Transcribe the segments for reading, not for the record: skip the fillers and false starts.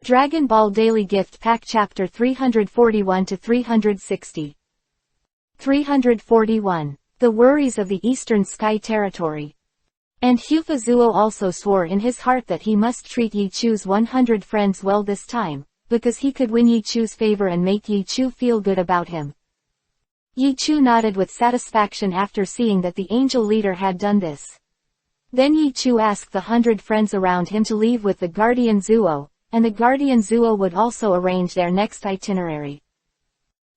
Dragon Ball Daily Gift Pack Chapter 341 to 360. 341. The Worries of the Eastern Sky Territory. And Hufazuo also swore in his heart that he must treat Yichu's 100 friends well this time, because he could win Yichu's favor and make Yichu feel good about him. Yichu nodded with satisfaction after seeing that the angel leader had done this. Then Yichu asked the 100 friends around him to leave with the Guardian Zuo, and the Guardian Zuo would also arrange their next itinerary.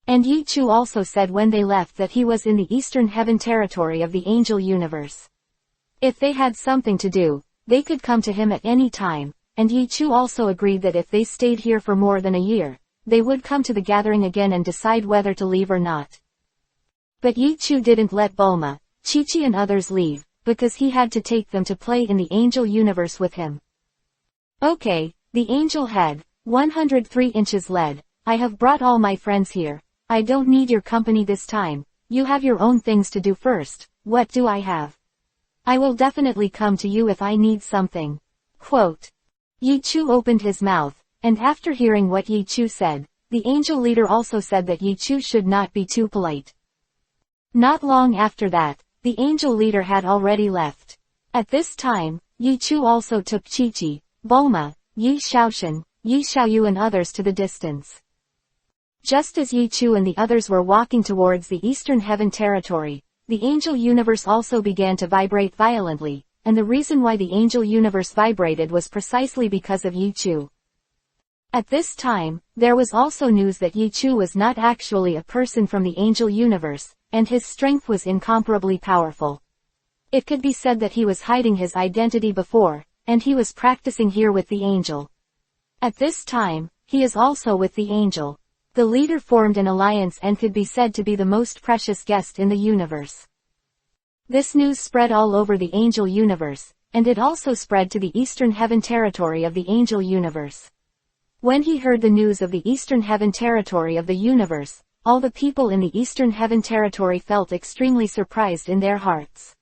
And Yichu also said when they left that he was in the Eastern Heaven territory of the angel universe. If they had something to do, they could come to him at any time, and Yichu also agreed that if they stayed here for more than a year, they would come to the gathering again and decide whether to leave or not. But Yichu didn't let Bulma, Chi-Chi and others leave, because he had to take them to play in the angel universe with him. Okay, the angel head, 103 inches lead, I have brought all my friends here. I don't need your company this time, you have your own things to do first. What do I have? I will definitely come to you if I need something. Quote. Yichu opened his mouth, and after hearing what Yichu said, the angel leader also said that Yichu should not be too polite. Not long after that, the angel leader had already left. At this time, Yichu also took Chi-Chi, Bulma, Yi Shaoxin, Yi Xiaoyu and others to the distance. Just as Yichu and the others were walking towards the Eastern Heaven territory, the angel universe also began to vibrate violently, and the reason why the angel universe vibrated was precisely because of Yichu. At this time, there was also news that Yichu was not actually a person from the angel universe, and his strength was incomparably powerful. It could be said that he was hiding his identity before, and he was practicing here with the angel. At this time, he is also with the angel. The leader formed an alliance and could be said to be the most precious guest in the universe. This news spread all over the angel universe, and it also spread to the Eastern Heaven territory of the angel universe. When he heard the news of the Eastern Heaven territory of the universe, all the people in the Eastern Heaven territory felt extremely surprised in their hearts.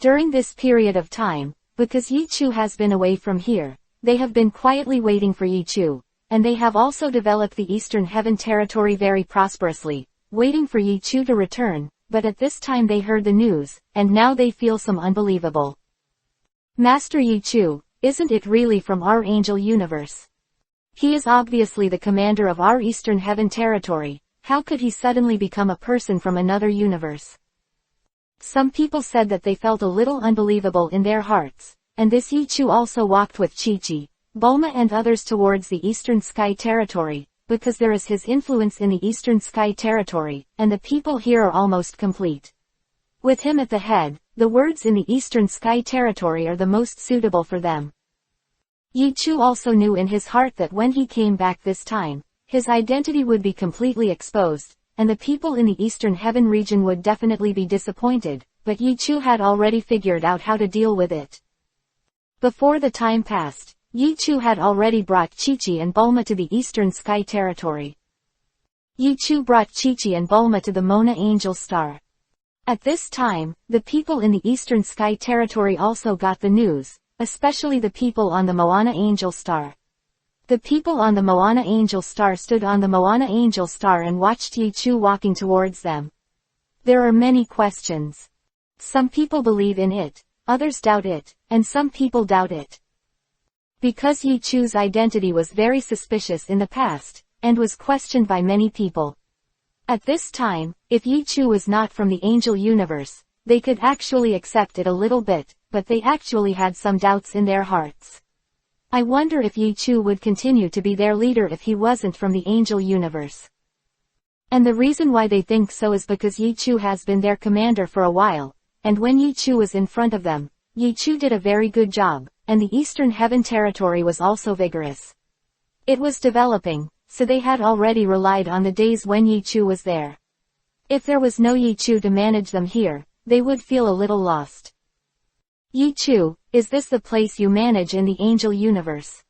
During this period of time, because Yichu has been away from here, they have been quietly waiting for Yichu, and they have also developed the Eastern Heaven territory very prosperously, waiting for Yichu to return, but at this time they heard the news, and now they feel some unbelievable. Master Yichu, isn't it really from our angel universe? He is obviously the commander of our Eastern Heaven territory, how could he suddenly become a person from another universe? Some people said that they felt a little unbelievable in their hearts, and this Yichu also walked with Chi-Chi, Bulma and others towards the Eastern Sky territory, because there is his influence in the Eastern Sky territory, and the people here are almost complete. With him at the head, the words in the Eastern Sky territory are the most suitable for them. Yichu also knew in his heart that when he came back this time, his identity would be completely exposed, and the people in the Eastern Heaven region would definitely be disappointed, but Yichu had already figured out how to deal with it. Before the time passed, Yichu had already brought Chi-Chi and Bulma to the Eastern Sky territory. Yichu brought Chi-Chi and Bulma to the Mona Angel Star. At this time, the people in the Eastern Sky territory also got the news, especially the people on the Moana Angel Star. The people on the Moana Angel Star stood on the Moana Angel Star and watched Yichu walking towards them. There are many questions. Some people believe in it, others doubt it, and some people doubt it. Because Yichu's identity was very suspicious in the past, and was questioned by many people. At this time, if Yichu was not from the angel universe, they could actually accept it a little bit, but they actually had some doubts in their hearts. I wonder if Yichu would continue to be their leader if he wasn't from the angel universe. And the reason why they think so is because Yichu has been their commander for a while, and when Yichu was in front of them, Yichu did a very good job, and the Eastern Heaven territory was also vigorous. It was developing, so they had already relied on the days when Yichu was there. If there was no Yichu to manage them here, they would feel a little lost. Yichu, is this the place you manage in the angel universe?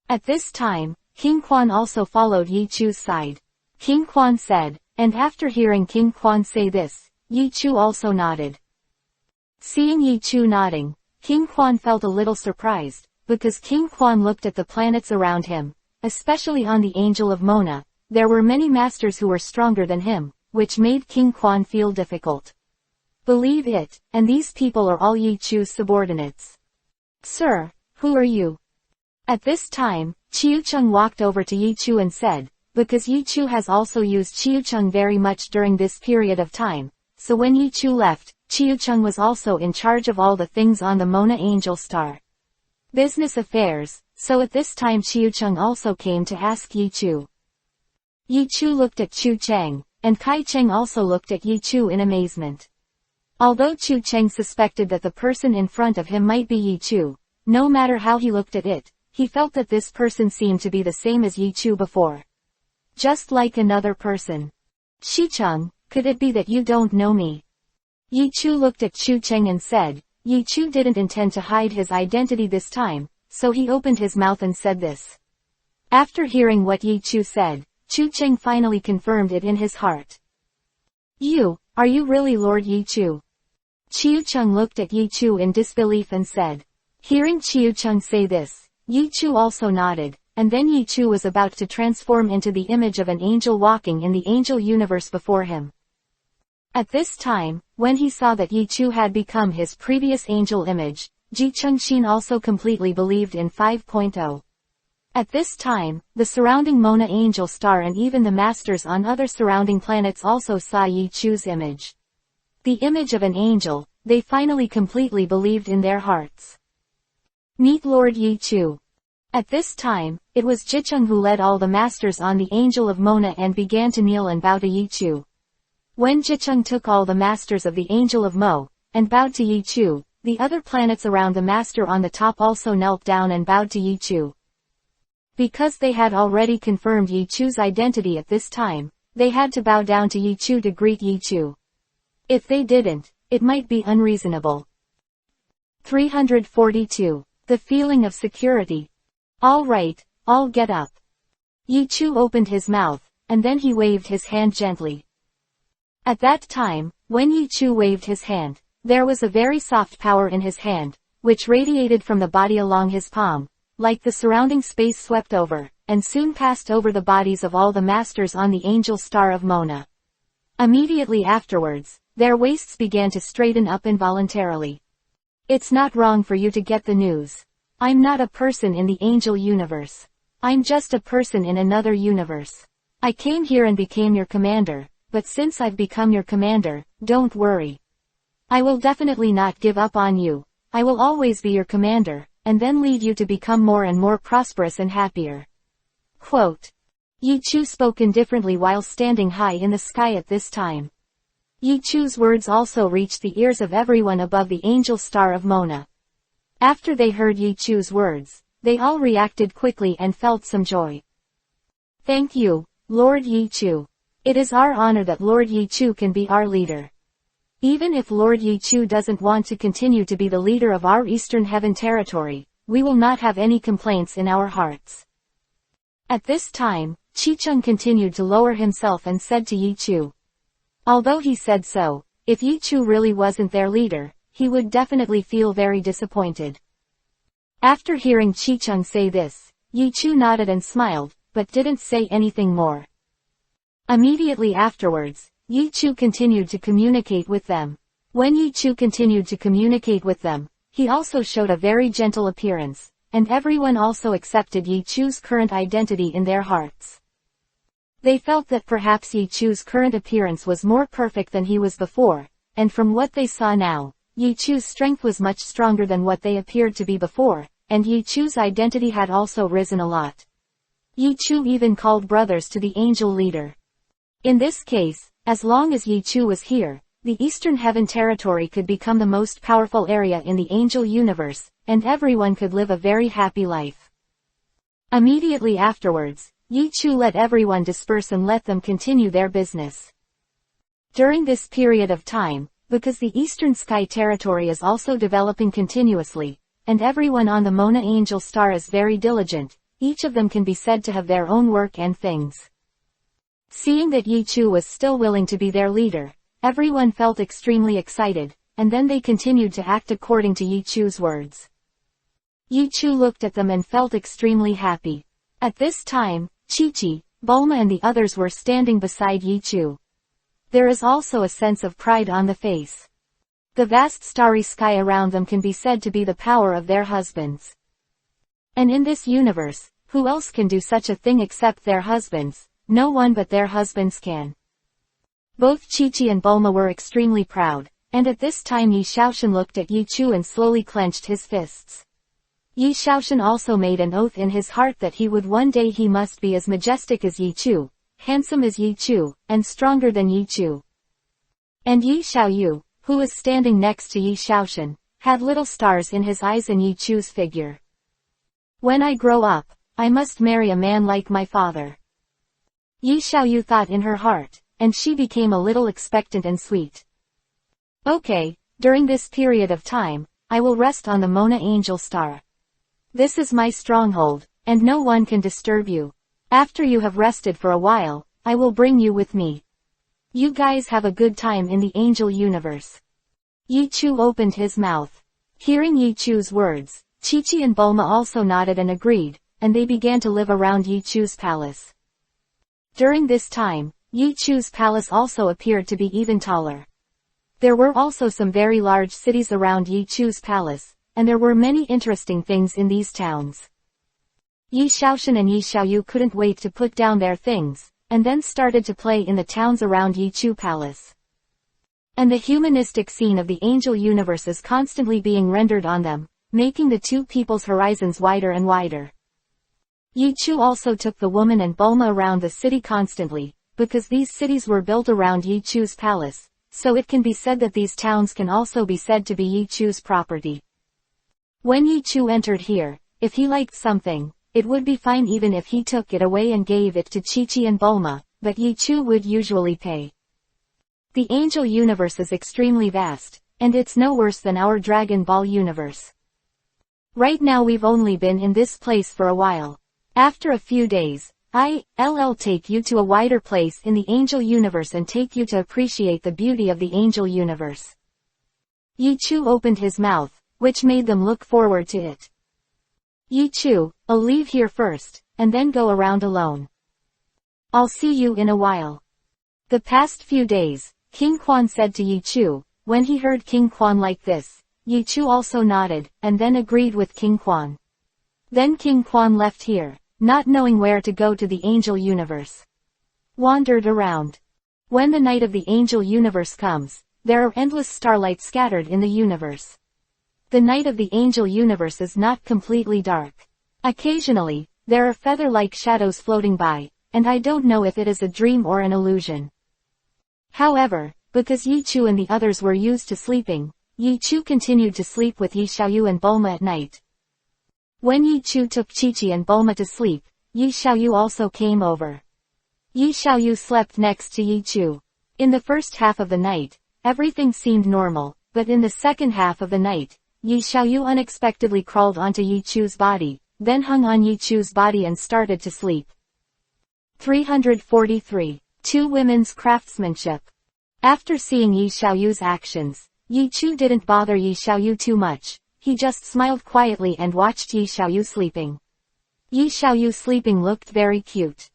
At this time, King Quan also followed Yichu's side. King Quan said, and after hearing King Quan say this, Yichu also nodded. Seeing Yichu nodding, King Quan felt a little surprised, because King Kwan looked at the planets around him, especially on the Angel of Mona. There were many masters who were stronger than him, which made King Kwan feel difficult. Believe it, and these people are all Yi Chu's subordinates. Sir, who are you? At this time, Chiu-chung walked over to Yi Chu and said, because Yi Chu has also used Chiu-chung very much during this period of time, so when Yi Chu left, Chiu-chung was also in charge of all the things on the Mona Angel Star. Business affairs, so at this time Chiu-chung also came to ask Yi Chu. Yi Chu looked at Chu Cheng, and Kai Cheng also looked at Yi Chu in amazement. Although Chu Cheng suspected that the person in front of him might be Yi Chu, no matter how he looked at it, he felt that this person seemed to be the same as Yi Chu before. Just like another person. Chi-chung, could it be that you don't know me? Yi Chu looked at Chu Cheng and said, Yi Chu didn't intend to hide his identity this time, so he opened his mouth and said this. After hearing what Yi Chu said, Chu Cheng finally confirmed it in his heart. Are you really Lord Yi Chu? Chiu-chung looked at Yi Chu in disbelief and said. Hearing Chiu-chung say this, Yi Chu also nodded, and then Yi Chu was about to transform into the image of an angel walking in the angel universe before him. At this time, when he saw that Yi Chu had become his previous angel image, Ji Chung-shin also completely believed in 5.0. At this time, the surrounding Mona Angel Star and even the masters on other surrounding planets also saw Yi Chu's image. The image of an angel, they finally completely believed in their hearts. Meet Lord Yi Chu. At this time, it was Jicheng who led all the masters on the Angel of Mona and began to kneel and bow to Yi Chu. When Jicheng took all the masters of the Angel of Mo, and bowed to Yi Chu, the other planets around the master on the top also knelt down and bowed to Yi Chu. Because they had already confirmed Yi Chu's identity at this time, they had to bow down to Yi Chu to greet Yi Chu. If they didn't, it might be unreasonable. 342. The feeling of security. All right, all get up. Yi Chu opened his mouth, and then he waved his hand gently. At that time, when Yi Chu waved his hand, there was a very soft power in his hand, which radiated from the body along his palm, like the surrounding space swept over, and soon passed over the bodies of all the masters on the Angel Star of Mona. Immediately afterwards, their waists began to straighten up involuntarily. It's not wrong for you to get the news. I'm not a person in the angel universe. I'm just a person in another universe. I came here and became your commander, but since I've become your commander, don't worry. I will definitely not give up on you. I will always be your commander, and then lead you to become more and more prosperous and happier. Quote. Yi Chu spoke indifferently while standing high in the sky at this time. Yi Chu's words also reached the ears of everyone above the Angel Star of Mona. After they heard Yi Chu's words, they all reacted quickly and felt some joy. Thank you, Lord Yi Chu. It is our honor that Lord Yi Chu can be our leader. Even if Lord Yi Chu doesn't want to continue to be the leader of our Eastern Heaven territory, we will not have any complaints in our hearts. At this time, Chi-chung continued to lower himself and said to Yi Chu. Although he said so, if Yi Chu really wasn't their leader, he would definitely feel very disappointed. After hearing Chi-chung say this, Yi Chu nodded and smiled, but didn't say anything more. Immediately afterwards, Yi Chu continued to communicate with them. When Yi Chu continued to communicate with them, he also showed a very gentle appearance, and everyone also accepted Yi Chu's current identity in their hearts. They felt that perhaps Yi Chu's current appearance was more perfect than he was before, and from what they saw now, Yi Chu's strength was much stronger than what they appeared to be before, and Yi Chu's identity had also risen a lot. Yi Chu even called brothers to the angel leader. In this case, as long as Yi Chu was here, the Eastern Heaven territory could become the most powerful area in the angel universe, and everyone could live a very happy life. Immediately afterwards, Yi Chu let everyone disperse and let them continue their business. During this period of time, because the Eastern Sky territory is also developing continuously, and everyone on the Mona Angel Star is very diligent, each of them can be said to have their own work and things. Seeing that Yi Chu was still willing to be their leader, everyone felt extremely excited, and then they continued to act according to Yi Chu's words. Chu looked at them and felt extremely happy. At this time, Chi-Chi, Bulma and the others were standing beside Chu. There is also a sense of pride on the face. The vast starry sky around them can be said to be the power of their husbands. And in this universe, who else can do such a thing except their husbands? No one but their husbands can. Both Chi-Chi and Bulma were extremely proud, and at this time Yi Xiaoshan looked at Chu and slowly clenched his fists. Yi Xiaoshan also made an oath in his heart that he must be as majestic as Chu, handsome as Chu, and stronger than Chu. And Yi Xiaoyu, who was standing next to Yi Xiaoshan, had little stars in his eyes in Chu's figure. When I grow up, I must marry a man like my father. Yi Xiaoyu thought in her heart, and she became a little expectant and sweet. Okay, during this period of time, I will rest on the Mona Angel Star. This is my stronghold, and no one can disturb you. After you have rested for a while, I will bring you with me. You guys have a good time in the angel universe. Chu opened his mouth. Hearing Chu's words, Chi-Chi and Bulma also nodded and agreed, and they began to live around Chu's palace. During this time, Chu's palace also appeared to be even taller. There were also some very large cities around Chu's palace, and there were many interesting things in these towns. Yi Xiaoshan and Yi Xiaoyu couldn't wait to put down their things, and then started to play in the towns around Chu Palace. And the humanistic scene of the angel universe is constantly being rendered on them, making the two people's horizons wider and wider. Chu also took the woman and Bulma around the city constantly, because these cities were built around Chu's palace, so it can be said that these towns can also be said to be Chu's property. When Chu entered here, if he liked something, it would be fine even if he took it away and gave it to Chi-Chi and Bulma, but Chu would usually pay. The angel universe is extremely vast, and it's no worse than our Dragon Ball universe. Right now we've only been in this place for a while. After a few days, I'll take you to a wider place in the angel universe and take you to appreciate the beauty of the angel universe. Chu opened his mouth, which made them look forward to it. Chu, I'll leave here first, and then go around alone. I'll see you in a while. The past few days, King Quan said to Chu. When he heard King Quan like this, Chu also nodded, and then agreed with King Quan. Then King Quan left here, not knowing where to go to the angel universe. Wandered around. When the night of the angel universe comes, there are endless starlight scattered in the universe. The night of the angel universe is not completely dark. Occasionally, there are feather-like shadows floating by, and I don't know if it is a dream or an illusion. However, because Chu and the others were used to sleeping, Chu continued to sleep with Yi Xiaoyu and Bulma at night. When Chu took Chi-Chi and Bulma to sleep, Yi Xiaoyu also came over. Yi Xiaoyu slept next to Chu. In the first half of the night, everything seemed normal, but in the second half of the night, Yi Xiaoyu unexpectedly crawled onto Chu's body, then hung on Chu's body and started to sleep. 343. Two Women's Craftsmanship. After seeing Yi Xiaoyu's actions, Chu didn't bother Yi Xiaoyu too much. He just smiled quietly and watched Yi Xiaoyu sleeping. Yi Xiaoyu sleeping looked very cute.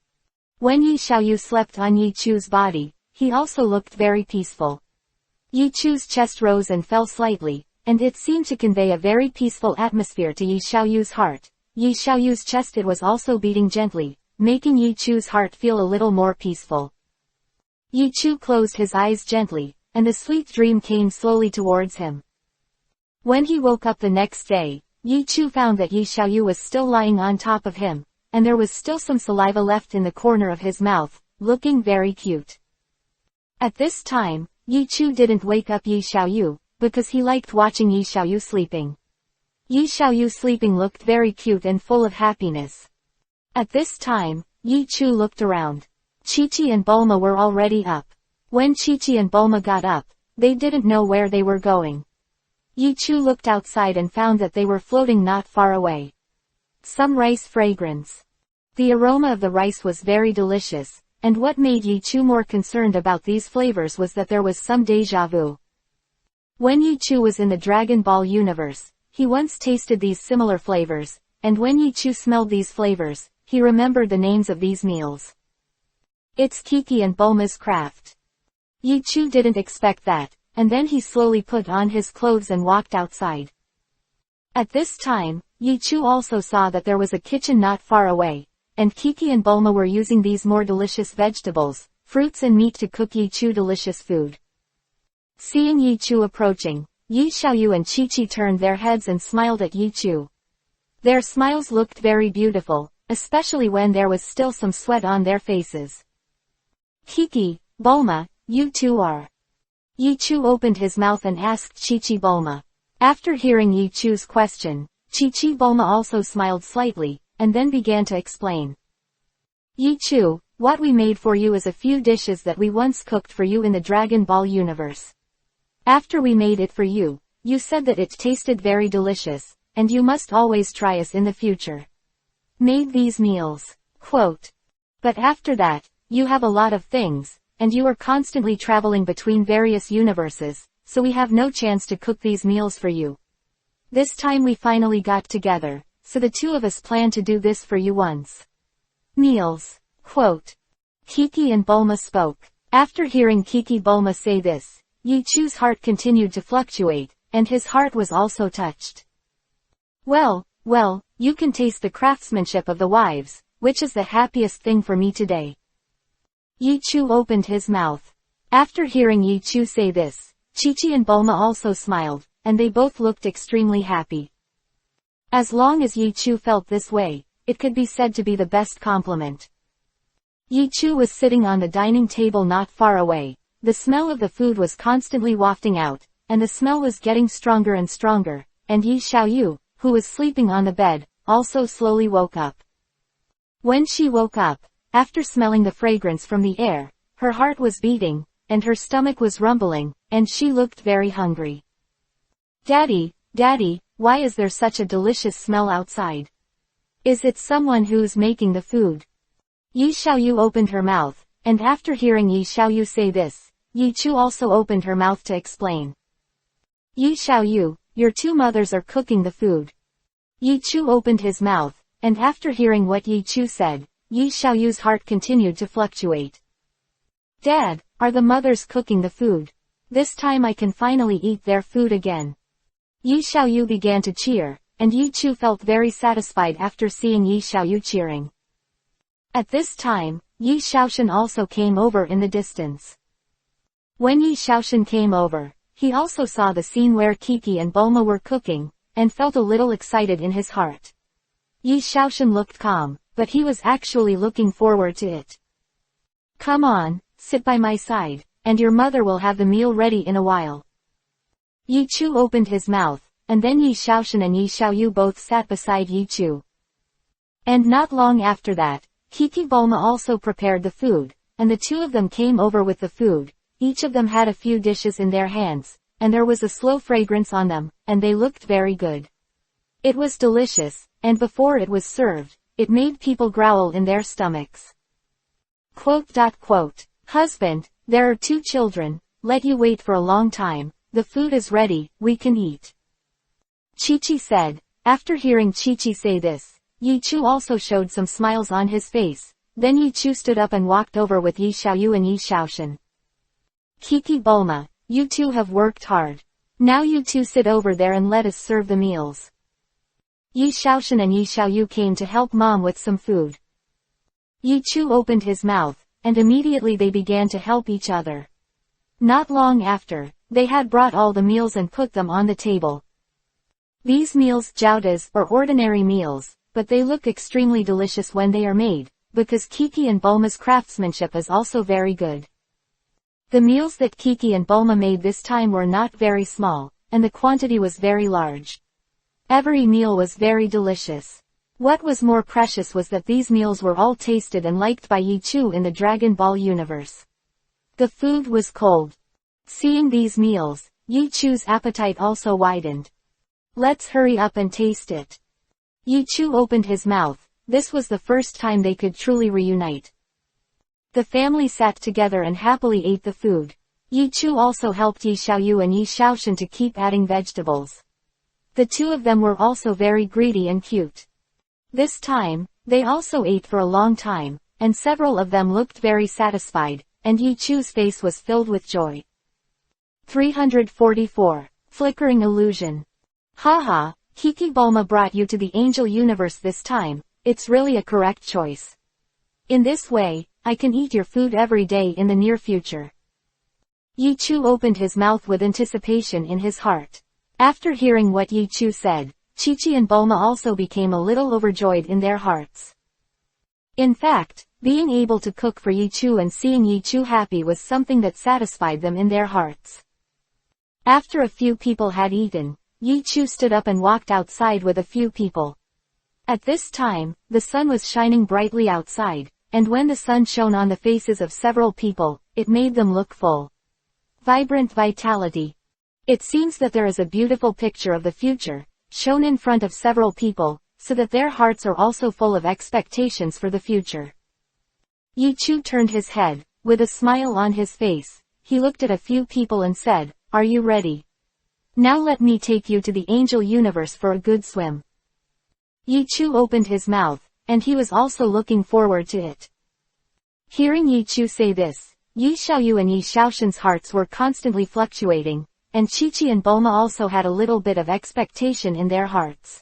When Yi Xiaoyu slept on Chu's body, he also looked very peaceful. Chu's chest rose and fell slightly, and it seemed to convey a very peaceful atmosphere to Yi Xiaoyu's heart. Yi Xiaoyu's chest it was also beating gently, making Chu's heart feel a little more peaceful. Chu closed his eyes gently, and a sweet dream came slowly towards him. When he woke up the next day, Chu found that Yi Xiaoyu was still lying on top of him, and there was still some saliva left in the corner of his mouth, looking very cute. At this time, Chu didn't wake up Yi Xiaoyu, because he liked watching Yi Xiaoyu sleeping. Yi Xiaoyu sleeping looked very cute and full of happiness. At this time, Chu looked around. Chi-Chi and Bulma were already up. When Chi-Chi and Bulma got up, they didn't know where they were going. Chu looked outside and found that they were floating not far away. Some rice fragrance. The aroma of the rice was very delicious, and what made Chu more concerned about these flavors was that there was some déjà vu. When Chu was in the Dragon Ball universe, He once tasted these similar flavors, and when Yichu smelled these flavors, he remembered the names of these meals. It's Kiki and Bulma's craft. Yichu didn't expect that, and then he slowly put on his clothes and walked outside. At this time, Yichu also saw that there was a kitchen not far away, and Kiki and Bulma were using these more delicious vegetables, fruits and meat to cook Yichu delicious food. Seeing Yichu approaching, Yi Xiaoyu and Chi-Chi turned their heads and smiled at Yichu. Their smiles looked very beautiful, especially when there was still some sweat on their faces. Kiki, Bulma, you two are. Yichu opened his mouth and asked Chi-Chi Bulma. After hearing Yichu's question, Chi-Chi Bulma also smiled slightly, and then began to explain. Yichu, what we made for you is a few dishes that we once cooked for you in the Dragon Ball universe. After we made it for you, you said that it tasted very delicious, and you must always try us in the future. Made these meals. Quote. But after that, you have a lot of things, and you are constantly traveling between various universes, so we have no chance to cook these meals for you. This time we finally got together, so the two of us plan to do this for you once. Meals. Quote. Kiki and Bulma spoke. After hearing Kiki Bulma say this, Yichu's heart continued to fluctuate, and his heart was also touched. Well, you can taste the craftsmanship of the wives, which is the happiest thing for me today. Yichu opened his mouth. After hearing Yichu say this, Chi-Chi and Bulma also smiled, and they both looked extremely happy. As long as Yichu felt this way, it could be said to be the best compliment. Yichu was sitting on the dining table not far away. The smell of the food was constantly wafting out, and the smell was getting stronger and stronger, and Yi Xiaoyu, who was sleeping on the bed, also slowly woke up. When she woke up, after smelling the fragrance from the air, her heart was beating, and her stomach was rumbling, and she looked very hungry. Daddy, why is there such a delicious smell outside? Is it someone who's making the food? Yi Xiaoyu opened her mouth, and after hearing Yi Xiaoyu say this, Yichu also opened her mouth to explain. Yi Xiaoyu, your two mothers are cooking the food. Yichu opened his mouth, and after hearing what Yichu said, Yi Xiaoyu's heart continued to fluctuate. Dad, are the mothers cooking the food? This time I can finally eat their food again. Yi Xiaoyu began to cheer, and Yichu felt very satisfied after seeing Yi Xiaoyu cheering. At this time, Yi Xiaoshan also came over in the distance. When Yi Xiaoshan came over, he also saw the scene where Kiki and Bulma were cooking, and felt a little excited in his heart. Yi Xiaoshan looked calm, but he was actually looking forward to it. Come on, sit by my side, and your mother will have the meal ready in a while. Yichu opened his mouth, and then Yi Xiaoshan and Yi Xiaoyu both sat beside Yichu. And not long after that, Kiki Bulma also prepared the food, and the two of them came over with the food. Each of them had a few dishes in their hands, and there was a slow fragrance on them, and they looked very good. It was delicious, and before it was served, it made people growl in their stomachs. Quote. Husband, there are 2 children, let you wait for a long time, the food is ready, we can eat. Chi-Chi said. After hearing Chi-Chi say this, Yichu also showed some smiles on his face, then Yichu stood up and walked over with Yi Xiaoyu and Yi Xiaoshan. Kiki Bulma, you two have worked hard. Now you two sit over there and let us serve the meals. Yi Xiaoshan and Yi Xiaoyu came to help mom with some food. Yichu opened his mouth, and immediately they began to help each other. Not long after, they had brought all the meals and put them on the table. These meals jiaodas are ordinary meals, but they look extremely delicious when they are made, because Kiki and Bulma's craftsmanship is also very good. The meals that Kiki and Bulma made this time were not very small, and the quantity was very large. Every meal was very delicious. What was more precious was that these meals were all tasted and liked by Yichu in the Dragon Ball universe. The food was cold. Seeing these meals, Yichu's appetite also widened. Let's hurry up and taste it. Yichu opened his mouth. This was the first time they could truly reunite. The family sat together and happily ate the food. Yichu also helped Yi Xiaoyu and Yi Xiaoshan to keep adding vegetables. The two of them were also very greedy and cute. This time, they also ate for a long time, and several of them looked very satisfied, and Yichu's face was filled with joy. 344. Flickering Illusion. Haha, Kiki Bulma brought you to the angel universe this time, it's really a correct choice. In this way, I can eat your food every day in the near future. Yichu opened his mouth with anticipation in his heart. After hearing what Yichu said, Chi-Chi and Bulma also became a little overjoyed in their hearts. In fact, being able to cook for Yichu and seeing Yichu happy was something that satisfied them in their hearts. After a few people had eaten, Yichu stood up and walked outside with a few people. At this time, the sun was shining brightly outside, and when the sun shone on the faces of several people, it made them look full. Vibrant vitality. It seems that there is a beautiful picture of the future, shown in front of several people, so that their hearts are also full of expectations for the future. Yichu turned his head, with a smile on his face, he looked at a few people and said, "Are you ready? Now let me take you to the angel universe for a good swim." Yichu opened his mouth, and he was also looking forward to it. Hearing Yichu say this, Yi Xiaoyu and Yi Xiaoshan's hearts were constantly fluctuating, and Chi-Chi and Bulma also had a little bit of expectation in their hearts.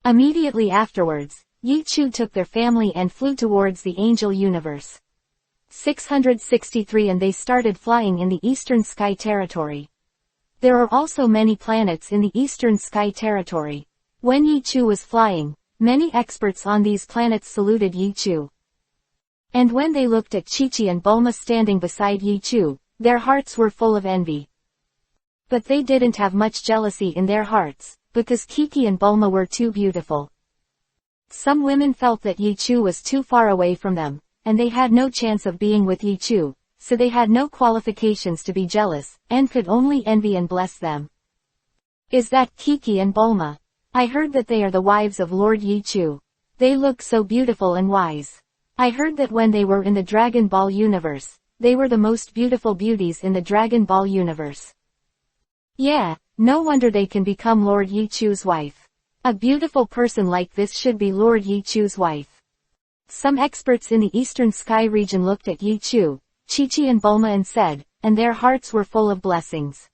Immediately afterwards, Yichu took their family and flew towards the angel universe. 663 and they started flying in the Eastern Sky Territory. There are also many planets in the Eastern Sky Territory. When Yichu was flying, many experts on these planets saluted Yichu. And when they looked at Chi-Chi and Bulma standing beside Yichu, their hearts were full of envy. But they didn't have much jealousy in their hearts, because Kiki and Bulma were too beautiful. Some women felt that Yichu was too far away from them, and they had no chance of being with Yichu, so they had no qualifications to be jealous, and could only envy and bless them. Is that Kiki and Bulma? I heard that they are the wives of Lord Yichu. They look so beautiful and wise. I heard that when they were in the Dragon Ball universe, they were the most beautiful beauties in the Dragon Ball universe. Yeah, no wonder they can become Lord Yichu's wife. A beautiful person like this should be Lord Yichu's wife. Some experts in the Eastern Sky region looked at Yichu, Chi-Chi and Bulma and said, and their hearts were full of blessings.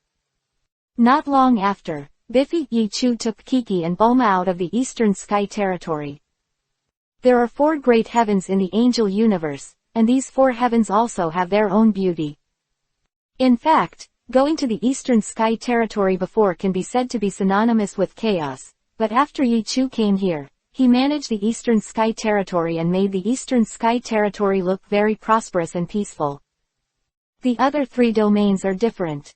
Not long after, Biffy Yichu took Kiki and Bulma out of the Eastern Sky Territory. There are 4 great heavens in the angel universe, and these 4 heavens also have their own beauty. In fact, going to the Eastern Sky Territory before can be said to be synonymous with chaos, but after Yichu came here, he managed the Eastern Sky Territory and made the Eastern Sky Territory look very prosperous and peaceful. The other 3 domains are different.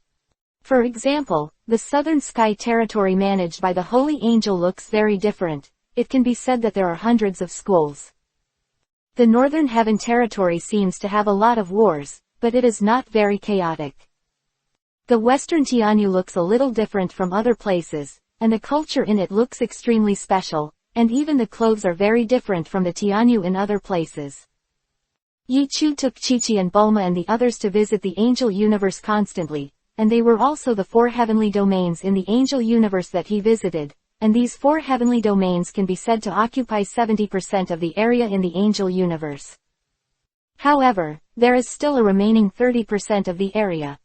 For example, the Southern Sky Territory managed by the Holy Angel looks very different. It can be said that there are hundreds of schools. The Northern Heaven Territory seems to have a lot of wars, but it is not very chaotic. The Western Tianyu looks a little different from other places, and the culture in it looks extremely special, and even the clothes are very different from the Tianyu in other places. Yichu took Chi-Chi and Bulma and the others to visit the angel universe constantly, and they were also the 4 heavenly domains in the angel universe that he visited, and these 4 heavenly domains can be said to occupy 70% of the area in the angel universe. However, there is still a remaining 30% of the area.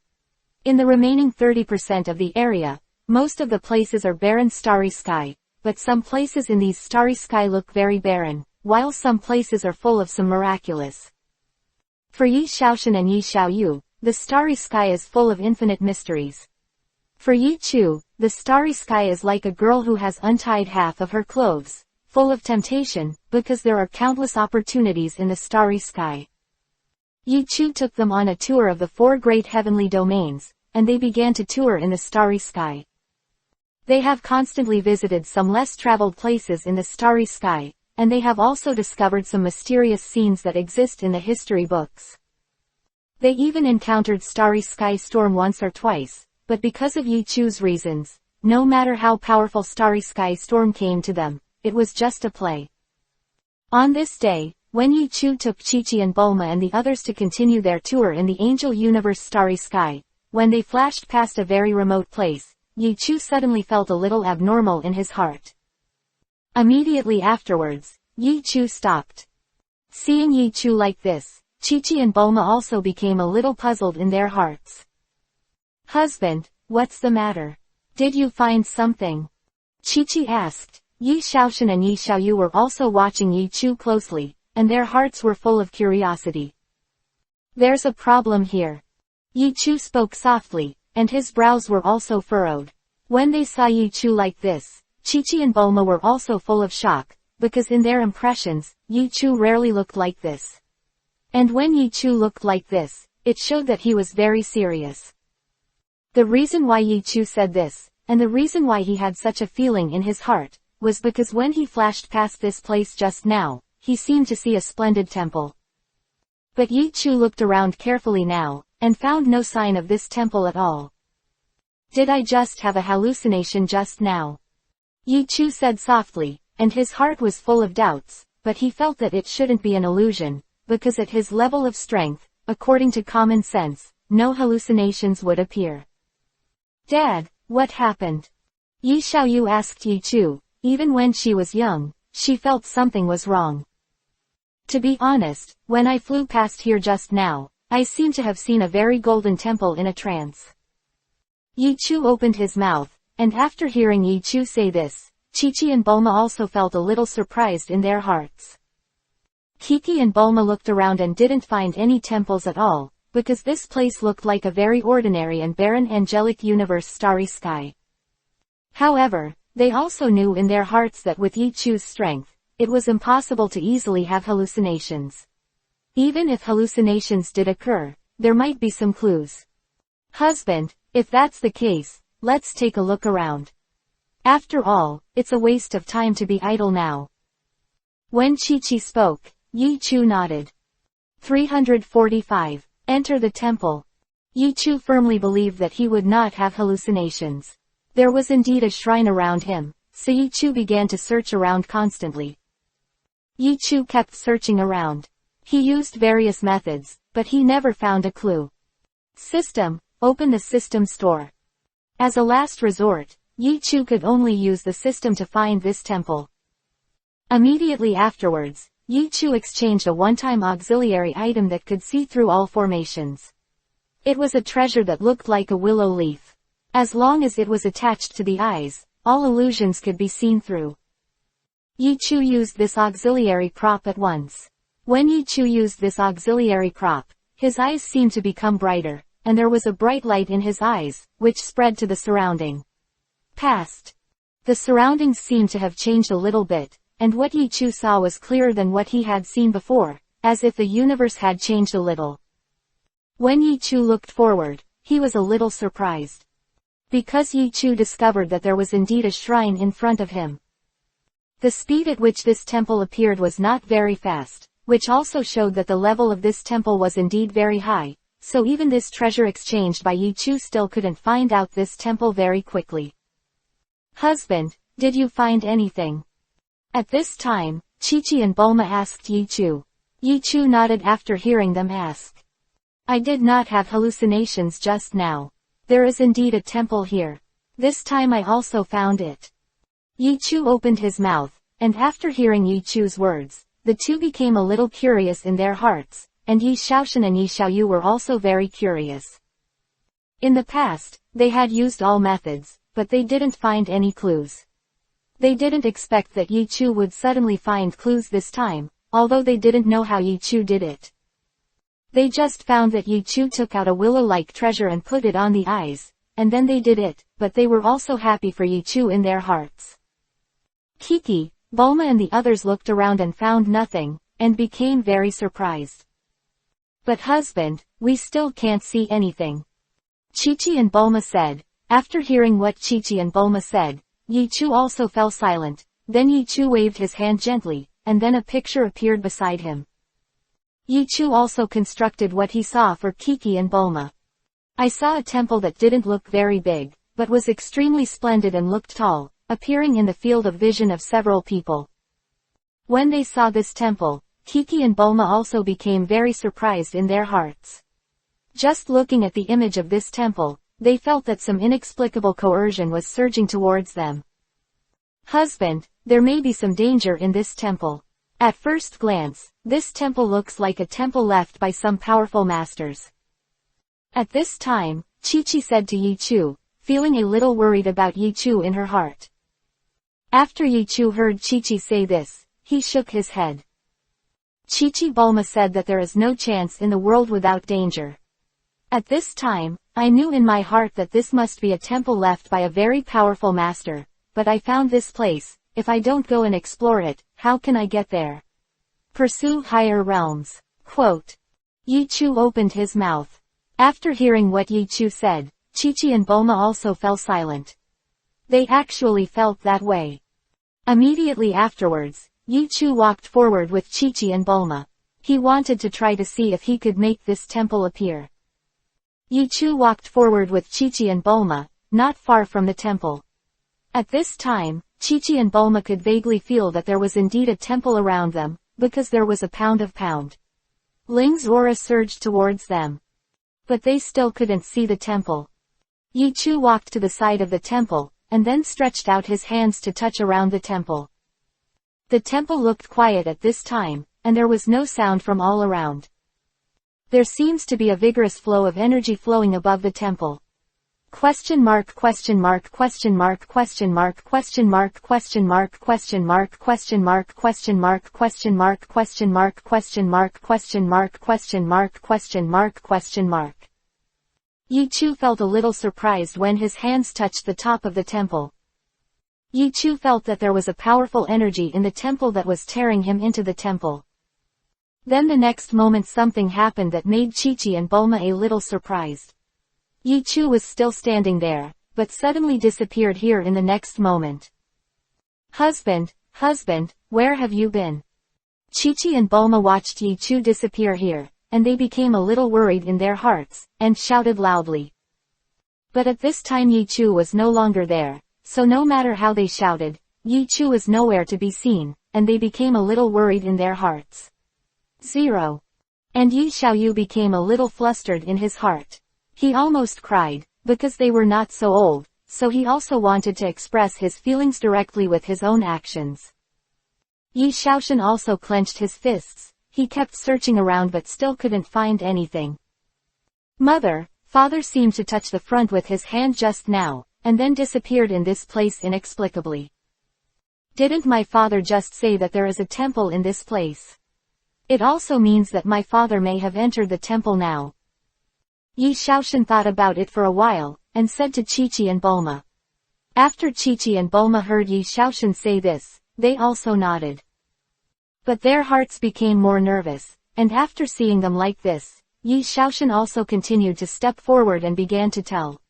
In the remaining 30% of the area, most of the places are barren starry sky, but some places in these starry sky look very barren, while some places are full of some miraculous. For Yi Xiaoshan and Yi Xiaoyu, the starry sky is full of infinite mysteries. For Yichu, the starry sky is like a girl who has untied half of her clothes, full of temptation, because there are countless opportunities in the starry sky. Yichu took them on a tour of the 4 great heavenly domains, and they began to tour in the starry sky. They have constantly visited some less traveled places in the starry sky, and they have also discovered some mysterious scenes that exist in the history books. They even encountered starry sky storm once or twice, but because of Yichu's reasons, no matter how powerful starry sky storm came to them, it was just a play. On this day, when Yichu took Chi-Chi and Bulma and the others to continue their tour in the angel universe starry sky, when they flashed past a very remote place, Yi-Chu suddenly felt a little abnormal in his heart. Immediately afterwards, Yi-Chu stopped. Seeing Yi-Chu like this, Chi-Chi and Bulma also became a little puzzled in their hearts. "Husband, what's the matter? Did you find something?" Chi-Chi asked. Yi Xiaoshan and Yi Xiaoyu were also watching Yi-Chu closely, and their hearts were full of curiosity. "There's a problem here." Yi-Chu spoke softly, and his brows were also furrowed. When they saw Yi-Chu like this, Chi-Chi and Bulma were also full of shock, because in their impressions, Yi-Chu rarely looked like this. And when Yi-Chu looked like this, it showed that he was very serious. The reason why Yi-Chu said this, and the reason why he had such a feeling in his heart, was because when he flashed past this place just now, he seemed to see a splendid temple. But Yi-Chu looked around carefully now, and found no sign of this temple at all. "Did I just have a hallucination just now?" Yi-Chu said softly, and his heart was full of doubts, but he felt that it shouldn't be an illusion, because at his level of strength, according to common sense, no hallucinations would appear. "Dad, what happened?" Yi Xiaoyu asked Yi-Chu. Even when she was young, she felt something was wrong. "To be honest, when I flew past here just now, I seem to have seen a very golden temple in a trance." Yi-Chu opened his mouth, and after hearing Yi-Chu say this, Chi-Chi and Bulma also felt a little surprised in their hearts. Kiki and Bulma looked around and didn't find any temples at all, because this place looked like a very ordinary and barren angelic universe starry sky. However, they also knew in their hearts that with Yi-Chu's strength, it was impossible to easily have hallucinations. Even if hallucinations did occur, there might be some clues. "Husband, if that's the case, let's take a look around. After all, it's a waste of time to be idle now." When Chi-Chi spoke, Yi-Chu nodded. 345. Enter the temple. Yi-Chu firmly believed that he would not have hallucinations. There was indeed a shrine around him, so Yi-Chu began to search around constantly. Yi-Chu kept searching around. He used various methods, but he never found a clue. System, open the system store. As a last resort, Yi-Chu could only use the system to find this temple. Immediately afterwards, Yi-Chu exchanged a one-time auxiliary item that could see through all formations. It was a treasure that looked like a willow leaf. As long as it was attached to the eyes, all illusions could be seen through. Yi-Chu used this auxiliary prop at once. When Yi-Chu used this auxiliary prop, his eyes seemed to become brighter, and there was a bright light in his eyes, which spread to the surrounding. Past. The surroundings seemed to have changed a little bit, and what Yi-Chu saw was clearer than what he had seen before, as if the universe had changed a little. When Yi-Chu looked forward, he was a little surprised. Because Yi-Chu discovered that there was indeed a shrine in front of him. The speed at which this temple appeared was not very fast, which also showed that the level of this temple was indeed very high, so even this treasure exchanged by Yi-Chu still couldn't find out this temple very quickly. "Husband, did you find anything?" At this time, Chi-Chi and Bulma asked Yi-Chu. Yi-Chu nodded after hearing them ask. "I did not have hallucinations just now. There is indeed a temple here. This time I also found it." Yi-Chu opened his mouth, and after hearing Yi-Chu's words, the two became a little curious in their hearts, and Yi Xiaoshan and Yi Xiaoyu were also very curious. In the past, they had used all methods, but they didn't find any clues. They didn't expect that Yi-Chu would suddenly find clues this time, although they didn't know how Yi-Chu did it. They just found that Yi-Chu took out a willow-like treasure and put it on the eyes, and then they did it, but they were also happy for Yi-Chu in their hearts. Kiki, Bulma and the others looked around and found nothing, and became very surprised. "But husband, we still can't see anything," Chi-Chi and Bulma said. After hearing what Chi-Chi and Bulma said, Yi-Chu also fell silent. Then Yi-Chu waved his hand gently, and then a picture appeared beside him. Yi-Chu also constructed what he saw for Kiki and Bulma. "I saw a temple that didn't look very big, but was extremely splendid and looked tall, appearing in the field of vision of several people." When they saw this temple, Kiki and Bulma also became very surprised in their hearts. Just looking at the image of this temple, they felt that some inexplicable coercion was surging towards them. Husband, there may be some danger in this temple. At first glance, this temple looks like a temple left by some powerful masters. At this time, Chi-Chi said to Yi-Chu, feeling a little worried about Yi-Chu in her heart. After Yi-Chu heard Chi-Chi say this, he shook his head. Chi-Chi Bulma said that there is no chance in the world without danger. At this time, I knew in my heart that this must be a temple left by a very powerful master, but I found this place. If I don't go and explore it, how can I get there? Pursue higher realms. Quote. Yi-Chu opened his mouth. After hearing what Yi-Chu said, Chi-Chi and Bulma also fell silent. They actually felt that way. Immediately afterwards, Yi-Chu walked forward with Chi-Chi and Bulma. He wanted to try to see if he could make this temple appear. Yi-Chu walked forward with Chi-Chi and Bulma, not far from the temple. At this time, Chi-Chi and Bulma could vaguely feel that there was indeed a temple around them, because there was a pound. Ling's aura surged towards them. But they still couldn't see the temple. Yi-Chu walked to the side of the temple, and then stretched out his hands to touch around the temple. The temple looked quiet at this time, and there was no sound from all around. There seems to be a vigorous flow of energy flowing above the temple. Question mark question mark question mark question mark question mark question mark question mark question mark question mark question mark question mark question mark question mark question mark question mark question mark. Yi-Chu felt a little surprised when his hands touched the top of the temple. Yi-Chu felt that there was a powerful energy in the temple that was tearing him into the temple. Then the next moment something happened that made Chi-Chi and Bulma a little surprised. Yi-Chu was still standing there, but suddenly disappeared here in the next moment. Husband, where have you been? Chi-Chi and Bulma watched Yi-Chu disappear here, and they became a little worried in their hearts, and shouted loudly. But at this time Yi-Chu was no longer there, so no matter how they shouted, Yi-Chu was nowhere to be seen, and they became a little worried in their hearts. 0. And Yi Xiaoyu became a little flustered in his heart. He almost cried, because they were not so old, so he also wanted to express his feelings directly with his own actions. Yi Xiaoshan also clenched his fists. He kept searching around but still couldn't find anything. Father seemed to touch the front with his hand just now, and then disappeared in this place inexplicably. Didn't my father just say that there is a temple in this place? It also means that my father may have entered the temple now. Yi Xiaoshan thought about it for a while, and said to Chi-Chi and Bulma. After Chi-Chi and Bulma heard Yi Xiaoshan say this, they also nodded. But their hearts became more nervous, and after seeing them like this, Yi Xiaoshan also continued to step forward and began to tell.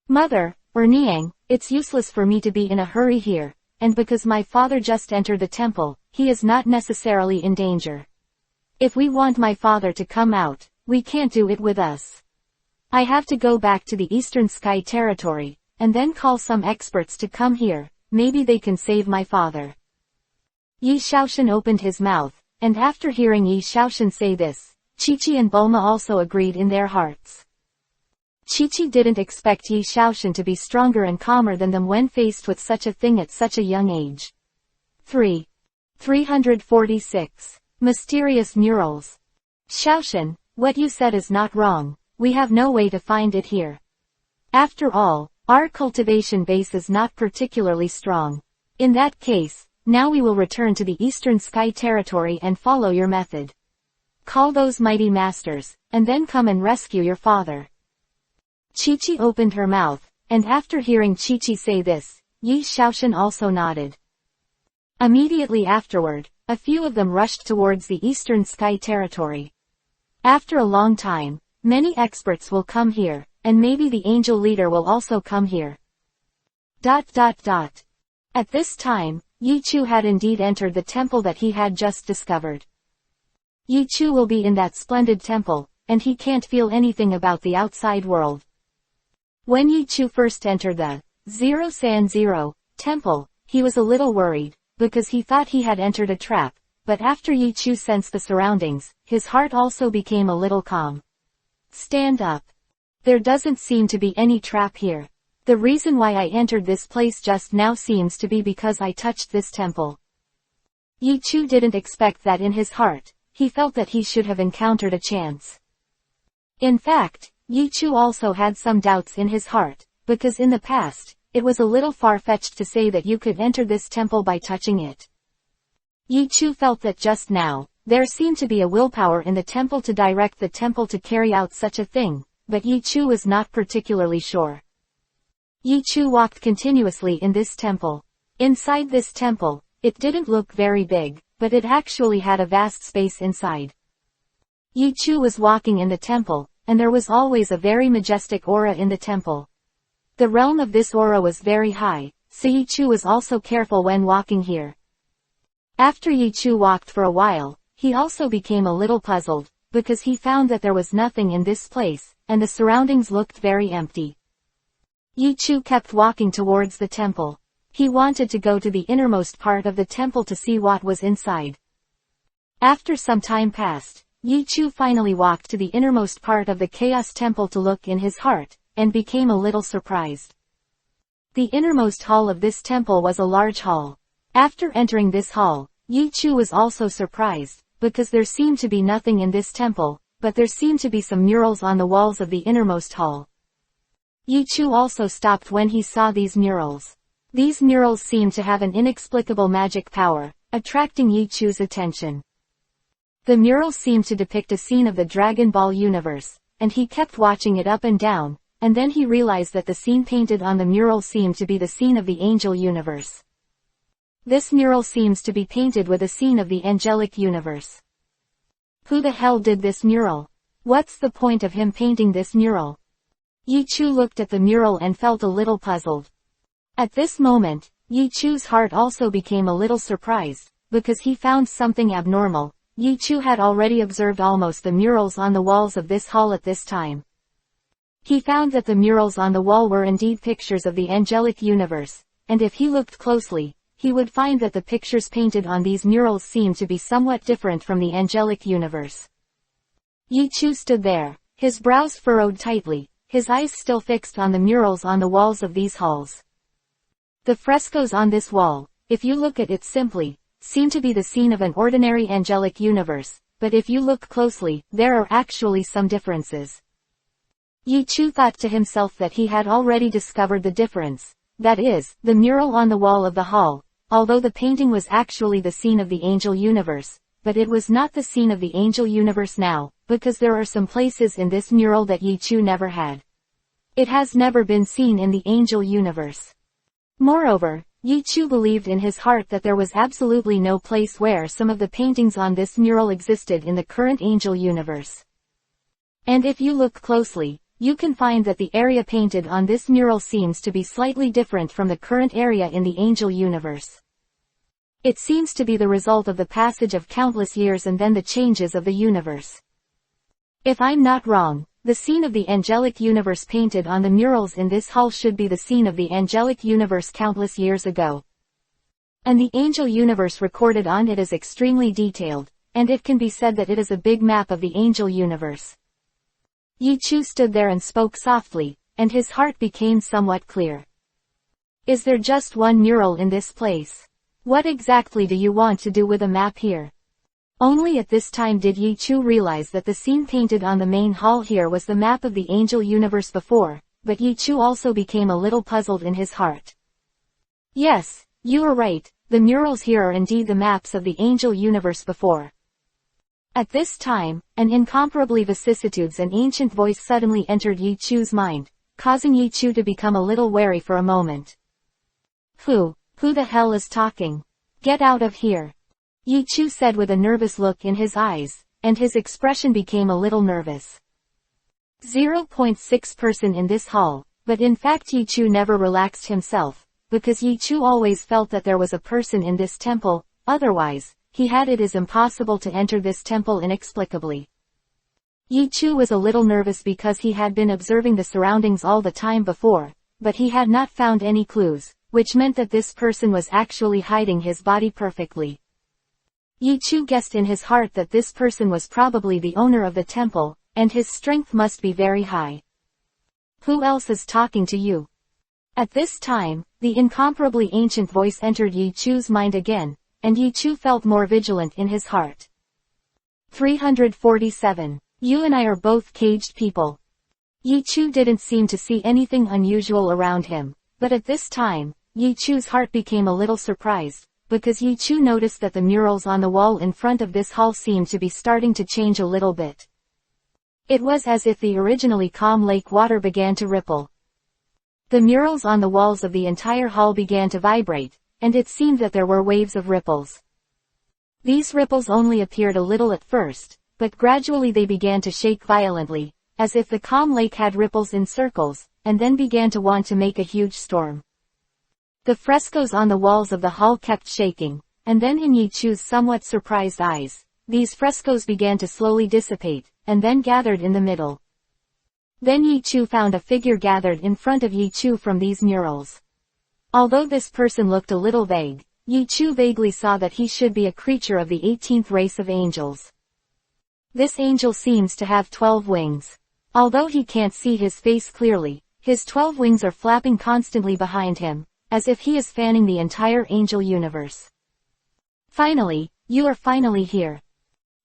Mother, or Niang, it's useless for me to be in a hurry here, and because my father just entered the temple, he is not necessarily in danger. If we want my father to come out, we can't do it with us. I have to go back to the Eastern Sky Territory, and then call some experts to come here, maybe they can save my father. Yi Xiaoshan opened his mouth, and after hearing Yi Xiaoshan say this, Chi-Chi and Bulma also agreed in their hearts. Chi-Chi didn't expect Yi Xiaoshan to be stronger and calmer than them when faced with such a thing at such a young age. 346. Mysterious Murals. Xiaoshan, what you said is not wrong, we have no way to find it here. After all, our cultivation base is not particularly strong. In that case, now we will return to the Eastern Sky Territory and follow your method. Call those mighty masters, and then come and rescue your father. Chi-Chi opened her mouth, and after hearing Chi-Chi say this, Yi Xiaoshan also nodded. Immediately afterward, a few of them rushed towards the Eastern Sky Territory. After a long time, many experts will come here, and maybe the angel leader will also come here. At this time, Yi-Chu had indeed entered the temple that he had just discovered. Yi-Chu will be in that splendid temple, and he can't feel anything about the outside world. When Yi-Chu first entered the 0 temple, he was a little worried, because he thought he had entered a trap, but after Yi-Chu sensed the surroundings, his heart also became a little calm. Stand up. There doesn't seem to be any trap here. The reason why I entered this place just now seems to be because I touched this temple. Yichu didn't expect that in his heart. He felt that he should have encountered a chance. In fact, Yichu also had some doubts in his heart, because in the past, it was a little far-fetched to say that you could enter this temple by touching it. Yichu felt that just now, there seemed to be a willpower in the temple to direct the temple to carry out such a thing, but Yichu was not particularly sure. Yichu walked continuously in this temple. Inside this temple, it didn't look very big, but it actually had a vast space inside. Yichu was walking in the temple, and there was always a very majestic aura in the temple. The realm of this aura was very high, so Yichu was also careful when walking here. After Yichu walked for a while, he also became a little puzzled, because he found that there was nothing in this place, and the surroundings looked very empty. Yichu kept walking towards the temple. He wanted to go to the innermost part of the temple to see what was inside. After some time passed, Yichu finally walked to the innermost part of the Chaos Temple to look in his heart, and became a little surprised. The innermost hall of this temple was a large hall. After entering this hall, Yichu was also surprised, because there seemed to be nothing in this temple, but there seemed to be some murals on the walls of the innermost hall. Yichu also stopped when he saw these murals. These murals seemed to have an inexplicable magic power, attracting Yichu's attention. The murals seemed to depict a scene of the Dragon Ball universe, and he kept watching it up and down, and then he realized that the scene painted on the mural seemed to be the scene of the angel universe. This mural seems to be painted with a scene of the angelic universe. Who the hell did this mural? What's the point of him painting this mural? Yichu looked at the mural and felt a little puzzled. At this moment, Yichu's heart also became a little surprised, because he found something abnormal. Yichu had already observed almost the murals on the walls of this hall at this time. He found that the murals on the wall were indeed pictures of the angelic universe, and if he looked closely, he would find that the pictures painted on these murals seemed to be somewhat different from the angelic universe. Yichu stood there, his brows furrowed tightly, his eyes still fixed on the murals on the walls of these halls. The frescoes on this wall, if you look at it simply, seem to be the scene of an ordinary angelic universe, but if you look closely, there are actually some differences. Yichu thought to himself that he had already discovered the difference, that is, the mural on the wall of the hall, although the painting was actually the scene of the angel universe, but it was not the scene of the angel universe now, because there are some places in this mural that Yichu never had. It has never been seen in the angel universe. Moreover, Yichu believed in his heart that there was absolutely no place where some of the paintings on this mural existed in the current angel universe. And if you look closely, you can find that the area painted on this mural seems to be slightly different from the current area in the angel universe. It seems to be the result of the passage of countless years and then the changes of the universe. If I'm not wrong, the scene of the angelic universe painted on the murals in this hall should be the scene of the angelic universe countless years ago. And the angel universe recorded on it is extremely detailed, and it can be said that it is a big map of the angel universe. Yichu stood there and spoke softly, and his heart became somewhat clear. Is there just one mural in this place? What exactly do you want to do with a map here? Only at this time did Yichu realize that the scene painted on the main hall here was the map of the angel universe before, but Yichu also became a little puzzled in his heart. Yes, you are right, the murals here are indeed the maps of the angel universe before. At this time, an incomparably vicissitudes and ancient voice suddenly entered Yichu's mind, causing Yichu to become a little wary for a moment. Who the hell is talking? Get out of here. Yichu said with a nervous look in his eyes, and his expression became a little nervous. 0.6 person in this hall, but in fact Yichu never relaxed himself, because Yichu always felt that there was a person in this temple, otherwise, it is impossible to enter this temple inexplicably. Yichu was a little nervous because he had been observing the surroundings all the time before, but he had not found any clues, which meant that this person was actually hiding his body perfectly. Yichu guessed in his heart that this person was probably the owner of the temple, and his strength must be very high. Who else is talking to you? At this time, the incomparably ancient voice entered Yi Chu's mind again, and Yi Chu felt more vigilant in his heart. 347. You and I are both caged people. Yi Chu didn't seem to see anything unusual around him, but at this time, Yi Chu's heart became a little surprised, because Yi Chu noticed that the murals on the wall in front of this hall seemed to be starting to change a little bit. It was as if the originally calm lake water began to ripple. The murals on the walls of the entire hall began to vibrate, and it seemed that there were waves of ripples. These ripples only appeared a little at first, but gradually they began to shake violently, as if the calm lake had ripples in circles, and then began to want to make a huge storm. The frescoes on the walls of the hall kept shaking, and then in Yi Chu's somewhat surprised eyes, these frescoes began to slowly dissipate, and then gathered in the middle. Then Yi Chu found a figure gathered in front of Yi Chu from these murals. Although this person looked a little vague, Yi Chu vaguely saw that he should be a creature of the 18th race of angels. This angel seems to have 12 wings. Although he can't see his face clearly, his 12 wings are flapping constantly behind him, as if he is fanning the entire angel universe. Finally, you are finally here.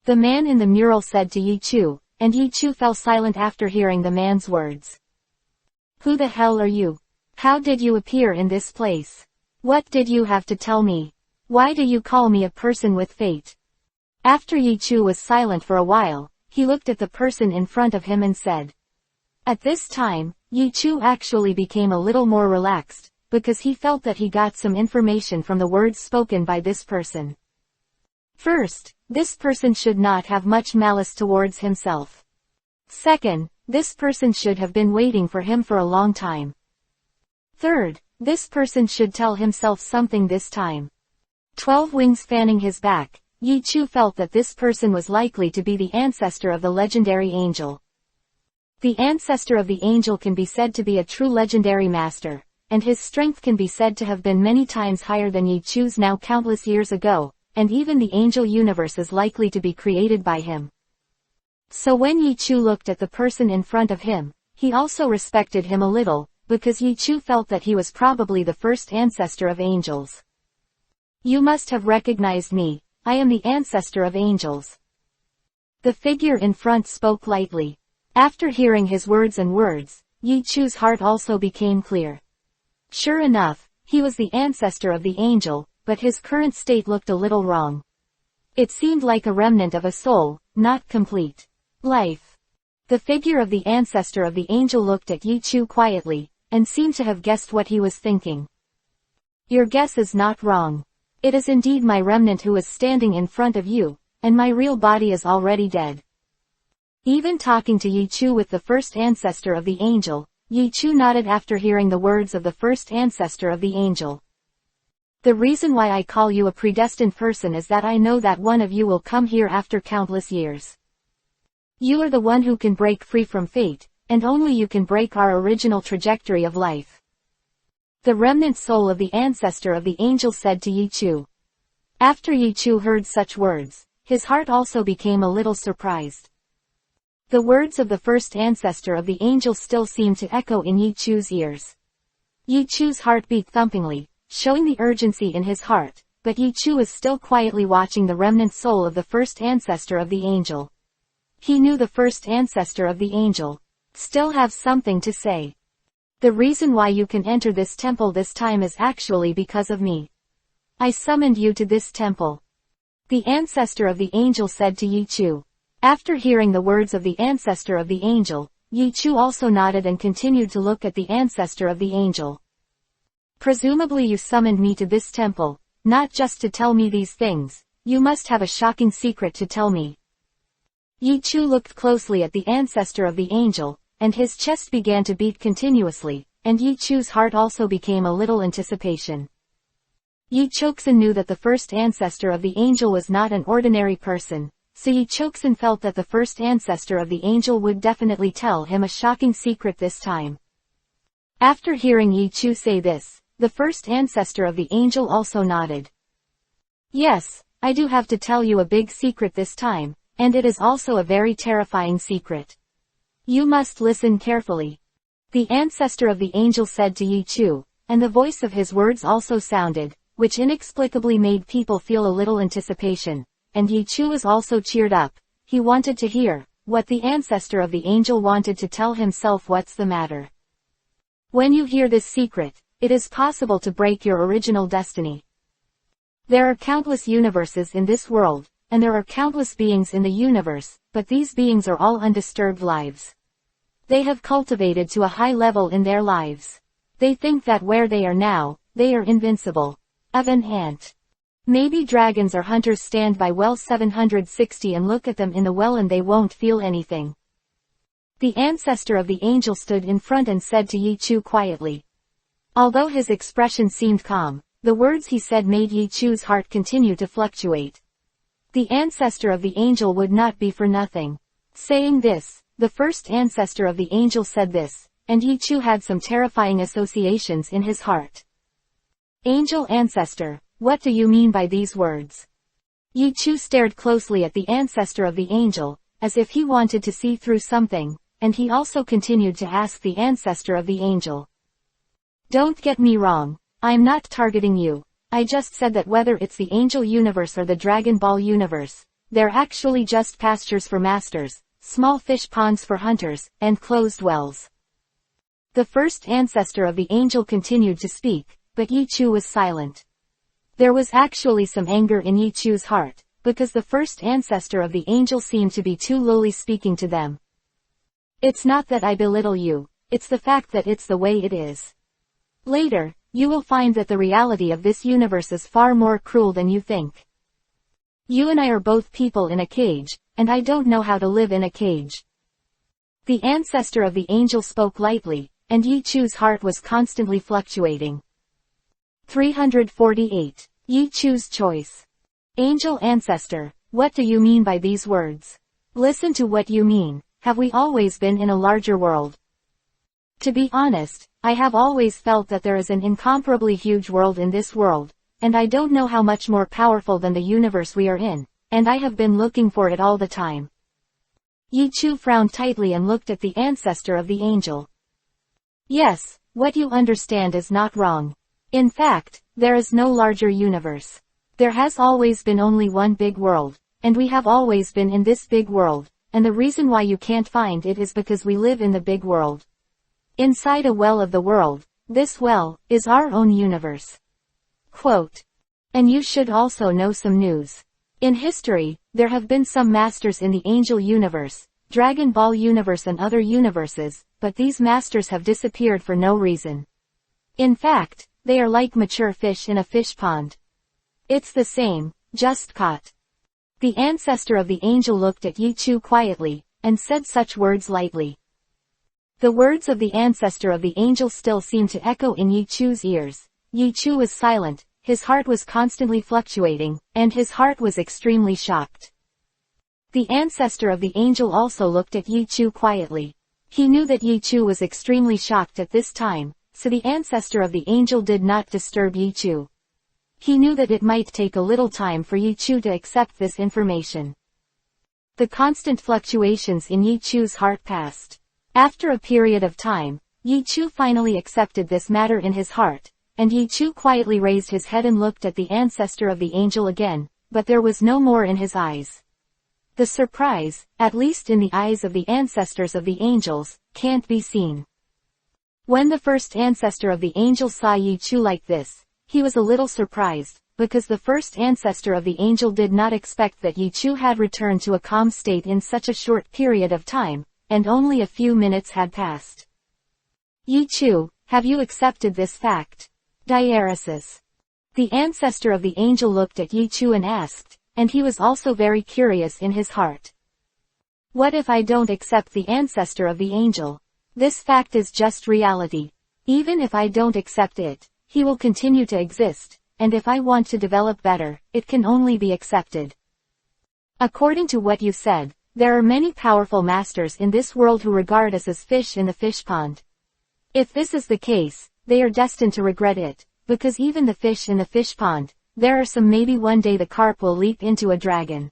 The man in the mural said to Yi Chu, and Yi Chu fell silent after hearing the man's words. Who the hell are you? How did you appear in this place? What did you have to tell me? Why do you call me a person with fate? After Yi Chu was silent for a while, he looked at the person in front of him and said. At this time, Yi Chu actually became a little more relaxed, because he felt that he got some information from the words spoken by this person. First, this person should not have much malice towards himself. Second, this person should have been waiting for him for a long time. Third, this person should tell himself something this time. 12 wings fanning his back, Yi Chu felt that this person was likely to be the ancestor of the legendary angel. The ancestor of the angel can be said to be a true legendary master, and his strength can be said to have been many times higher than Yi Chu's now countless years ago, and even the angel universe is likely to be created by him. So when Yi Chu looked at the person in front of him, he also respected him a little, because Yi Chu felt that he was probably the first ancestor of angels. You must have recognized me. I am the ancestor of angels. The figure in front spoke lightly. After hearing his words, Yi Chu's heart also became clear. Sure enough, he was the ancestor of the angel, but his current state looked a little wrong. It seemed like a remnant of a soul, not complete life. The figure of the ancestor of the angel looked at Yi Chu quietly, and seemed to have guessed what he was thinking. Your guess is not wrong. It is indeed my remnant who is standing in front of you, and my real body is already dead. Even talking to Yi Chu with the first ancestor of the angel, Yi Chu nodded after hearing the words of the first ancestor of the angel. The reason why I call you a predestined person is that I know that one of you will come here after countless years. You are the one who can break free from fate, and only you can break our original trajectory of life. The remnant soul of the ancestor of the angel said to Yi Chu. After Yi Chu heard such words, his heart also became a little surprised. The words of the first ancestor of the angel still seemed to echo in Yi Chu's ears. Yi Chu's heart beat thumpingly, showing the urgency in his heart, but Yi Chu was still quietly watching the remnant soul of the first ancestor of the angel. He knew the first ancestor of the angel still have something to say. The reason why you can enter this temple this time is actually because of me. I summoned you to this temple. The ancestor of the angel said to Yi Chu. After hearing the words of the ancestor of the angel, Yi Chu also nodded and continued to look at the ancestor of the angel. Presumably you summoned me to this temple, not just to tell me these things. You must have a shocking secret to tell me. Yi Chu looked closely at the ancestor of the angel, and his chest began to beat continuously, and Yi Chu's heart also became a little anticipation. Yi Choksan knew that the first ancestor of the angel was not an ordinary person, so Yi Choksan felt that the first ancestor of the angel would definitely tell him a shocking secret this time. After hearing Yi Chu say this, the first ancestor of the angel also nodded. Yes, I do have to tell you a big secret this time, and it is also a very terrifying secret. You must listen carefully. The ancestor of the angel said to Yi Chu, and the voice of his words also sounded, which inexplicably made people feel a little anticipation, and Yi Chu was also cheered up. He wanted to hear what the ancestor of the angel wanted to tell himself. What's the matter? When you hear this secret, it is possible to break your original destiny. There are countless universes in this world, and there are countless beings in the universe, but these beings are all undisturbed lives. They have cultivated to a high level in their lives. They think that where they are now, they are invincible. Of an ant. Maybe dragons or hunters stand by well 760 and look at them in the well and they won't feel anything. The ancestor of the angel stood in front and said to Yi Chu quietly. Although his expression seemed calm, the words he said made Yi Chu's heart continue to fluctuate. The ancestor of the angel would not be for nothing. Saying this, the first ancestor of the angel said this, and Yi Chu had some terrifying associations in his heart. Angel ancestor, what do you mean by these words? Yi Chu stared closely at the ancestor of the angel, as if he wanted to see through something, and he also continued to ask the ancestor of the angel. Don't get me wrong, I'm not targeting you. I just said that whether it's the angel universe or the Dragon Ball universe, they're actually just pastures for masters, small fish ponds for hunters, and closed wells. The first ancestor of the angel continued to speak, but Yi Chu was silent. There was actually some anger in Yi Chu's heart, because the first ancestor of the angel seemed to be too lowly speaking to them. It's not that I belittle you, it's the fact that it's the way it is. Later, you will find that the reality of this universe is far more cruel than you think. You and I are both people in a cage, and I don't know how to live in a cage. The ancestor of the angel spoke lightly, and Yi Chu's heart was constantly fluctuating. 348. Yi Chu's choice. Angel ancestor, what do you mean by these words? Listen to what you mean. Have we always been in a larger world? To be honest, I have always felt that there is an incomparably huge world in this world, and I don't know how much more powerful than the universe we are in, and I have been looking for it all the time. Yi Chu frowned tightly and looked at the ancestor of the angel. Yes, what you understand is not wrong. In fact, there is no larger universe. There has always been only one big world, and we have always been in this big world, and the reason why you can't find it is because we live in the big world. Inside a well of the world, this well, is our own universe. Quote. And you should also know some news. In history, there have been some masters in the Angel universe, Dragon Ball universe and other universes, but these masters have disappeared for no reason. In fact, they are like mature fish in a fish pond. It's the same, just caught. The ancestor of the angel looked at Yi Chu quietly, and said such words lightly. The words of the ancestor of the angel still seemed to echo in Yi Chu's ears. Yi Chu was silent, his heart was constantly fluctuating, and his heart was extremely shocked. The ancestor of the angel also looked at Yi Chu quietly. He knew that Yi Chu was extremely shocked at this time, so the ancestor of the angel did not disturb Yi Chu. He knew that it might take a little time for Yi Chu to accept this information. The constant fluctuations in Yi Chu's heart passed. After a period of time, Yi Chu finally accepted this matter in his heart, and Yi Chu quietly raised his head and looked at the ancestor of the angel again, but there was no more in his eyes. The surprise, at least in the eyes of the ancestors of the angels, can't be seen. When the first ancestor of the angel saw Yi Chu like this, he was a little surprised, because the first ancestor of the angel did not expect that Yi Chu had returned to a calm state in such a short period of time, and only a few minutes had passed. Yi Chu, have you accepted this fact? Diaresis. The ancestor of the angel looked at Yi Chu and asked, and he was also very curious in his heart. What if I don't accept the ancestor of the angel? This fact is just reality. Even if I don't accept it, he will continue to exist, and if I want to develop better, it can only be accepted. According to what you said, there are many powerful masters in this world who regard us as fish in the fish pond. If this is the case, they are destined to regret it, because even the fish in the fish pond, there are some maybe one day the carp will leap into a dragon.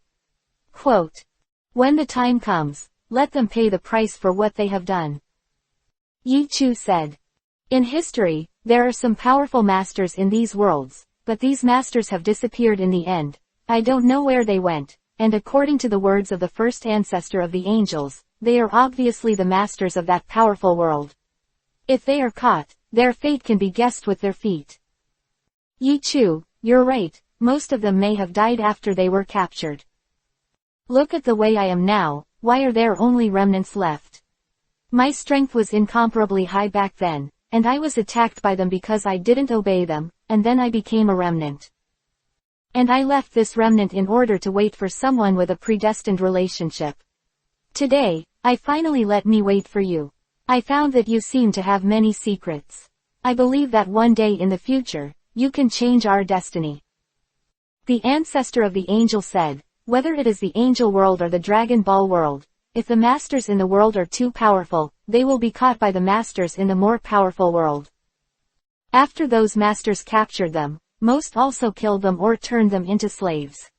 Quote. When the time comes, let them pay the price for what they have done. Yi Chu said. In history, there are some powerful masters in these worlds, but these masters have disappeared in the end. I don't know where they went, and according to the words of the first ancestor of the angels, they are obviously the masters of that powerful world. If they are caught, their fate can be guessed with their feet. Yi Chu, you're right, most of them may have died after they were captured. Look at the way I am now, why are there only remnants left? My strength was incomparably high back then, and I was attacked by them because I didn't obey them, and then I became a remnant. And I left this remnant in order to wait for someone with a predestined relationship. Today, I finally let me wait for you. I found that you seem to have many secrets. I believe that one day in the future, you can change our destiny. The ancestor of the angel said, whether it is the angel world or the Dragon Ball world, if the masters in the world are too powerful, they will be caught by the masters in the more powerful world. After those masters captured them, most also killed them or turned them into slaves.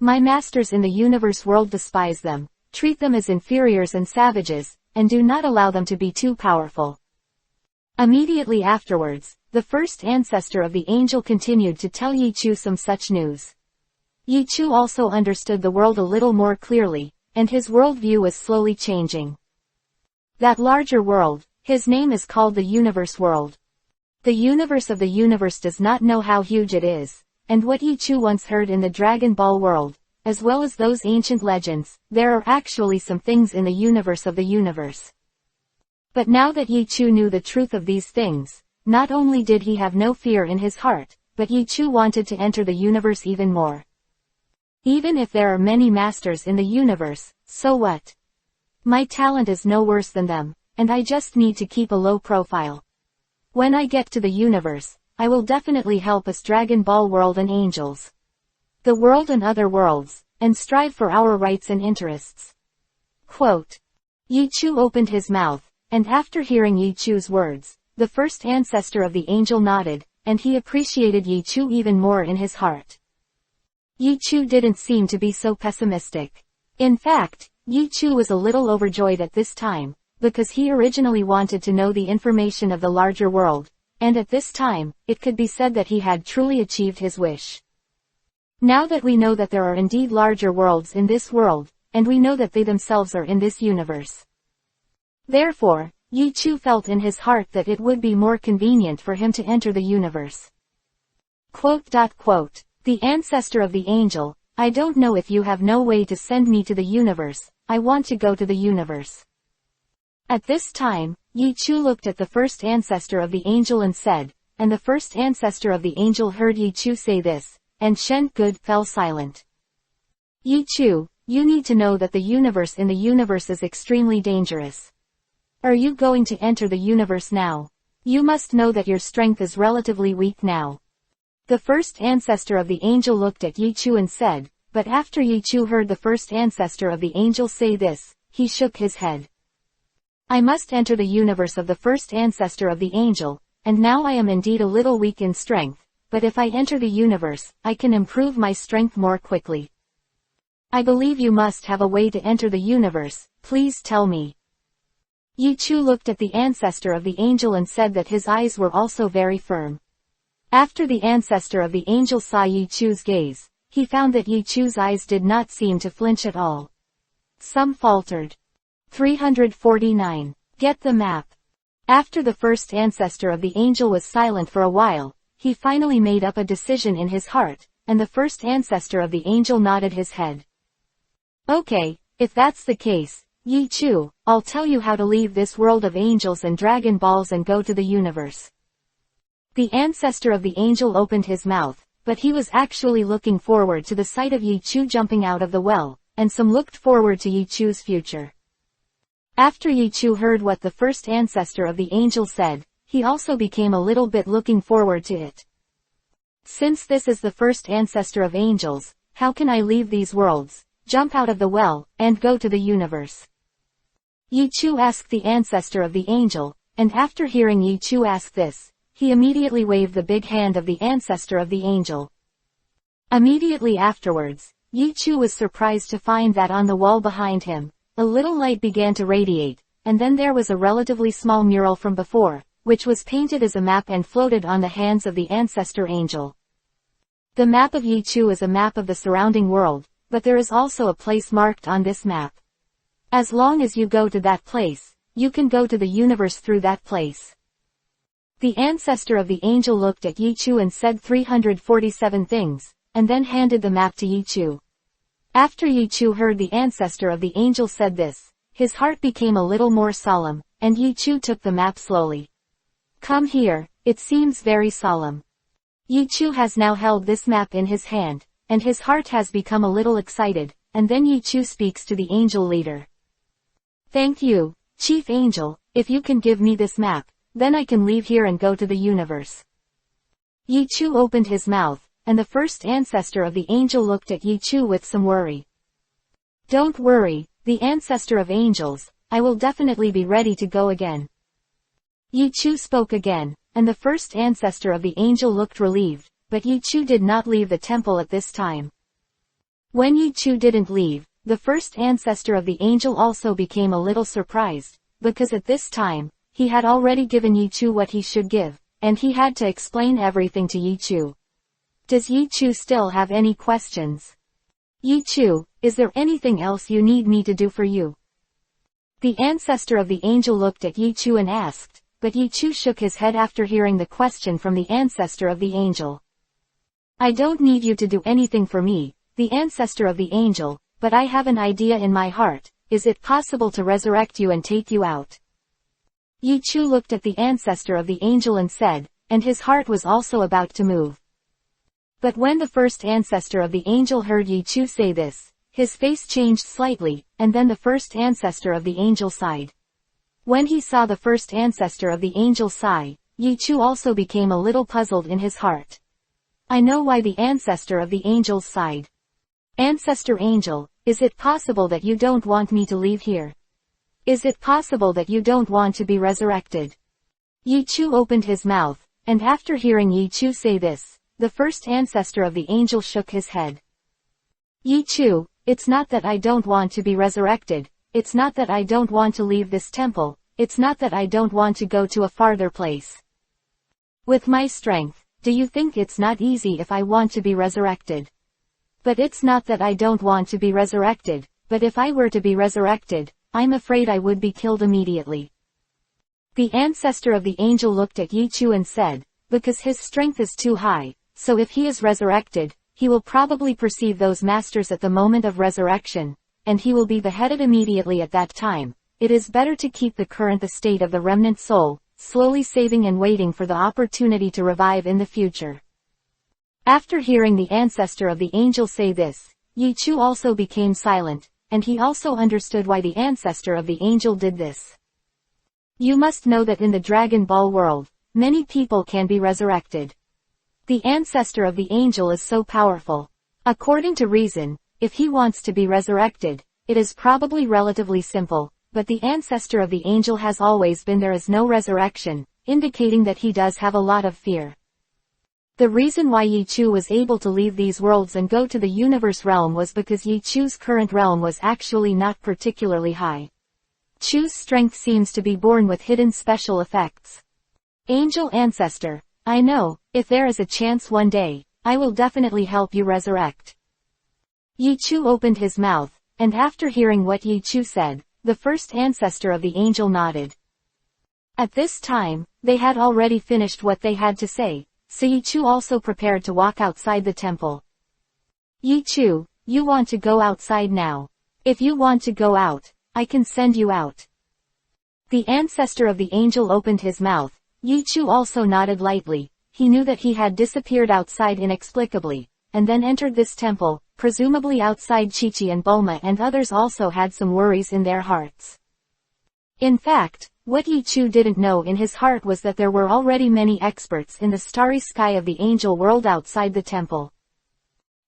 My masters in the universe world despise them, treat them as inferiors and savages, and do not allow them to be too powerful. Immediately afterwards, the first ancestor of the angel continued to tell Yi Chu some such news. Yi Chu also understood the world a little more clearly, and his worldview was slowly changing. That larger world, his name is called the universe world. The universe of the universe does not know how huge it is, and what Yi Chu once heard in the Dragon Ball world, as well as those ancient legends, there are actually some things in the universe of the universe. But now that Yi Chu knew the truth of these things, not only did he have no fear in his heart, but Yi Chu wanted to enter the universe even more. Even if there are many masters in the universe, so what? My talent is no worse than them, and I just need to keep a low profile. When I get to the universe, I will definitely help us Dragon Ball world and angels. The world and other worlds, and strive for our rights and interests. Quote. Yi Chu opened his mouth, and after hearing Yi Chu's words, the first ancestor of the angel nodded, and he appreciated Yi Chu even more in his heart. Yi Chu didn't seem to be so pessimistic. In fact, Yi Chu was a little overjoyed at this time, because he originally wanted to know the information of the larger world, and at this time, it could be said that he had truly achieved his wish. Now that we know that there are indeed larger worlds in this world, and we know that they themselves are in this universe. Therefore, Yi Chu felt in his heart that it would be more convenient for him to enter the universe. Quote. The ancestor of the angel, I don't know if you have no way to send me to the universe, I want to go to the universe. At this time, Yi Chu looked at the first ancestor of the angel and said, and the first ancestor of the angel heard Yi Chu say this, and Shen Good fell silent. Yi Chu, you need to know that the universe in the universe is extremely dangerous. Are you going to enter the universe now? You must know that your strength is relatively weak now. The first ancestor of the angel looked at Yi Chu and said, but after Yi Chu heard the first ancestor of the angel say this, he shook his head. I must enter the universe of the first ancestor of the angel, and now I am indeed a little weak in strength, but if I enter the universe, I can improve my strength more quickly. I believe you must have a way to enter the universe, please tell me. Yi Chu looked at the ancestor of the angel and said that his eyes were also very firm. After the ancestor of the angel saw Yi Chu's gaze, he found that Yi Chu's eyes did not seem to flinch at all. Some faltered. 349. Get the map. After the first ancestor of the angel was silent for a while, he finally made up a decision in his heart, and the first ancestor of the angel nodded his head. Okay, if that's the case, Yi Chu, I'll tell you how to leave this world of angels and Dragon Balls and go to the universe. The ancestor of the angel opened his mouth, but he was actually looking forward to the sight of Yi Chu jumping out of the well, and some looked forward to Yi Chu's future. After Yi Chu heard what the first ancestor of the angel said, he also became a little bit looking forward to it. Since this is the first ancestor of angels, how can I leave these worlds, jump out of the well, and go to the universe? Yi Chu asked the ancestor of the angel, and after hearing Yi Chu ask this, he immediately waved the big hand of the ancestor of the angel. Immediately afterwards, Yi Chu was surprised to find that on the wall behind him, a little light began to radiate, and then there was a relatively small mural from before, which was painted as a map and floated on the hands of the ancestor angel. The map of Yichu is a map of the surrounding world, but there is also a place marked on this map. As long as you go to that place, you can go to the universe through that place. The ancestor of the angel looked at Yichu and said 347 things, and then handed the map to Yichu. After Yichu heard the ancestor of the angel said this, his heart became a little more solemn, and Yichu took the map slowly. Come here, it seems very solemn. Yichu has now held this map in his hand, and his heart has become a little excited, and then Yichu speaks to the angel leader. Thank you, Chief Angel, if you can give me this map, then I can leave here and go to the universe. Yichu opened his mouth, and the first ancestor of the angel looked at Yichu with some worry. Don't worry, the ancestor of angels, I will definitely be ready to go again. Yichu spoke again, and the first ancestor of the angel looked relieved, but Yichu did not leave the temple at this time. When Yichu didn't leave, the first ancestor of the angel also became a little surprised, because at this time, he had already given Yichu what he should give, and he had to explain everything to Yichu. Does Yichu still have any questions? Yichu, is there anything else you need me to do for you? The ancestor of the angel looked at Yichu and asked, but Yichu shook his head after hearing the question from the ancestor of the angel. I don't need you to do anything for me, the ancestor of the angel, but I have an idea in my heart. Is it possible to resurrect you and take you out? Yichu looked at the ancestor of the angel and said, and his heart was also about to move. But when the first ancestor of the angel heard Yichu say this, his face changed slightly, and then the first ancestor of the angel sighed. When he saw the first ancestor of the angel sigh, Yichu also became a little puzzled in his heart. I know why the ancestor of the angels sighed. Ancestor angel, is it possible that you don't want me to leave here? Is it possible that you don't want to be resurrected? Yichu opened his mouth, and after hearing Yichu say this, the first ancestor of the angel shook his head. Yichu, it's not that I don't want to be resurrected, it's not that I don't want to leave this temple, it's not that I don't want to go to a farther place. With my strength, do you think it's not easy if I want to be resurrected? But it's not that I don't want to be resurrected, but if I were to be resurrected, I'm afraid I would be killed immediately. The ancestor of the angel looked at Yichu and said, because his strength is too high, so if he is resurrected, he will probably perceive those masters at the moment of resurrection, and he will be beheaded immediately at that time. It is better to keep the current estate of the remnant soul, slowly saving and waiting for the opportunity to revive in the future. After hearing the ancestor of the angel say this, Yichu also became silent, and he also understood why the ancestor of the angel did this. You must know that in the Dragon Ball world, many people can be resurrected. The ancestor of the angel is so powerful. According to reason, if he wants to be resurrected, it is probably relatively simple, but the ancestor of the angel has always been there is no resurrection, indicating that he does have a lot of fear. The reason why Yichu was able to leave these worlds and go to the universe realm was because Yichu's current realm was actually not particularly high. Chu's strength seems to be born with hidden special effects. Angel ancestor, I know, if there is a chance one day, I will definitely help you resurrect. Yichu opened his mouth, and after hearing what Yichu said, the first ancestor of the angel nodded. At this time, they had already finished what they had to say, so Yichu also prepared to walk outside the temple. Yichu, you want to go outside now. If you want to go out, I can send you out. The ancestor of the angel opened his mouth. Yichu also nodded lightly. He knew that he had disappeared outside inexplicably, and then entered this temple, presumably outside Chi-Chi and Bulma and others also had some worries in their hearts. In fact, what Yichu didn't know in his heart was that there were already many experts in the starry sky of the angel world outside the temple.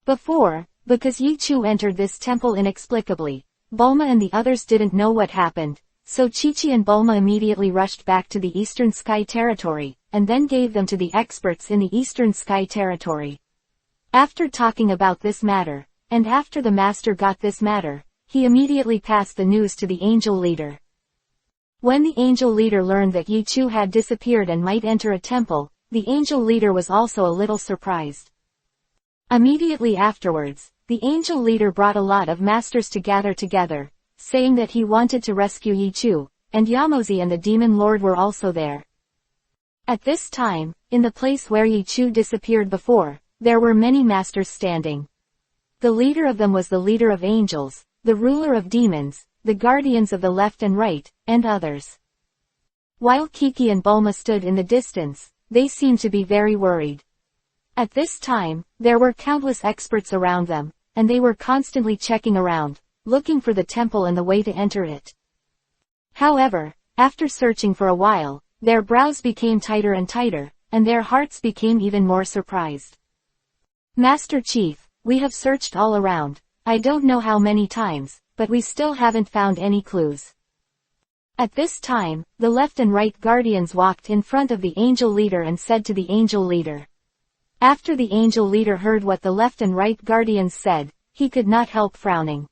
Because Yichu entered this temple inexplicably, Bulma and the others didn't know what happened, so Chi-Chi and Bulma immediately rushed back to the Eastern Sky Territory, and then gave them to the experts in the Eastern Sky Territory. After talking about this matter, and after the master got this matter, he immediately passed the news to the angel leader. When the angel leader learned that Yi Chu had disappeared and might enter a temple, the angel leader was also a little surprised. Immediately afterwards, the angel leader brought a lot of masters to gather together, saying that he wanted to rescue Yi Chu, and Yamozi and the demon lord were also there. At this time, in the place where Yi Chu disappeared before, there were many masters standing. The leader of them was the leader of angels, the ruler of demons, the guardians of the left and right, and others. While Kiki and Bulma stood in the distance, they seemed to be very worried. At this time, there were countless experts around them, and they were constantly checking around, looking for the temple and the way to enter it. However, after searching for a while, their brows became tighter and tighter, and their hearts became even more surprised. Master Chief, we have searched all around, I don't know how many times, but we still haven't found any clues. At this time, the left and right guardians walked in front of the angel leader and said to the angel leader. After the angel leader heard what the left and right guardians said, he could not help frowning.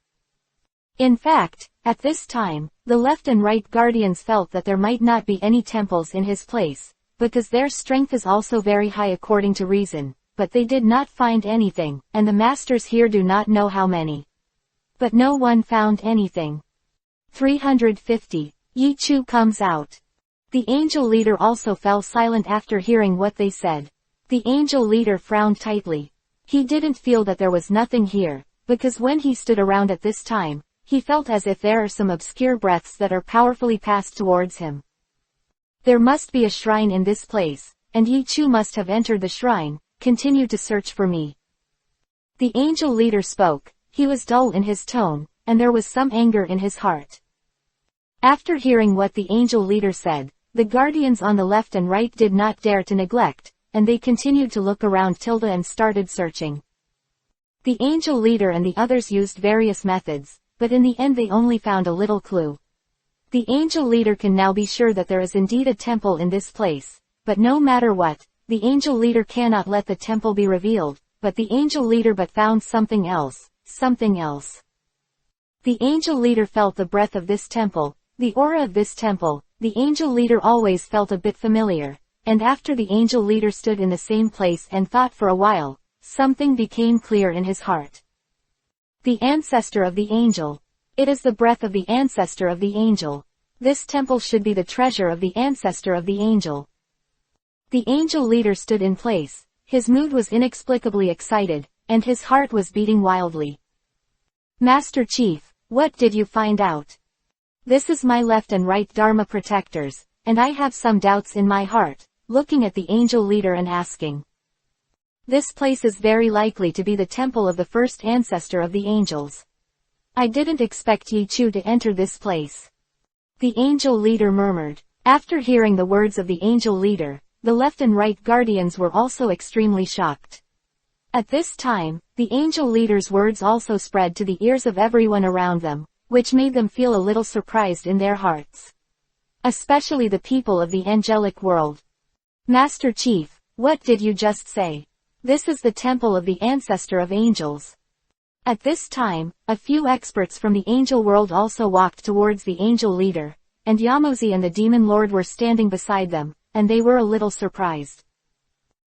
In fact, at this time, the left and right guardians felt that there might not be any temples in his place, because their strength is also very high according to reason, but they did not find anything, and the masters here do not know how many. But no one found anything. 350. Yi Chu comes out. The angel leader also fell silent after hearing what they said. The angel leader frowned tightly. He didn't feel that there was nothing here, because when he stood around at this time, he felt as if there are some obscure breaths that are powerfully passed towards him. There must be a shrine in this place, and Yi Chu must have entered the shrine. Continue to search for me. The angel leader spoke. He was dull in his tone, and there was some anger in his heart. After hearing what the angel leader said, the guardians on the left and right did not dare to neglect, and they continued to look around and started searching. The angel leader and the others used various methods, but in the end they only found a little clue. The angel leader can now be sure that there is indeed a temple in this place, but no matter what, the angel leader cannot let the temple be revealed, but the angel leader found something else, something else. The angel leader felt the breath of this temple, the aura of this temple. The angel leader always felt a bit familiar, and after the angel leader stood in the same place and thought for a while, something became clear in his heart. The ancestor of the angel. It is the breath of the ancestor of the angel. This temple should be the treasure of the ancestor of the angel. The angel leader stood in place. His mood was inexplicably excited, and his heart was beating wildly. Master Chief, what did you find out? This is my left and right Dharma protectors, and I have some doubts in my heart, looking at the angel leader and asking. This place is very likely to be the temple of the first ancestor of the angels. I didn't expect Yi Chu to enter this place. The angel leader murmured. After hearing the words of the angel leader, the left and right guardians were also extremely shocked. At this time, the angel leader's words also spread to the ears of everyone around them, which made them feel a little surprised in their hearts. Especially the people of the angelic world. Master Chief, what did you just say? This is the temple of the ancestor of angels. At this time, a few experts from the angel world also walked towards the angel leader, and Yamozi and the demon lord were standing beside them, and they were a little surprised.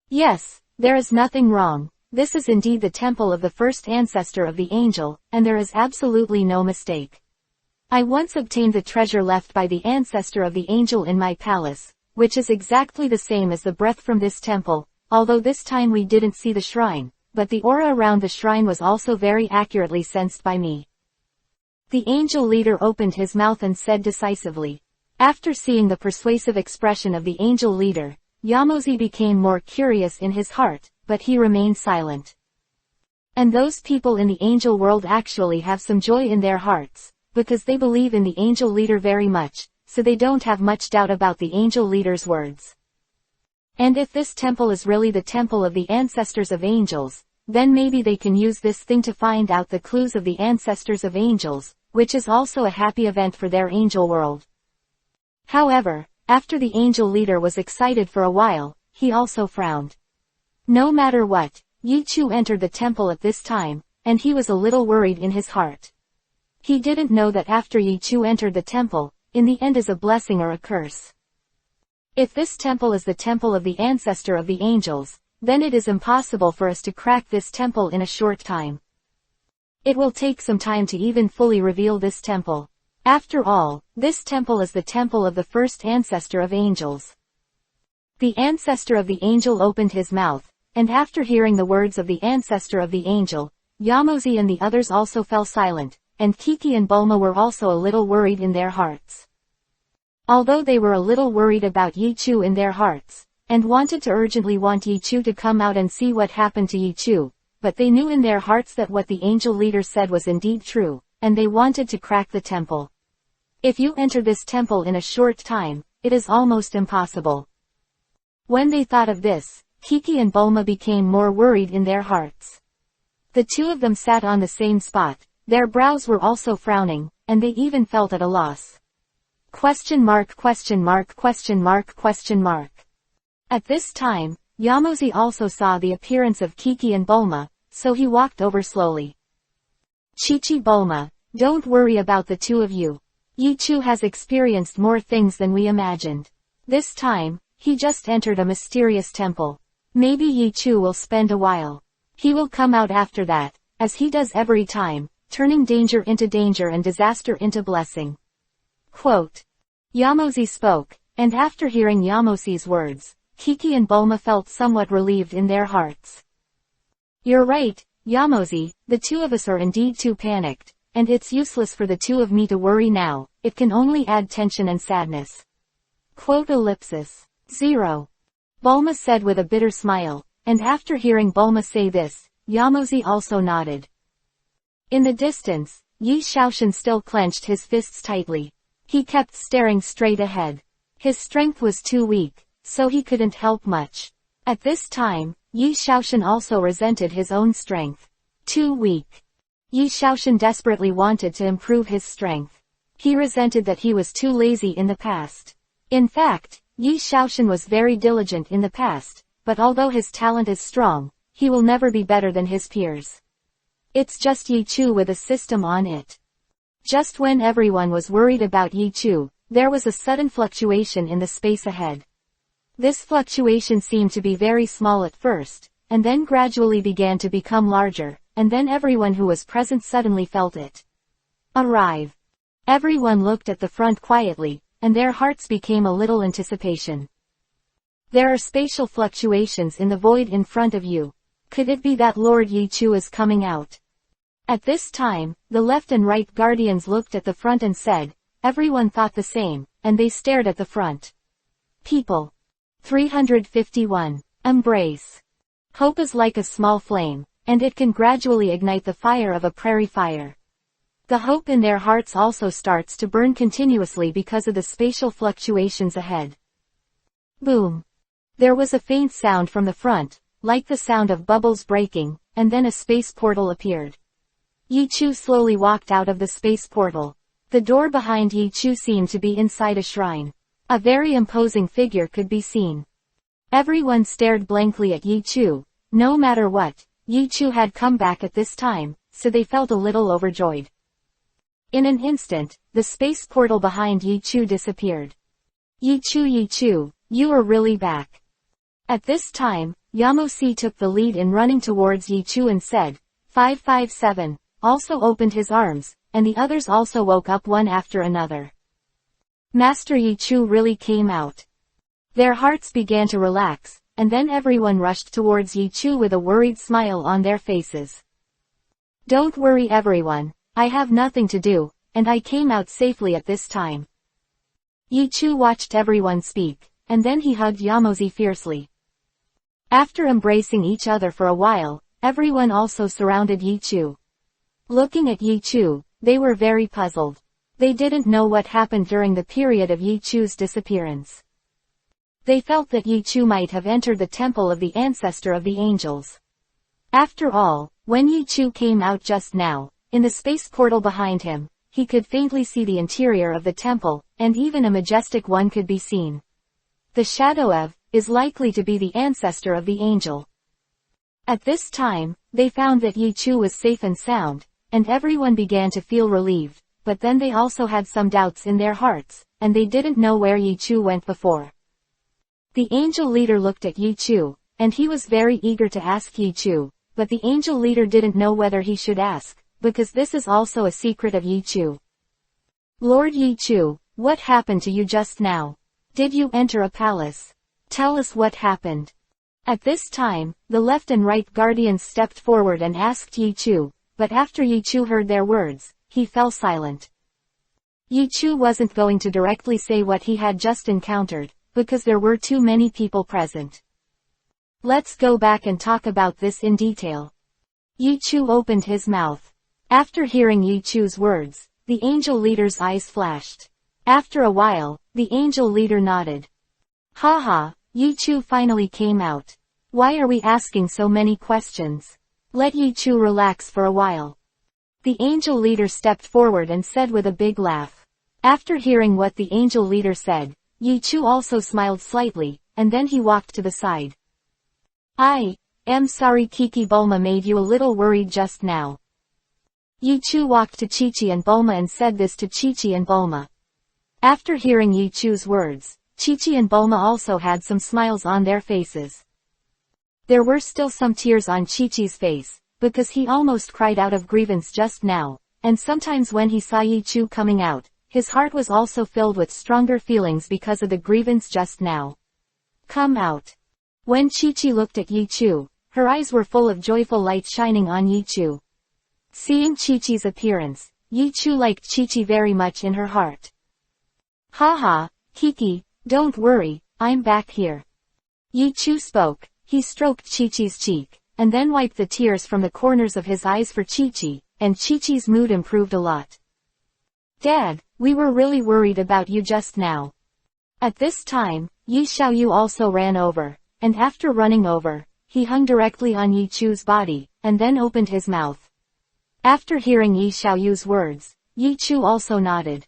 Yes, there is nothing wrong. This is indeed the temple of the first ancestor of the angel, and there is absolutely no mistake. I once obtained the treasure left by the ancestor of the angel in my palace, which is exactly the same as the breath from this temple, although this time we didn't see the shrine, but the aura around the shrine was also very accurately sensed by me. The angel leader opened his mouth and said decisively. After seeing the persuasive expression of the angel leader, Yamozi became more curious in his heart, but he remained silent. And those people in the angel world actually have some joy in their hearts, because they believe in the angel leader very much, so they don't have much doubt about the angel leader's words. And if this temple is really the temple of the ancestors of angels, then maybe they can use this thing to find out the clues of the ancestors of angels, which is also a happy event for their angel world. However, after the angel leader was excited for a while, he also frowned. No matter what, Yi Chu entered the temple at this time, and he was a little worried in his heart. He didn't know that after Yi Chu entered the temple, in the end is a blessing or a curse. If this temple is the temple of the ancestor of the angels, then it is impossible for us to crack this temple in a short time. It will take some time to even fully reveal this temple. After all, this temple is the temple of the first ancestor of angels. The ancestor of the angel opened his mouth, and after hearing the words of the ancestor of the angel, Yamozi and the others also fell silent, and Kiki and Bulma were also a little worried in their hearts. Although they were a little worried about Yichu in their hearts, and wanted to urgently want Yichu to come out and see what happened to Yichu, but they knew in their hearts that what the angel leader said was indeed true, and they wanted to crack the temple. If you enter this temple in a short time, it is almost impossible. When they thought of this, Kiki and Bulma became more worried in their hearts. The two of them sat on the same spot, their brows were also frowning, and they even felt at a loss. Question mark, question mark, question mark, question mark. At this time, Yamozi also saw the appearance of Kiki and Bulma, so he walked over slowly. Chichi Bulma, don't worry about the two of you. Yichu has experienced more things than we imagined. This time, he just entered a mysterious temple. Maybe Yichu will spend a while. He will come out after that, as he does every time, turning danger into danger and disaster into blessing. Quote. Yamozi spoke, and after hearing Yamozi's words, Kiki and Bulma felt somewhat relieved in their hearts. You're right, Yamozi, the two of us are indeed too panicked, and it's useless for the two of me to worry now, it can only add tension and sadness. Quote ellipsis. 0. Bulma said with a bitter smile, and after hearing Bulma say this, Yamozi also nodded. In the distance, Yi Shaoxian still clenched his fists tightly. He kept staring straight ahead. His strength was too weak, so he couldn't help much. At this time, Yi Shaoxian also resented his own strength. Too weak. Yi Shaoxian desperately wanted to improve his strength. He resented that he was too lazy in the past. In fact, Yi Shaoxian was very diligent in the past, but although his talent is strong, he will never be better than his peers. It's just Yichu with a system on it. Just when everyone was worried about Yichu, there was a sudden fluctuation in the space ahead. This fluctuation seemed to be very small at first, and then gradually began to become larger, and then everyone who was present suddenly felt it. Arrive. Everyone looked at the front quietly, and their hearts became a little anticipation. There are spatial fluctuations in the void in front of you. Could it be that Lord Yichu is coming out? At this time, the left and right guardians looked at the front and said, everyone thought the same, and they stared at the front. People. 351. Embrace. Hope is like a small flame, and it can gradually ignite the fire of a prairie fire. The hope in their hearts also starts to burn continuously because of the spatial fluctuations ahead. Boom. There was a faint sound from the front, like the sound of bubbles breaking, and then a space portal appeared. Yichu slowly walked out of the space portal. The door behind Yichu seemed to be inside a shrine. A very imposing figure could be seen. Everyone stared blankly at Yichu. No matter what, Yichu had come back at this time, so they felt a little overjoyed. In an instant, the space portal behind Yichu disappeared. Yichu, you are really back. At this time, Yamozi took the lead in running towards Yichu and said, 557, also opened his arms, and the others also woke up one after another. Master Yichu really came out. Their hearts began to relax, and then everyone rushed towards Yichu with a worried smile on their faces. Don't worry everyone, I have nothing to do, and I came out safely at this time. Yichu watched everyone speak, and then he hugged Yamozi fiercely. After embracing each other for a while, everyone also surrounded Yichu. Looking at Yichu, they were very puzzled. They didn't know what happened during the period of Yichu's disappearance. They felt that Yichu might have entered the temple of the ancestor of the angels. After all, when Yichu came out just now, in the space portal behind him, he could faintly see the interior of the temple, and even a majestic one could be seen. The shadow of is likely to be the ancestor of the angel. At this time, they found that Yichu was safe and sound, and everyone began to feel relieved, but then they also had some doubts in their hearts, and they didn't know where Yi Chu went before. The angel leader looked at Yi Chu, and he was very eager to ask Yi Chu, but the angel leader didn't know whether he should ask, because this is also a secret of Yi Chu. Lord Yi Chu, what happened to you just now? Did you enter a palace? Tell us what happened. At this time, the left and right guardians stepped forward and asked Yi Chu, but after Yi Chu heard their words, he fell silent. Yi Chu wasn't going to directly say what he had just encountered, because there were too many people present. Let's go back and talk about this in detail. Yi Chu opened his mouth. After hearing Yi Chu's words, the angel leader's eyes flashed. After a while, the angel leader nodded. Haha, Yi Chu finally came out. Why are we asking so many questions? Let Yi Chu relax for a while. The angel leader stepped forward and said with a big laugh. After hearing what the angel leader said, Yi Chu also smiled slightly, and then he walked to the side. I am sorry Kiki Bulma made you a little worried just now. Yi Chu walked to Chi-Chi and Bulma and said this to Chi-Chi and Bulma. After hearing Yi Chu's words, Chi-Chi and Bulma also had some smiles on their faces. There were still some tears on Chi-Chi's face, because he almost cried out of grievance just now, and sometimes when he saw Yi Chu coming out, his heart was also filled with stronger feelings because of the grievance just now. Come out. When Chi-Chi looked at Yi Chu, her eyes were full of joyful light shining on Yi Chu. Seeing Chi-Chi's appearance, Yi Chu liked Chi-Chi very much in her heart. Haha, Kiki, don't worry, I'm back here. Yi Chu spoke. He stroked Chi-Chi's cheek, and then wiped the tears from the corners of his eyes for Chi-Chi, and Chi-Chi's mood improved a lot. Dad, we were really worried about you just now. At this time, Yi Xiaoyu also ran over, and after running over, he hung directly on Yi Chu's body, and then opened his mouth. After hearing Yi Xiaoyu's words, Yi Chu also nodded.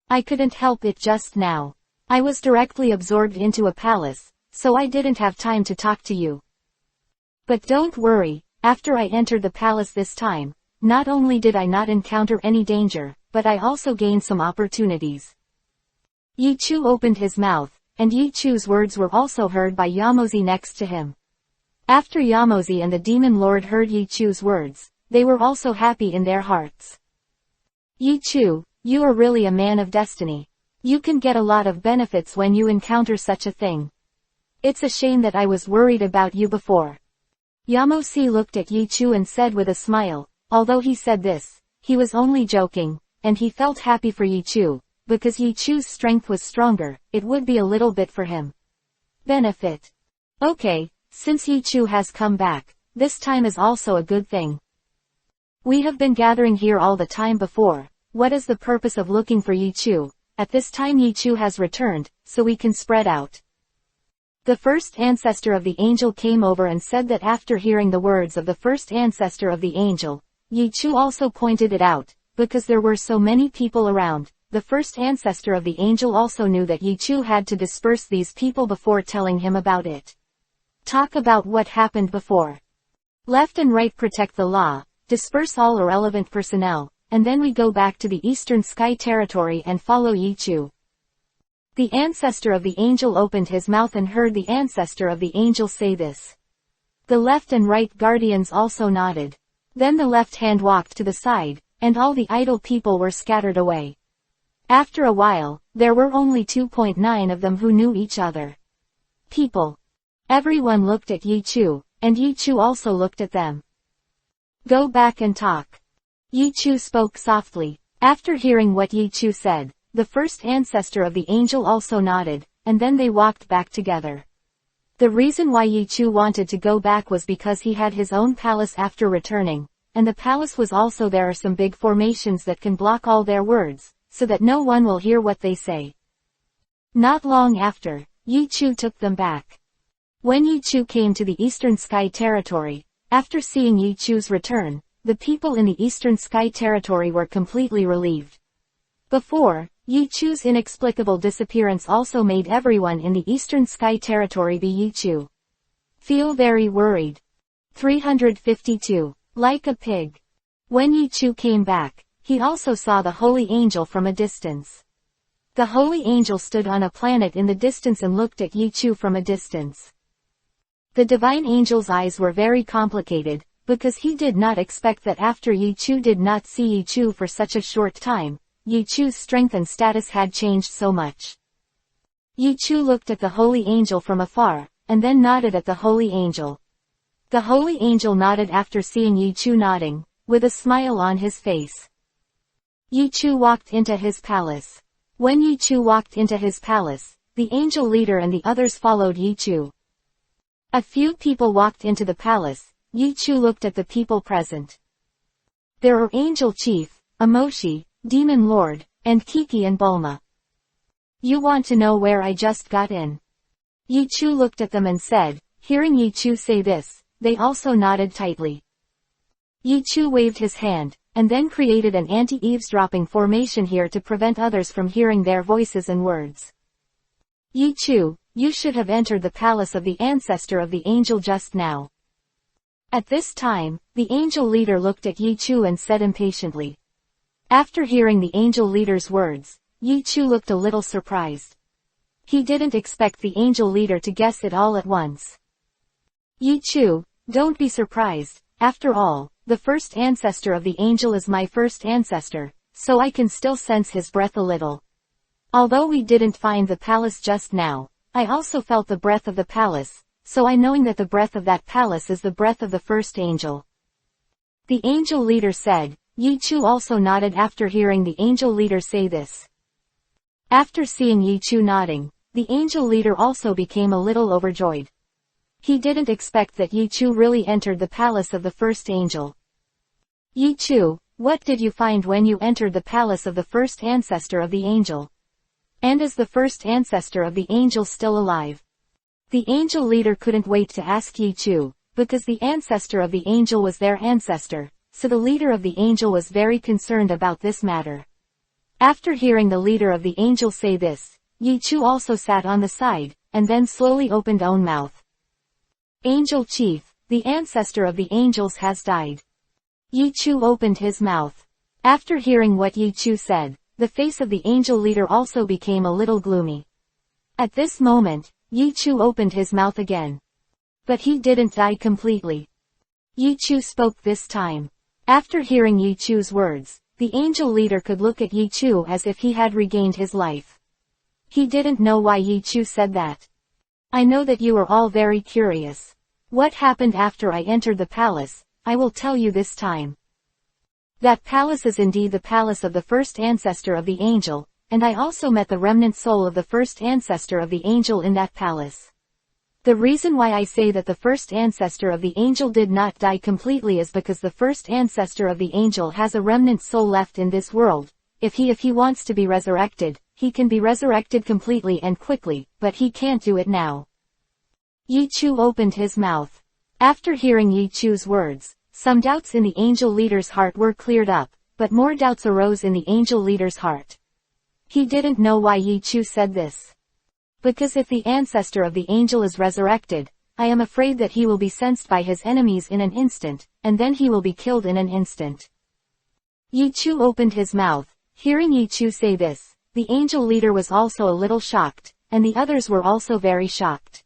I couldn't help it just now. I was directly absorbed into a palace, so I didn't have time to talk to you. But don't worry, after I entered the palace this time, not only did I not encounter any danger, but I also gained some opportunities. Yi Chu opened his mouth, and Yi Chu's words were also heard by Yamozi next to him. After Yamozi and the Demon Lord heard Yi Chu's words, they were also happy in their hearts. Yi Chu, you are really a man of destiny. You can get a lot of benefits when you encounter such a thing. It's a shame that I was worried about you before. Yamozi looked at Yi Chu and said with a smile, although he said this, he was only joking, and he felt happy for Yi Chu, because Yi Chu's strength was stronger, it would be a little bit for him. Benefit. Okay, since Yi Chu has come back, this time is also a good thing. We have been gathering here all the time before. What is the purpose of looking for Yi Chu? At this time Yi Chu has returned, so we can spread out. The first ancestor of the angel came over and said that after hearing the words of the first ancestor of the angel, Yi Chu also pointed it out, because there were so many people around. The first ancestor of the angel also knew that Yi Chu had to disperse these people before telling him about it. Talk about what happened before. Left and right protect the law, disperse all irrelevant personnel, and then we go back to the Eastern Sky Territory and follow Yi Chu. The ancestor of the angel opened his mouth and heard the ancestor of the angel say this. The left and right guardians also nodded. Then the left hand walked to the side, and all the idle people were scattered away. After a while, there were only 2.9 of them who knew each other. People. Everyone looked at Yi Chu, and Yi Chu also looked at them. Go back and talk. Yi Chu spoke softly. After hearing what Yi Chu said, the first ancestor of the angel also nodded, and then they walked back together. The reason why Yi Chu wanted to go back was because he had his own palace after returning, and the palace was also there are some big formations that can block all their words, so that no one will hear what they say. Not long after, Yi Chu took them back. When Yi Chu came to the Eastern Sky Territory, after seeing Yi Chu's return, the people in the Eastern Sky Territory were completely relieved. Before, Yi Chu's inexplicable disappearance also made everyone in the Eastern Sky Territory be Yi Chu. Feel very worried. 352. Like a pig. When Yi Chu came back, he also saw the holy angel from a distance. The holy angel stood on a planet in the distance and looked at Yi Chu from a distance. The divine angel's eyes were very complicated, because he did not expect that after Yi Chu did not see Yi Chu for such a short time, Yi Chu's strength and status had changed so much. Yi Chu looked at the holy angel from afar, and then nodded at the holy angel. The holy angel nodded after seeing Yi Chu nodding, with a smile on his face. Yi Chu walked into his palace. When Yi Chu walked into his palace, the angel leader and the others followed Yi Chu. A few people walked into the palace. Yi Chu looked at the people present. There were Angel Chief, Amoshi, Demon Lord, and Kiki and Bulma. You want to know where I just got in? Yi Chu looked at them and said. Hearing Yi Chu say this, they also nodded tightly. Yi Chu waved his hand, and then created an anti-eavesdropping formation here to prevent others from hearing their voices and words. Yi Chu, you should have entered the palace of the ancestor of the angel just now. At this time, the angel leader looked at Yi Chu and said impatiently. After hearing the angel leader's words, Yi Chu looked a little surprised. He didn't expect the angel leader to guess it all at once. Yi Chu, don't be surprised. After all, the first ancestor of the angel is my first ancestor, so I can still sense his breath a little. Although we didn't find the palace just now, I also felt the breath of the palace, so I knowing that the breath of that palace is the breath of the first angel. The angel leader said. Yi Chu also nodded after hearing the angel leader say this. After seeing Yi Chu nodding, the angel leader also became a little overjoyed. He didn't expect that Yi Chu really entered the palace of the first angel. Yi Chu, what did you find when you entered the palace of the first ancestor of the angel? And is the first ancestor of the angel still alive? The angel leader couldn't wait to ask Yi Chu, because the ancestor of the angel was their ancestor, so the leader of the angel was very concerned about this matter. After hearing the leader of the angel say this, Yi Chu also sat on the side, and then slowly opened own mouth. Angel Chief, the ancestor of the angels has died. Yi Chu opened his mouth. After hearing what Yi Chu said, the face of the angel leader also became a little gloomy. At this moment, Yi Chu opened his mouth again. But he didn't die completely. Yi Chu spoke this time. After hearing Yi Chu's words, the angel leader could look at Yi Chu as if he had regained his life. He didn't know why Yi Chu said that. I know that you are all very curious. What happened after I entered the palace, I will tell you this time. That palace is indeed the palace of the first ancestor of the angel, and I also met the remnant soul of the first ancestor of the angel in that palace. The reason why I say that the first ancestor of the angel did not die completely is because the first ancestor of the angel has a remnant soul left in this world. If he wants to be resurrected, he can be resurrected completely and quickly, but he can't do it now. Yi Chu opened his mouth. After hearing Yi Chu's words, some doubts in the angel leader's heart were cleared up, but more doubts arose in the angel leader's heart. He didn't know why Yi Chu said this. Because if the ancestor of the angel is resurrected, I am afraid that he will be sensed by his enemies in an instant, and then he will be killed in an instant. Yi Chu opened his mouth. Hearing Yi Chu say this, the angel leader was also a little shocked, and the others were also very shocked.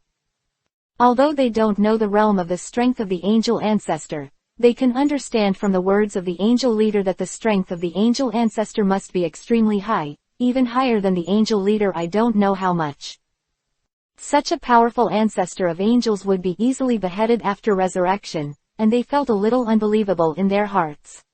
Although they don't know the realm of the strength of the angel ancestor, they can understand from the words of the angel leader that the strength of the angel ancestor must be extremely high, even higher than the angel leader. I don't know how much. Such a powerful ancestor of angels would be easily beheaded after resurrection, and they felt a little unbelievable in their hearts.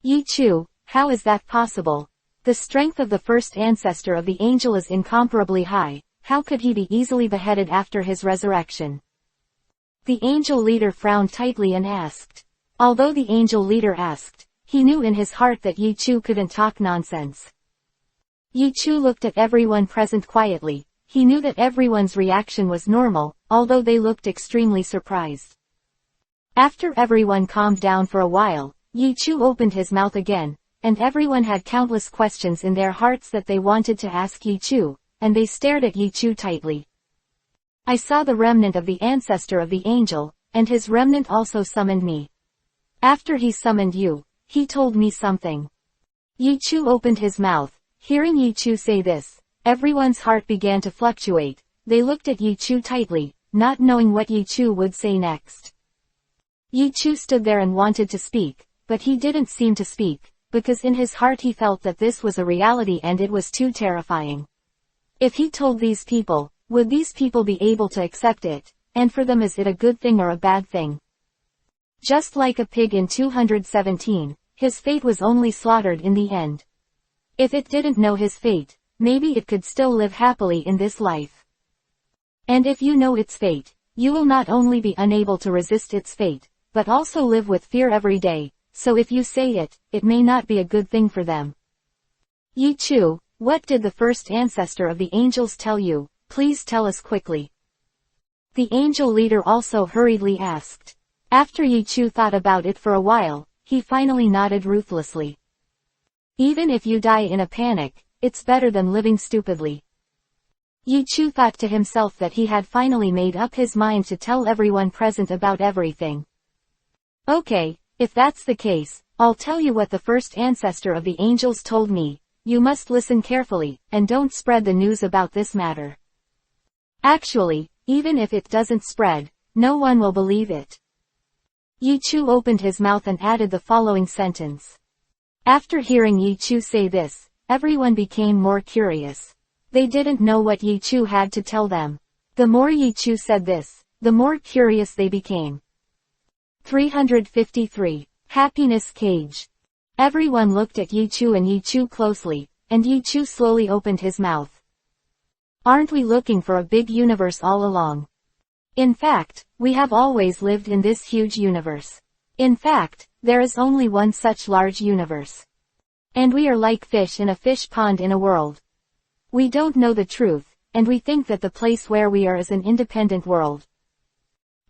Yi Chu, how is that possible? The strength of the first ancestor of the angel is incomparably high. How could he be easily beheaded after his resurrection? The angel leader frowned tightly and asked. Although the angel leader asked, he knew in his heart that Yi Chu couldn't talk nonsense. Yi Chu looked at everyone present quietly. He knew that everyone's reaction was normal, although they looked extremely surprised. After everyone calmed down for a while, Yi Chu opened his mouth again, and everyone had countless questions in their hearts that they wanted to ask Yi Chu, and they stared at Yi Chu tightly. I saw the remnant of the ancestor of the angel, and his remnant also summoned me. After he summoned you, he told me something. Yi Chu opened his mouth. Hearing Yi Chu say this, everyone's heart began to fluctuate. They looked at Yi Chu tightly, not knowing what Yi Chu would say next. Yi Chu stood there and wanted to speak, but he didn't seem to speak, because in his heart he felt that this was a reality and it was too terrifying. If he told these people, would these people be able to accept it, and for them is it a good thing or a bad thing? Just like a pig in 217, his fate was only slaughtered in the end. If it didn't know his fate, maybe it could still live happily in this life. And if you know its fate, you will not only be unable to resist its fate, but also live with fear every day, so if you say it, it may not be a good thing for them. Yi Chu, what did the first ancestor of the angels tell you? Please tell us quickly. The angel leader also hurriedly asked. After Yi Chu thought about it for a while, he finally nodded ruthlessly. Even if you die in a panic, it's better than living stupidly. Yi Chu thought to himself that he had finally made up his mind to tell everyone present about everything. Okay, if that's the case, I'll tell you what the first ancestor of the angels told me. You must listen carefully, and don't spread the news about this matter. Actually, even if it doesn't spread, no one will believe it. Yi Chu opened his mouth and added the following sentence. After hearing Yi Chu say this, everyone became more curious. They didn't know what Yi Chu had to tell them. The more Yi Chu said this, the more curious they became. 353. Happiness Cage. Everyone looked at Yi Chu and Yi Chu closely, and Yi Chu slowly opened his mouth. Aren't we looking for a big universe all along? In fact, we have always lived in this huge universe. In fact, there is only one such large universe. And we are like fish in a fish pond in a world. We don't know the truth, and we think that the place where we are is an independent world.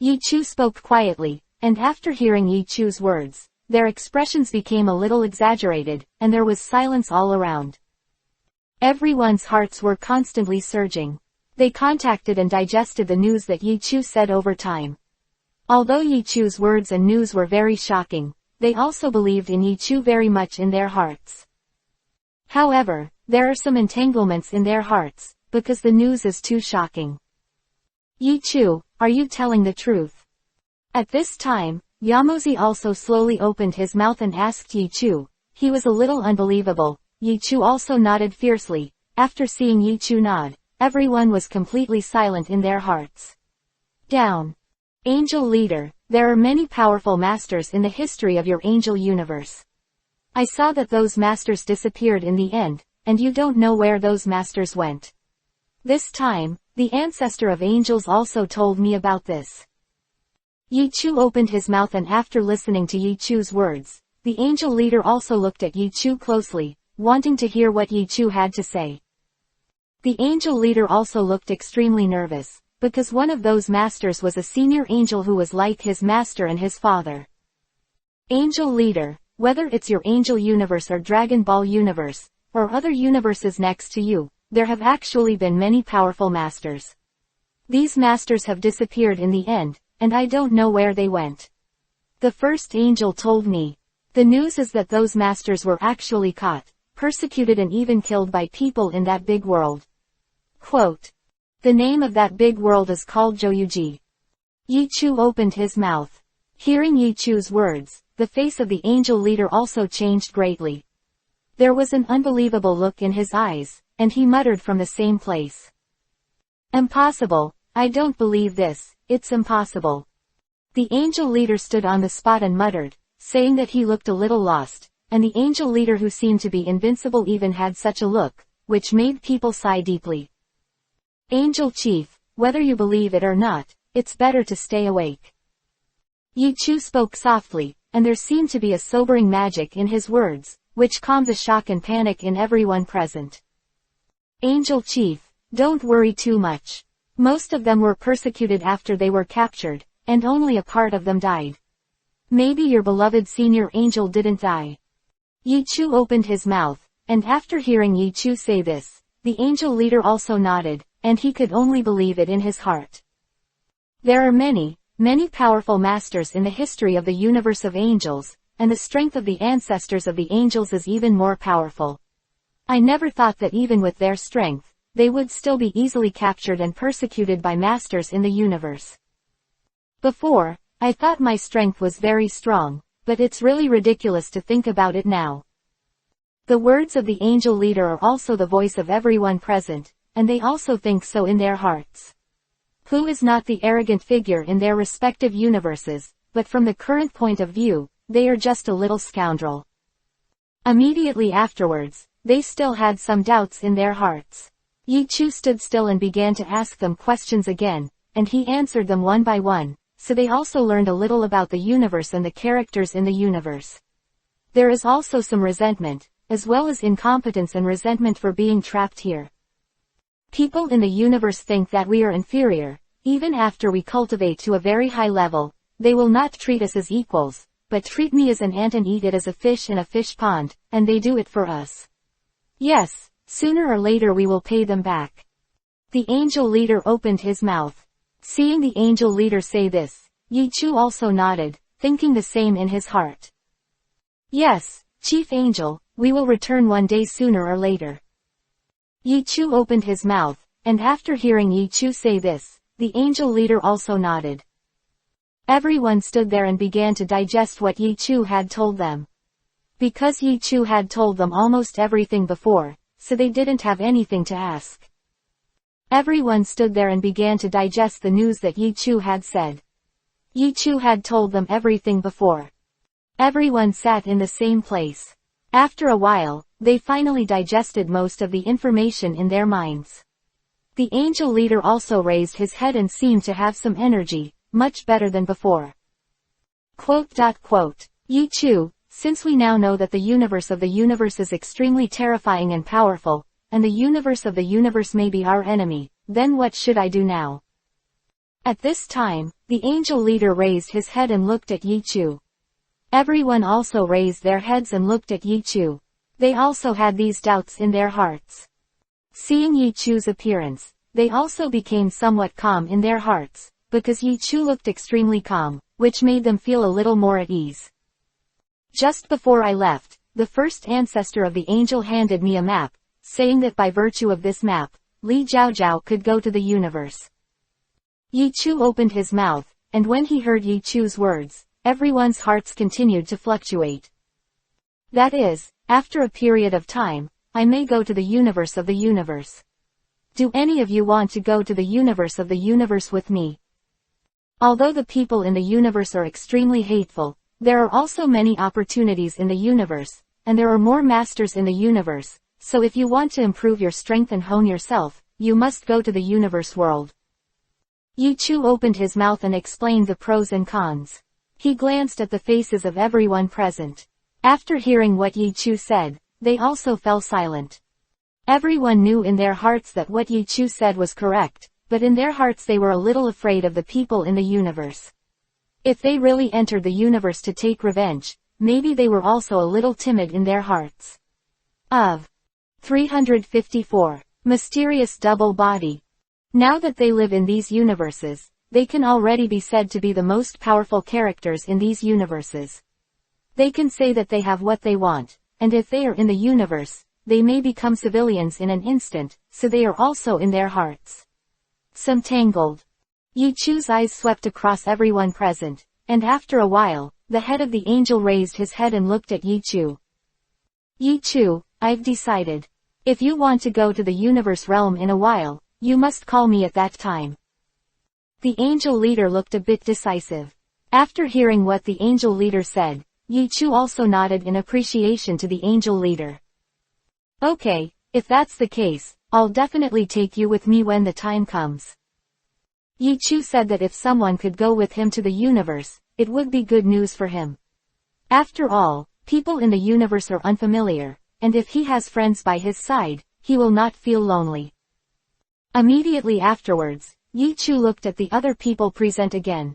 Yi Chu spoke quietly, and after hearing Yi Chu's words, their expressions became a little exaggerated, and there was silence all around. Everyone's hearts were constantly surging. They contacted and digested the news that Yi Chu said over time. Although Yi Chu's words and news were very shocking, they also believed in Yi Chu very much in their hearts. However, there are some entanglements in their hearts, because the news is too shocking. Yi Chu, are you telling the truth? At this time, Yamozi also slowly opened his mouth and asked Yi Chu. He was a little unbelievable. Yi Chu also nodded fiercely. After seeing Yi Chu nod, everyone was completely silent in their hearts. Down. Angel Leader, there are many powerful masters in the history of your angel universe. I saw that those masters disappeared in the end, and you don't know where those masters went. This time, the ancestor of angels also told me about this. Yi Chu opened his mouth and after listening to Yi Chu's words, the angel leader also looked at Yi Chu closely, wanting to hear what Yi Chu had to say. The angel leader also looked extremely nervous, because one of those masters was a senior angel who was like his master and his father. Angel Leader, whether it's your angel universe or Dragon Ball universe, or other universes next to you, there have actually been many powerful masters. These masters have disappeared in the end, and I don't know where they went. The first angel told me. The news is that those masters were actually caught, persecuted and even killed by people in that big world. Quote. The name of that big world is called Joyuji. Yi Chu opened his mouth. Hearing Yi Chu's words, the face of the angel leader also changed greatly. There was an unbelievable look in his eyes, and he muttered from the same place. Impossible, I don't believe this, it's impossible. The angel leader stood on the spot and muttered, saying that he looked a little lost, and the angel leader who seemed to be invincible even had such a look, which made people sigh deeply. Angel Chief, whether you believe it or not, it's better to stay awake. Yi Chu spoke softly, and there seemed to be a sobering magic in his words, which calmed the shock and panic in everyone present. Angel Chief, don't worry too much. Most of them were persecuted after they were captured, and only a part of them died. Maybe your beloved senior angel didn't die. Yi Chu opened his mouth, and after hearing Yi Chu say this, the angel leader also nodded, and he could only believe it in his heart. There are many, many powerful masters in the history of the universe of angels, and the strength of the ancestors of the angels is even more powerful. I never thought that even with their strength, they would still be easily captured and persecuted by masters in the universe. Before, I thought my strength was very strong, but it's really ridiculous to think about it now. The words of the angel leader are also the voice of everyone present, and they also think so in their hearts. Who is not the arrogant figure in their respective universes, but from the current point of view, they are just a little scoundrel. Immediately afterwards, they still had some doubts in their hearts. Yi Chu stood still and began to ask them questions again, and he answered them one by one, so they also learned a little about the universe and the characters in the universe. There is also some resentment, as well as incompetence and resentment for being trapped here. People in the universe think that we are inferior, even after we cultivate to a very high level. They will not treat us as equals, but treat me as an ant and eat it as a fish in a fish pond, and they do it for us. Yes, sooner or later we will pay them back. The angel leader opened his mouth. Seeing the angel leader say this, Yi Chu also nodded, thinking the same in his heart. Yes, Chief Angel, we will return one day sooner or later. Yi Chu opened his mouth, and after hearing Yi Chu say this, the angel leader also nodded. Everyone stood there and began to digest what Yi Chu had told them. Because Yi Chu had told them almost everything before, so they didn't have anything to ask. Everyone stood there and began to digest the news that Yi Chu had said. Yi Chu had told them everything before. Everyone sat in the same place. After a while, they finally digested most of the information in their minds. The angel leader also raised his head and seemed to have some energy, much better than before. Yi Chu, since we now know that the universe of the universe is extremely terrifying and powerful, and the universe of the universe may be our enemy, then what should I do now? At this time, the angel leader raised his head and looked at Yi Chu. Everyone also raised their heads and looked at Yi Chu. They also had these doubts in their hearts. Seeing Yi Chu's appearance, they also became somewhat calm in their hearts, because Yi Chu looked extremely calm, which made them feel a little more at ease. Just before I left, the first ancestor of the angel handed me a map, saying that by virtue of this map, Li Jiaojiao could go to the universe. Yi Chu opened his mouth, and when he heard Yi Chu's words, everyone's hearts continued to fluctuate. That is, after a period of time, I may go to the universe of the universe. Do any of you want to go to the universe of the universe with me? Although the people in the universe are extremely hateful, there are also many opportunities in the universe, and there are more masters in the universe, so if you want to improve your strength and hone yourself, you must go to the universe world. Yi Chu opened his mouth and explained the pros and cons. He glanced at the faces of everyone present. After hearing what Yi Chu said, they also fell silent. Everyone knew in their hearts that what Yi Chu said was correct, but in their hearts they were a little afraid of the people in the universe. If they really entered the universe to take revenge, maybe they were also a little timid in their hearts. Of 354. Mysterious Double Body. Now that they live in these universes, they can already be said to be the most powerful characters in these universes. They can say that they have what they want, and if they are in the universe, they may become civilians in an instant, so they are also in their hearts. Some tangled. Yi Chu's eyes swept across everyone present, and after a while, the head of the angel raised his head and looked at Yi Chu. Yi Chu, I've decided. If you want to go to the universe realm in a while, you must call me at that time. The angel leader looked a bit decisive. After hearing what the angel leader said, Yi Chu also nodded in appreciation to the angel leader. Okay, if that's the case, I'll definitely take you with me when the time comes. Yi Chu said that if someone could go with him to the universe, it would be good news for him. After all, people in the universe are unfamiliar, and if he has friends by his side, he will not feel lonely. Immediately afterwards, Yi Chu looked at the other people present again.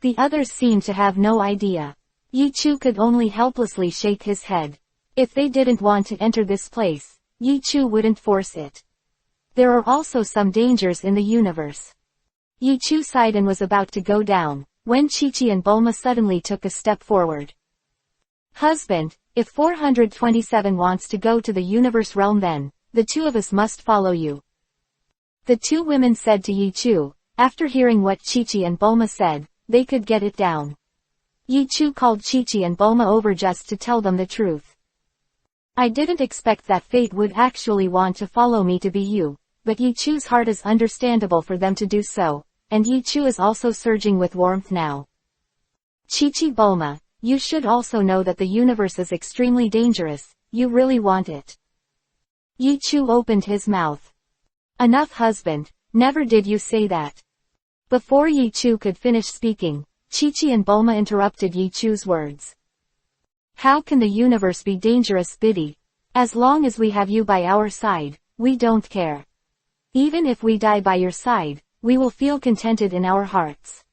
The others seemed to have no idea. Yi Chu could only helplessly shake his head. If they didn't want to enter this place, Yi Chu wouldn't force it. There are also some dangers in the universe. Yi Chu sighed and was about to go down, when Chi-Chi and Bulma suddenly took a step forward. Husband, if 427 wants to go to the universe realm, then the two of us must follow you. The two women said to Yi Chu. After hearing what Chi-Chi and Bulma said, they could get it down. Yi Chu called Chi-Chi and Bulma over just to tell them the truth. I didn't expect that fate would actually want to follow me to be you, but Yi Chu's heart is understandable for them to do so, and Yi Chu is also surging with warmth now. Chi-Chi, Bulma, you should also know that the universe is extremely dangerous. You really want it? Yi Chu opened his mouth. Enough, husband, never did you say that. Before Yi Chu could finish speaking, Chi-Chi and Bulma interrupted Yi Chu's words. How can the universe be dangerous, Biddy? As long as we have you by our side, we don't care. Even if we die by your side, we will feel contented in our hearts.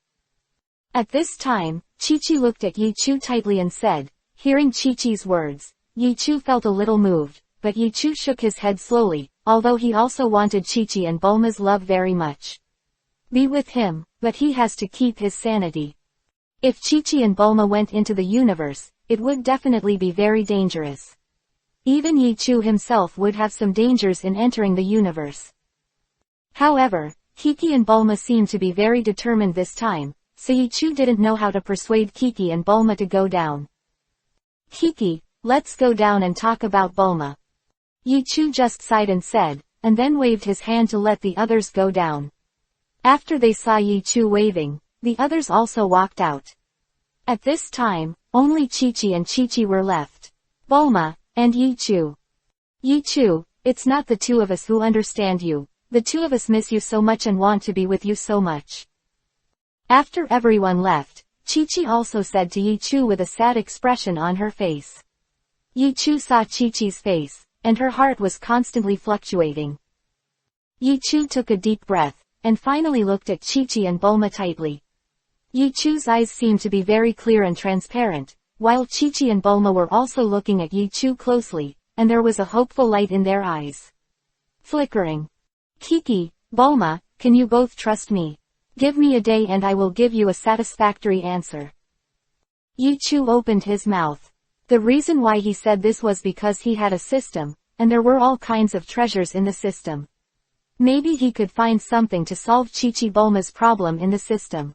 At this time, Chi-Chi looked at Yi Chu tightly and said, hearing Chi-Chi's words, Yi Chu felt a little moved, but Yi Chu shook his head slowly, although he also wanted Chi-Chi and Bulma's love very much. Be with him, but he has to keep his sanity. If Chi-Chi and Bulma went into the universe, it would definitely be very dangerous. Even Yi Chu himself would have some dangers in entering the universe. However, Kiki and Bulma seemed to be very determined this time, so Yi Chu didn't know how to persuade Kiki and Bulma to go down. Kiki, let's go down and talk about Bulma. Yi Chu just sighed and said, and then waved his hand to let the others go down. After they saw Yi Chu waving, the others also walked out. At this time, only Chi-Chi and Chi-Chi were left. Bulma, and Yi Chu. Yi Chu, it's not the two of us who understand you. The two of us miss you so much and want to be with you so much. After everyone left, Chi-Chi also said to Yi Chu with a sad expression on her face. Yi Chu saw Chi-Chi's face, and her heart was constantly fluctuating. Yi Chu took a deep breath, and finally looked at Chi-Chi and Bulma tightly. Yi Chu's eyes seemed to be very clear and transparent, while Chi-Chi and Bulma were also looking at Yi Chu closely, and there was a hopeful light in their eyes. Flickering. Kiki, Bulma, can you both trust me? Give me a day and I will give you a satisfactory answer. Yi Chu opened his mouth. The reason why he said this was because he had a system, and there were all kinds of treasures in the system. Maybe he could find something to solve Chi-Chi Bulma's problem in the system.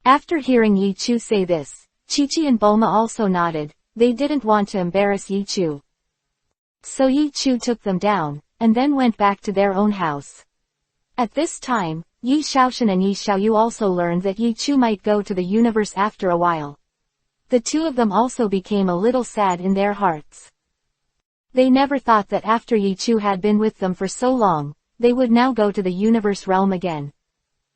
After hearing Yi Chu say this, Chi-Chi and Bulma also nodded. They didn't want to embarrass Yi Chu. So Yi Chu took them down, and then went back to their own house. At this time, Yi Xiaoshan and Yi Xiaoyu also learned that Yi Chu might go to the universe after a while. The two of them also became a little sad in their hearts. They never thought that after Yi Chu had been with them for so long, they would now go to the universe realm again.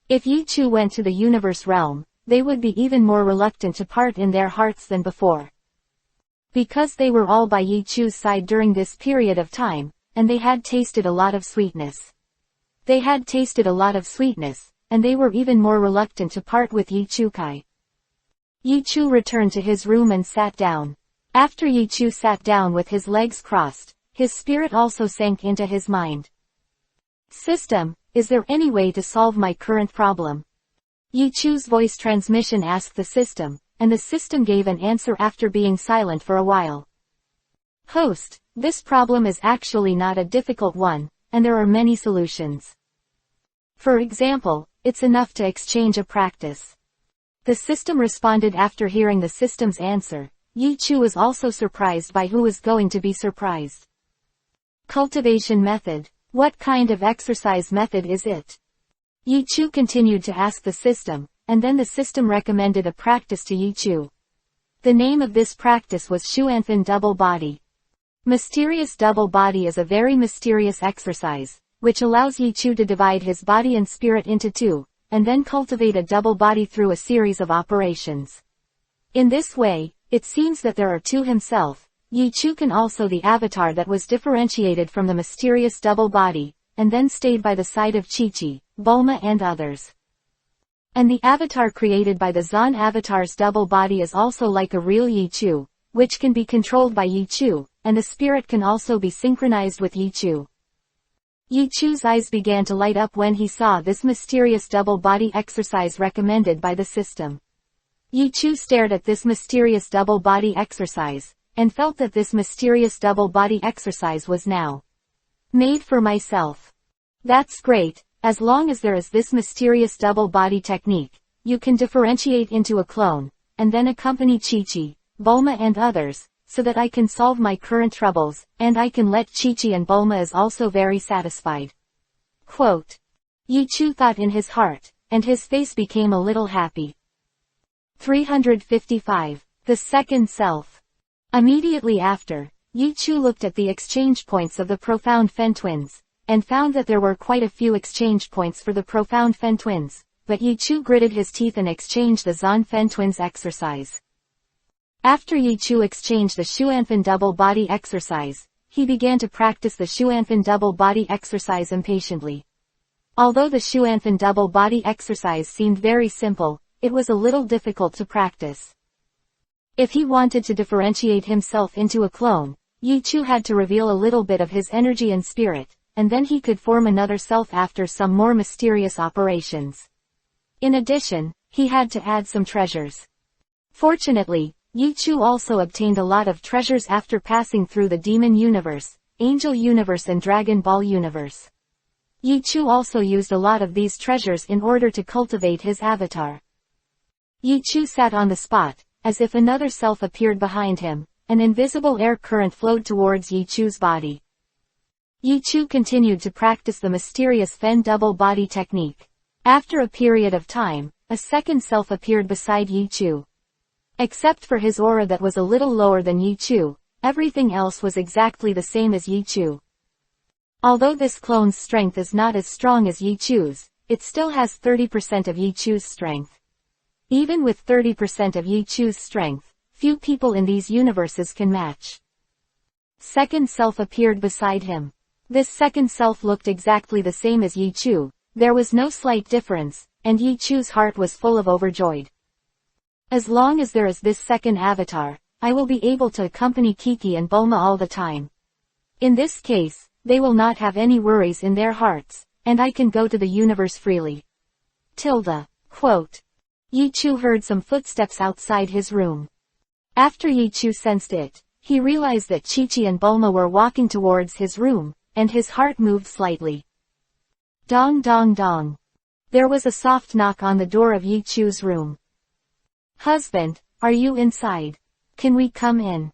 If Yi Chu went to the universe realm, they would be even more reluctant to part in their hearts than before. Because they were all by Yi Chu's side during this period of time, and they had tasted a lot of sweetness. They had tasted a lot of sweetness, and they were even more reluctant to part with Yi Chu Kai. Yi Chu returned to his room and sat down. After Yi Chu sat down with his legs crossed, his spirit also sank into his mind. System, is there any way to solve my current problem? Yi Chu's voice transmission asked the system, and the system gave an answer after being silent for a while. Host, this problem is actually not a difficult one, and there are many solutions. For example, it's enough to exchange a practice. The system responded after hearing the system's answer. Yi Chu was also surprised by who was going to be surprised. Cultivation method. What kind of exercise method is it? Yi Chu continued to ask the system, and then the system recommended a practice to Yi Chu. The name of this practice was Xuanfan Double Body. Mysterious double body is a very mysterious exercise, which allows Yi Chu to divide his body and spirit into two, and then cultivate a double body through a series of operations. In this way, it seems that there are two himself. Yi Chu can also the avatar that was differentiated from the mysterious double body, and then stayed by the side of Chi-Chi, Bulma and others. And the avatar created by the Zan avatar's double body is also like a real Yi Chu, which can be controlled by Yi Chu, and the spirit can also be synchronized with Yi Chu. Yi Chu's eyes began to light up when he saw this mysterious double body exercise recommended by the system. Yi Chu stared at this mysterious double body exercise, and felt that this mysterious double body exercise was now made for myself. That's great, as long as there is this mysterious double body technique, you can differentiate into a clone, and then accompany Chi-Chi, Bulma and others, so that I can solve my current troubles, and I can let Chi-Chi and Bulma is also very satisfied. Quote. Yi Chu thought in his heart, and his face became a little happy. 355. The Second Self. Immediately after, Yi Chu looked at the exchange points of the Profound Fen twins, and found that there were quite a few exchange points for the Profound Fen twins, but Yi Chu gritted his teeth and exchanged the Zan Fen twins exercise. After Yi Chu exchanged the Xuanfen double body exercise, he began to practice the Xuanfen double body exercise impatiently. Although the Xuanfen double body exercise seemed very simple, it was a little difficult to practice. If he wanted to differentiate himself into a clone, Yi Chu had to reveal a little bit of his energy and spirit, and then he could form another self after some more mysterious operations. In addition, he had to add some treasures. Fortunately, Yi Chu also obtained a lot of treasures after passing through the Demon Universe, Angel Universe and Dragon Ball Universe. Yi Chu also used a lot of these treasures in order to cultivate his avatar. Yi Chu sat on the spot, as if another self appeared behind him. An invisible air current flowed towards Yi Chu's body. Yi Chu continued to practice the mysterious Fen double body technique. After a period of time, a second self appeared beside Yi Chu. Except for his aura that was a little lower than Yi Chu, everything else was exactly the same as Yi Chu. Although this clone's strength is not as strong as Yi Chu's, it still has 30% of Yi Chu's strength. Even with 30% of Yi Chu's strength, few people in these universes can match. Second self appeared beside him. This second self looked exactly the same as Yi Chu, there was no slight difference, and Yi Chu's heart was full of overjoyed. As long as there is this second avatar, I will be able to accompany Kiki and Bulma all the time. In this case, they will not have any worries in their hearts, and I can go to the universe freely. Quote. Yi Chu heard some footsteps outside his room. After Yi Chu sensed it, he realized that Chi-Chi and Bulma were walking towards his room, and his heart moved slightly. Dong dong dong. There was a soft knock on the door of Yi Chu's room. Husband, are you inside? Can we come in?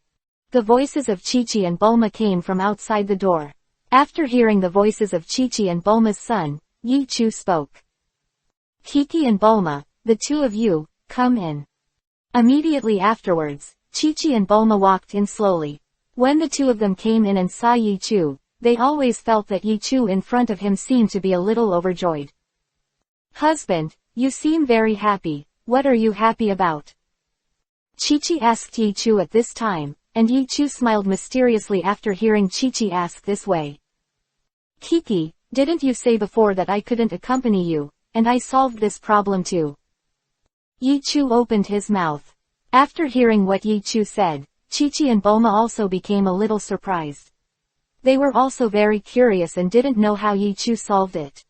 The voices of Chi-Chi and Bulma came from outside the door. After hearing the voices of Chi-Chi and Bulma's son, Yi Chu spoke. Kiki and Bulma, the two of you, come in. Immediately afterwards, Chi-Chi and Bulma walked in slowly. When the two of them came in and saw Yi Chu, they always felt that Yi Chu in front of him seemed to be a little overjoyed. Husband, you seem very happy, what are you happy about? Chi-Chi asked Yi Chu at this time, and Yi Chu smiled mysteriously after hearing Chi-Chi ask this way. Kiki, didn't you say before that I couldn't accompany you, and I solved this problem too? Yi Chu opened his mouth. After hearing what Yi Chu said, Chi-Chi and Bulma also became a little surprised. They were also very curious and didn't know how Yi Chu solved it.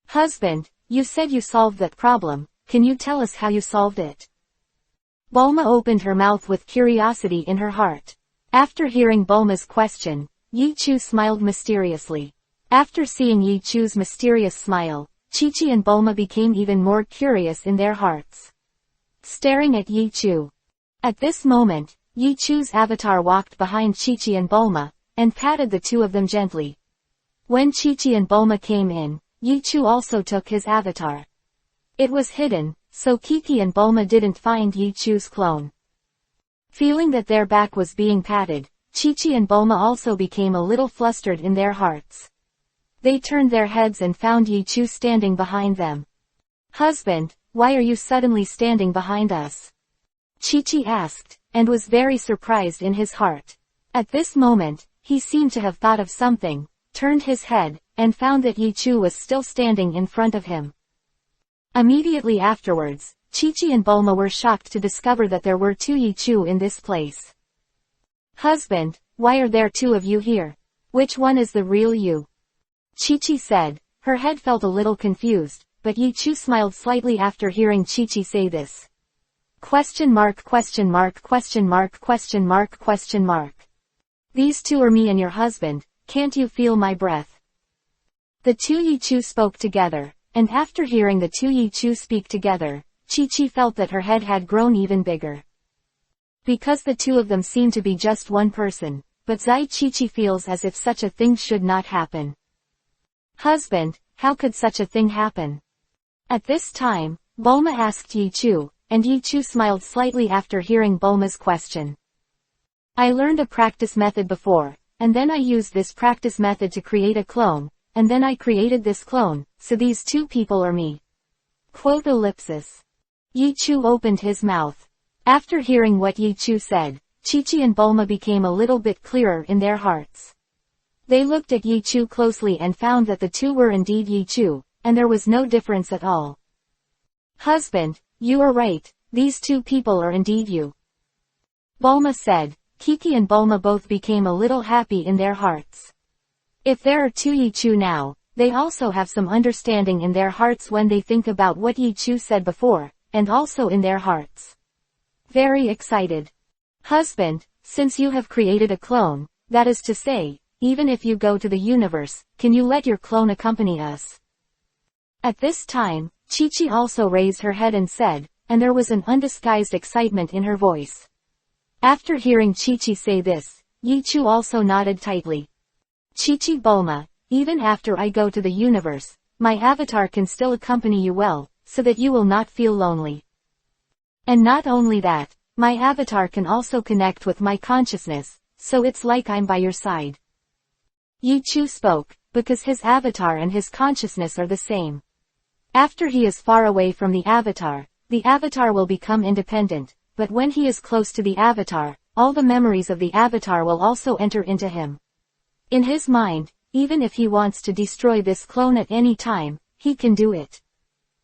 Husband, you said you solved that problem, can you tell us how you solved it? Bulma opened her mouth with curiosity in her heart. After hearing Bulma's question, Yi Chu smiled mysteriously. After seeing Yi Chu's mysterious smile, Chi-Chi and Bulma became even more curious in their hearts. Staring at Yi Chu. At this moment, Yi Chu's avatar walked behind Chi-Chi and Bulma, and patted the two of them gently. When Chi-Chi and Bulma came in, Yi Chu also took his avatar. It was hidden, so Kiki and Bulma didn't find Yi Chu's clone. Feeling that their back was being patted, Chi-Chi and Bulma also became a little flustered in their hearts. They turned their heads and found Yi Chu standing behind them. Husband, why are you suddenly standing behind us? Chi-Chi asked, and was very surprised in his heart. At this moment, he seemed to have thought of something, turned his head, and found that Yi Chu was still standing in front of him. Immediately afterwards, Chi-Chi and Bulma were shocked to discover that there were two Yi Chu in this place. Husband, why are there two of you here? Which one is the real you? Chi-Chi said. Her head felt a little confused, but Yi Chu smiled slightly after hearing Chi-Chi say this. Question mark question mark question mark question mark question mark. These two are me and your husband, can't you feel my breath? The two Yichu spoke together, and after hearing the two Yichu speak together, Chi-Chi felt that her head had grown even bigger. Because the two of them seem to be just one person, but Zai Chi-Chi feels as if such a thing should not happen. Husband, how could such a thing happen? At this time, Bulma asked Yichu, and Yichu smiled slightly after hearing Bulma's question. I learned a practice method before, and then I used this practice method to create a clone, and then I created this clone, so these two people are me. Quote ellipsis. Yichu opened his mouth. After hearing what Yichu said, Chi-Chi and Bulma became a little bit clearer in their hearts. They looked at Yichu closely and found that the two were indeed Yichu, and there was no difference at all. Husband, you are right, these two people are indeed you. Bulma said. Kiki and Bulma both became a little happy in their hearts. If there are two Yichu now, they also have some understanding in their hearts when they think about what Yichu said before, and also in their hearts. Very excited. Husband, since you have created a clone, that is to say, even if you go to the universe, can you let your clone accompany us? At this time, Chi-Chi also raised her head and said, and there was an undisguised excitement in her voice. After hearing Chi-Chi say this, Yichu also nodded tightly. Chi-Chi Bulma, even after I go to the universe, my avatar can still accompany you well, so that you will not feel lonely. And not only that, my avatar can also connect with my consciousness, so it's like I'm by your side. Yichu spoke, because his avatar and his consciousness are the same. After he is far away from the avatar will become independent. But when he is close to the avatar, all the memories of the avatar will also enter into him. In his mind, even if he wants to destroy this clone at any time, he can do it.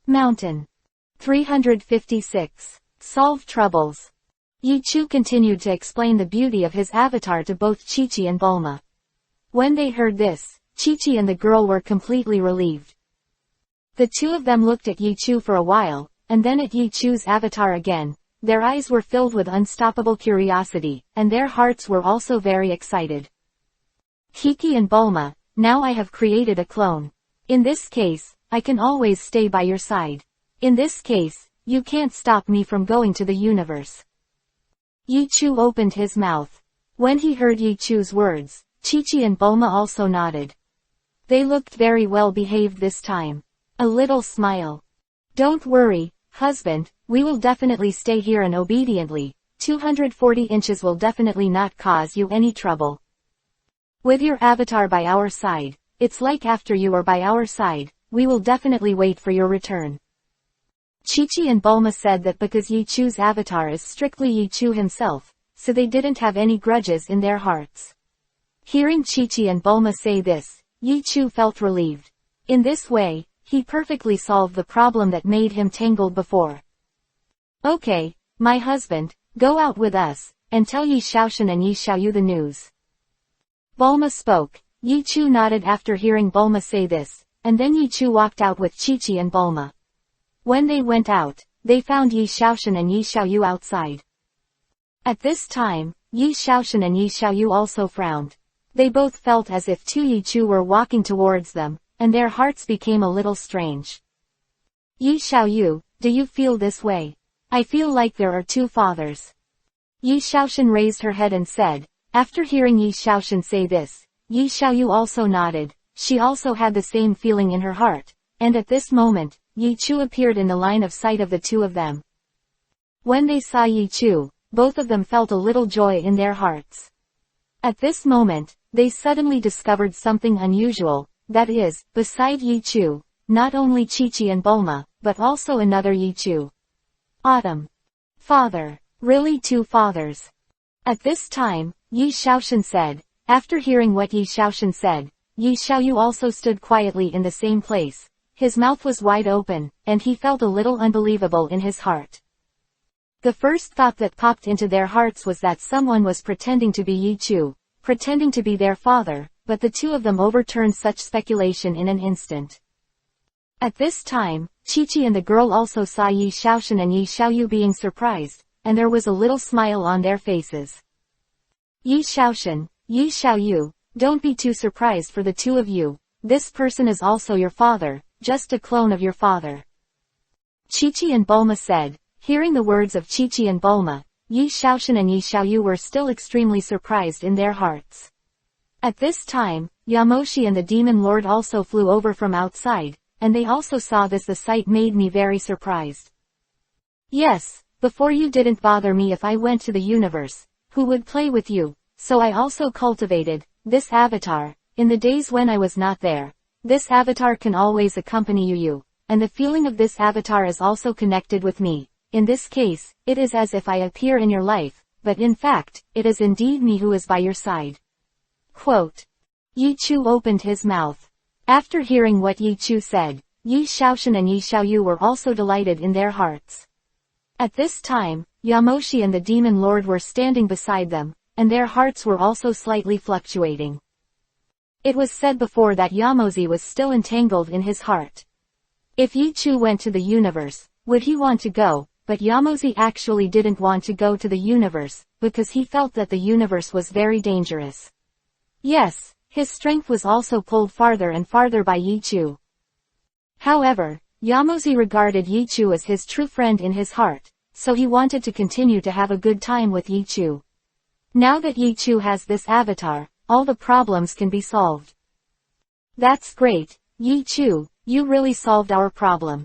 Mountain. 356. Solve troubles. Yichu continued to explain the beauty of his avatar to both Chi-Chi and Bulma. When they heard this, Chi-Chi and the girl were completely relieved. The two of them looked at Yichu for a while, and then at Yichu's avatar again. Their eyes were filled with unstoppable curiosity, and their hearts were also very excited. Kiki and Bulma, now I have created a clone. In this case, I can always stay by your side. In this case, you can't stop me from going to the universe. Yichu opened his mouth. When he heard Yichu's words, Chi-Chi and Bulma also nodded. They looked very well behaved this time. A little smile. Don't worry, husband, we will definitely stay here and obediently, 240 inches will definitely not cause you any trouble. With your avatar by our side, it's like after you are by our side, we will definitely wait for your return. Chi-Chi and Bulma said that because Yichu's avatar is strictly Yichu himself, so they didn't have any grudges in their hearts. Hearing Chi-Chi and Bulma say this, Yichu felt relieved. In this way, he perfectly solved the problem that made him tangled before. Okay, my husband, go out with us, and tell Yi Shaoshan and Yi Xiaoyu the news. Bulma spoke. Yichu nodded after hearing Bulma say this, and then Yichu walked out with Chi-Chi and Bulma. When they went out, they found Yi Shaoshan and Yi Xiaoyu outside. At this time, Yi Shaoshan and Yi Xiaoyu also frowned. They both felt as if two Yichu were walking towards them, and their hearts became a little strange. Yi Xiaoyu, do you feel this way? I feel like there are two fathers. Yi Shaoshan raised her head and said. After hearing Yi Shaoshan say this, Yi Xiaoyu also nodded. She also had the same feeling in her heart, and at this moment, Yichu appeared in the line of sight of the two of them. When they saw Yichu, both of them felt a little joy in their hearts. At this moment, they suddenly discovered something unusual, that is, beside Yichu, not only Chi-Chi and Bulma, but also another Yichu. Autumn. Father. Really two fathers. At this time, Yi Shaoshan said. After hearing what Yi Shaoshan said, Yi Xiaoyu also stood quietly in the same place. His mouth was wide open, and he felt a little unbelievable in his heart. The first thought that popped into their hearts was that someone was pretending to be Yichu, pretending to be their father, but the two of them overturned such speculation in an instant. At this time, Chi-Chi and the girl also saw Yi Xiaoshan and Yi Xiaoyu being surprised, and there was a little smile on their faces. Yi Xiaoshan, Yi Xiaoyu, don't be too surprised for the two of you. This person is also your father, just a clone of your father. Chi-Chi and Bulma said. Hearing the words of Chi-Chi and Bulma, Yi Xiaoshan and Yi Xiaoyu were still extremely surprised in their hearts. At this time, Yamoshi and the Demon Lord also flew over from outside, and they also saw this. The sight made me very surprised. Yes, before you didn't bother me if I went to the universe, who would play with you, so I also cultivated this avatar. In the days when I was not there, this avatar can always accompany you, and the feeling of this avatar is also connected with me. In this case, it is as if I appear in your life, but in fact, it is indeed me who is by your side. Quote. Yi Chu opened his mouth. After hearing what Yi Chu said, Yi Xiaoshan and Yi Xiaoyu were also delighted in their hearts. At this time, Yamoshi and the Demon Lord were standing beside them, and their hearts were also slightly fluctuating. It was said before that Yamoshi was still entangled in his heart. If Yi Chu went to the universe, would he want to go? But Yamoshi actually didn't want to go to the universe, because he felt that the universe was very dangerous. Yes, his strength was also pulled farther and farther by Yi Chu. However, Yamoshi regarded Yi Chu as his true friend in his heart, so he wanted to continue to have a good time with Yi Chu. Now that Yi Chu has this avatar, all the problems can be solved. That's great, Yi Chu, you really solved our problem.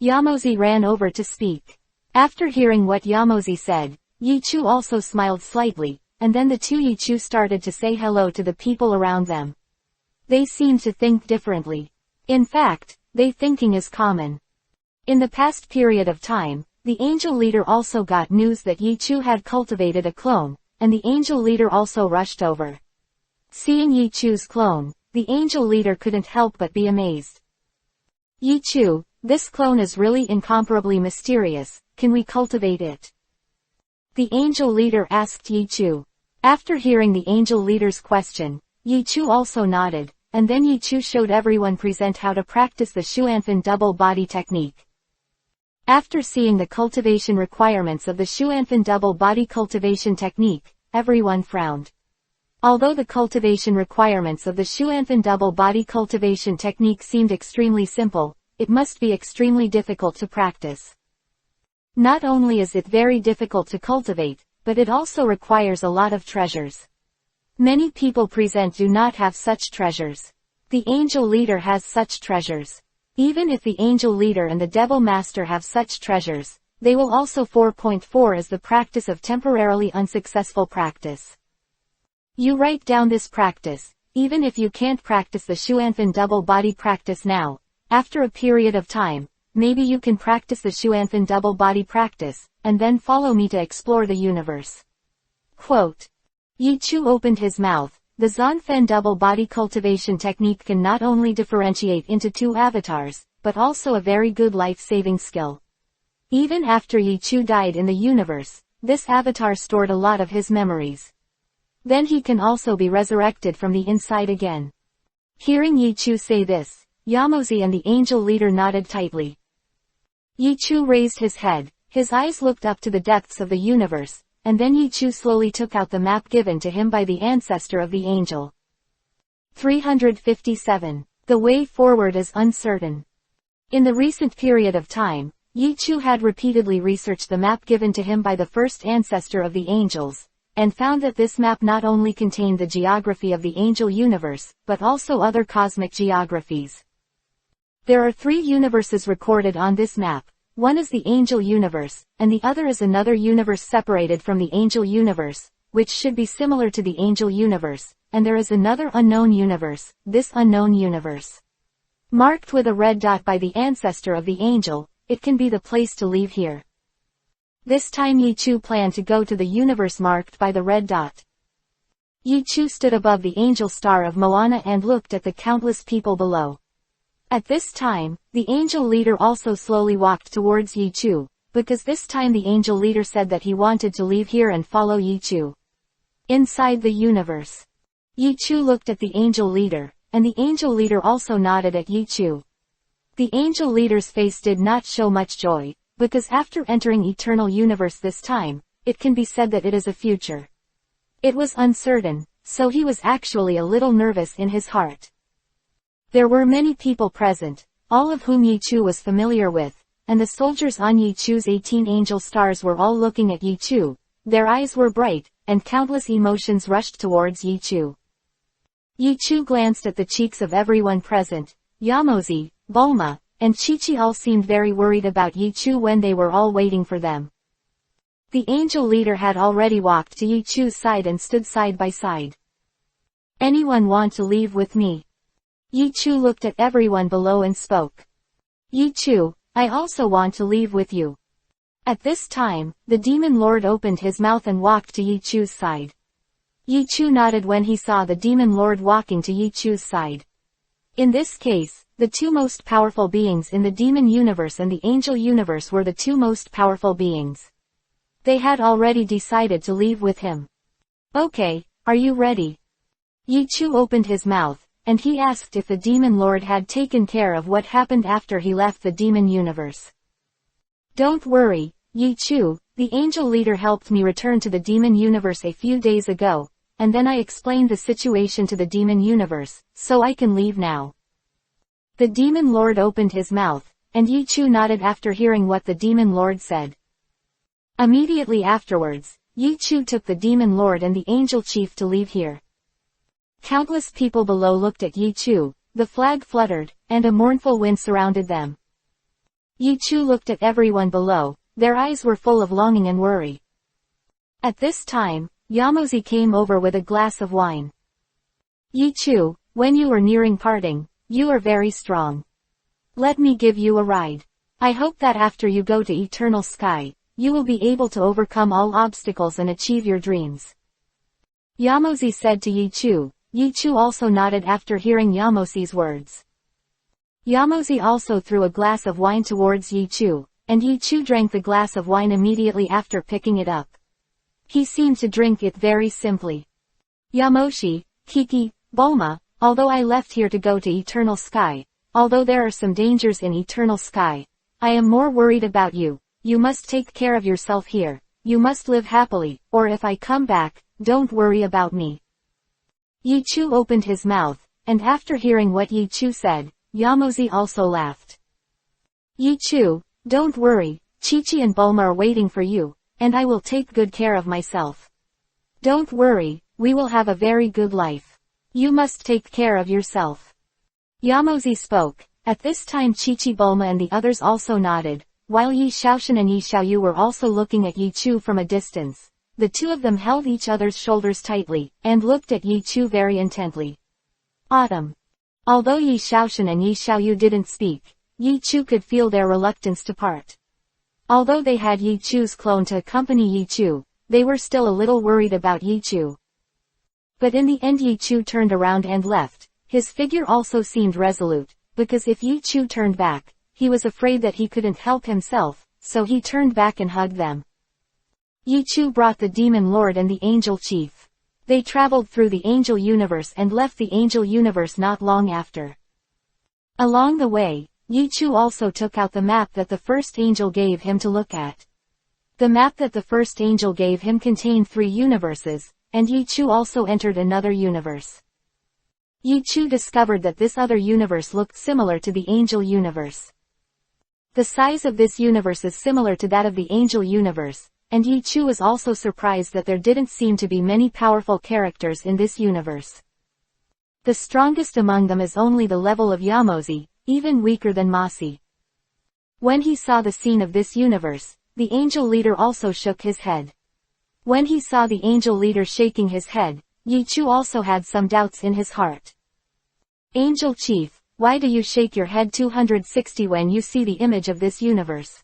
Yamoshi ran over to speak. After hearing what Yamoshi said, Yi Chu also smiled slightly, and then the two Yi Chu started to say hello to the people around them. They seemed to think differently. In fact, their thinking is common. In the past period of time, the angel leader also got news that Yi Chu had cultivated a clone, and the angel leader also rushed over. Seeing Yi Chu's clone, the angel leader couldn't help but be amazed. Yi Chu, this clone is really incomparably mysterious, can we cultivate it? The angel leader asked Yi Chu. After hearing the angel leader's question, Yi Chu also nodded, and then Yi Chu showed everyone present how to practice the Xuanfan double body technique. After seeing the cultivation requirements of the Xuanfan double body cultivation technique, everyone frowned. Although the cultivation requirements of the Xuanfan double body cultivation technique seemed extremely simple, it must be extremely difficult to practice. Not only is it very difficult to cultivate, but it also requires a lot of treasures. Many people present do not have such treasures. The angel leader has such treasures. Even if the angel leader and the devil master have such treasures, they will also 4.4 as the practice of temporarily unsuccessful practice. You write down this practice, even if you can't practice the Xuanfan double body practice now, after a period of time, maybe you can practice the Xuanfan double body practice, and then follow me to explore the universe. Quote. Yi Chu opened his mouth. The Xuanfan double body cultivation technique can not only differentiate into two avatars, but also a very good life-saving skill. Even after Yi Chu died in the universe, this avatar stored a lot of his memories. Then he can also be resurrected from the inside again. Hearing Yi Chu say this, Yamoshi and the angel leader nodded tightly. Yi Chu raised his head, his eyes looked up to the depths of the universe, and then Yi Chu slowly took out the map given to him by the ancestor of the angel. 357. The way forward is uncertain. In the recent period of time, Yi Chu had repeatedly researched the map given to him by the first ancestor of the angels, and found that this map not only contained the geography of the angel universe, but also other cosmic geographies. There are 3 universes recorded on this map. One is the angel universe, and the other is another universe separated from the angel universe, which should be similar to the angel universe, and there is another unknown universe, this unknown universe. Marked with a red dot by the ancestor of the angel, it can be the place to leave here. This time Yi Chu planned to go to the universe marked by the red dot. Yi Chu stood above the angel star of Moana and looked at the countless people below. At this time, the angel leader also slowly walked towards Yi Chu, because this time the angel leader said that he wanted to leave here and follow Yi Chu. Inside the universe. Yi Chu looked at the angel leader, and the angel leader also nodded at Yi Chu. The angel leader's face did not show much joy, because after entering Eternal Universe this time, it can be said that it is a future. It was uncertain, so he was actually a little nervous in his heart. There were many people present, all of whom Yi Chu was familiar with, and the soldiers on Yi Chu's 18 angel stars were all looking at Yi Chu. Their eyes were bright, and countless emotions rushed towards Yi Chu. Yi Chu glanced at the cheeks of everyone present. Yamozi, Bulma, and Chi-Chi all seemed very worried about Yi Chu when they were all waiting for them. The angel leader had already walked to Yi Chu's side and stood side by side. Anyone want to leave with me? Yi Chu looked at everyone below and spoke. Yi Chu, I also want to leave with you. At this time, the demon lord opened his mouth and walked to Yi Chu's side. Yi Chu nodded when he saw the demon lord walking to Yi Chu's side. In this case, the two most powerful beings in the demon universe and the angel universe were the two most powerful beings. They had already decided to leave with him. Okay, are you ready? Yi Chu opened his mouth, and he asked if the demon lord had taken care of what happened after he left the demon universe. Don't worry, Yi Chu, the angel leader helped me return to the demon universe a few days ago, and then I explained the situation to the demon universe, so I can leave now. The demon lord opened his mouth, and Yi Chu nodded after hearing what the demon lord said. Immediately afterwards, Yi Chu took the demon lord and the angel chief to leave here. Countless people below looked at Yi Chu, the flag fluttered, and a mournful wind surrounded them. Yi Chu looked at everyone below, their eyes were full of longing and worry. At this time, Yamozi came over with a glass of wine. Yi Chu, when you are nearing parting, you are very strong. Let me give you a ride. I hope that after you go to Eternal Sky, you will be able to overcome all obstacles and achieve your dreams. Yamozi said to Yi Chu. Yi Chu also nodded after hearing Yamozi's words. Yamozi also threw a glass of wine towards Yi Chu, and Yi Chu drank the glass of wine immediately after picking it up. He seemed to drink it very simply. Yamoshi, Kiki, Bulma, although I left here to go to Eternal Sky, although there are some dangers in Eternal Sky, I am more worried about you. You must take care of yourself here. You must live happily, or if I come back, don't worry about me. Yi Chu opened his mouth, and after hearing what Yi Chu said, Yamozi also laughed. Yi Chu, don't worry, Chi-Chi and Bulma are waiting for you, and I will take good care of myself. Don't worry, we will have a very good life. You must take care of yourself. Yamozi spoke. At this time Chi-Chi, Bulma and the others also nodded, while Yi Xiaoshan and Yi Xiaoyu were also looking at Yi Chu from a distance. The two of them held each other's shoulders tightly, and looked at Yi Chu very intently. Autumn. Although Yi Xiaoshan and Yi Xiaoyu didn't speak, Yi Chu could feel their reluctance to part. Although they had Yi Chu's clone to accompany Yi Chu, they were still a little worried about Yi Chu. But in the end Yi Chu turned around and left. His figure also seemed resolute, because if Yi Chu turned back, he was afraid that he couldn't help himself, so he turned back and hugged them. Yi Chu brought the demon lord and the angel chief. They traveled through the angel universe and left the angel universe not long after. Along the way, Yi Chu also took out the map that the first angel gave him to look at. The map that the first angel gave him contained 3 universes, and Yi Chu also entered another universe. Yi Chu discovered that this other universe looked similar to the angel universe. The size of this universe is similar to that of the angel universe, and Yi Chu was also surprised that there didn't seem to be many powerful characters in this universe. The strongest among them is only the level of Yamozi, even weaker than Masi. When he saw the scene of this universe, the angel leader also shook his head. When he saw the angel leader shaking his head, Yi Chu also had some doubts in his heart. Angel Chief, why do you shake your head 260 when you see the image of this universe?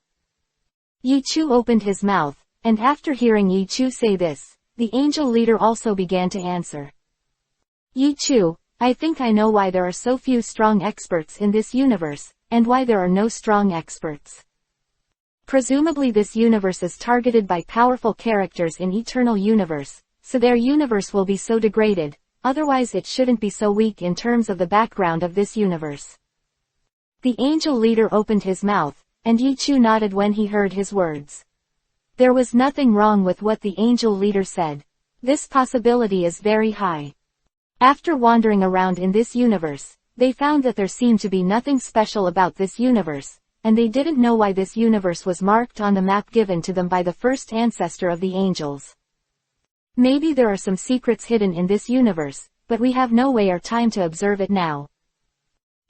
Yi Chu opened his mouth, and after hearing Yi Chu say this, the angel leader also began to answer. Yi Chu, I think I know why there are so few strong experts in this universe, and why there are no strong experts. Presumably this universe is targeted by powerful characters in Eternal Universe, so their universe will be so degraded, otherwise it shouldn't be so weak in terms of the background of this universe. The angel leader opened his mouth, and Yi Chu nodded when he heard his words. There was nothing wrong with what the angel leader said. This possibility is very high. After wandering around in this universe, they found that there seemed to be nothing special about this universe, and they didn't know why this universe was marked on the map given to them by the first ancestor of the angels. Maybe there are some secrets hidden in this universe, but we have no way or time to observe it now.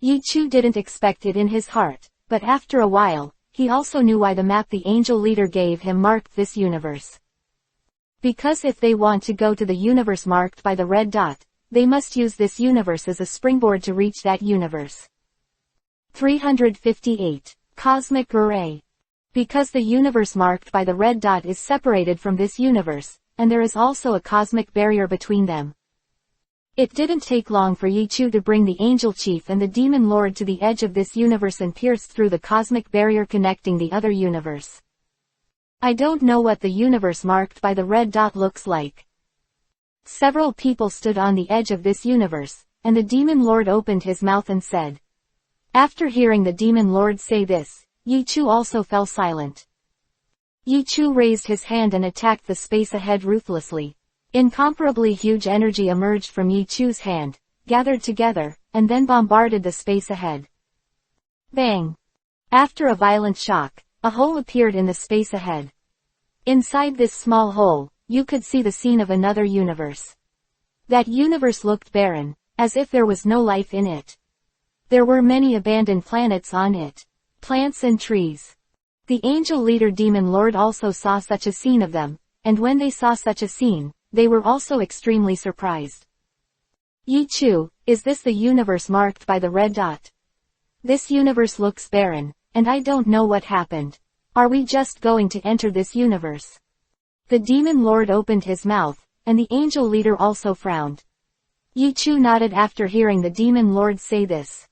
Yi Chu didn't expect it in his heart, but after a while, he also knew why the map the angel leader gave him marked this universe. Because if they want to go to the universe marked by the red dot, they must use this universe as a springboard to reach that universe. 358. Cosmic Array. Because the universe marked by the red dot is separated from this universe, and there is also a cosmic barrier between them. It didn't take long for Yi Chu to bring the Angel Chief and the Demon Lord to the edge of this universe and pierce through the cosmic barrier connecting the other universe. I don't know what the universe marked by the red dot looks like. Several people stood on the edge of this universe, and the Demon Lord opened his mouth and said. After hearing the Demon Lord say this, Yi Chu also fell silent. Yi Chu raised his hand and attacked the space ahead ruthlessly. Incomparably huge energy emerged from Yi Chu's hand, gathered together, and then bombarded the space ahead. Bang! After a violent shock, a hole appeared in the space ahead. Inside this small hole, you could see the scene of another universe. That universe looked barren, as if there was no life in it. There were many abandoned planets on it. Plants and trees. The angel leader Demon Lord also saw such a scene of them, and when they saw such a scene, they were also extremely surprised. Yi Chu, is this the universe marked by the red dot? This universe looks barren, and I don't know what happened. Are we just going to enter this universe? The Demon Lord opened his mouth, and the angel leader also frowned. Yi Chu nodded after hearing the Demon Lord say this.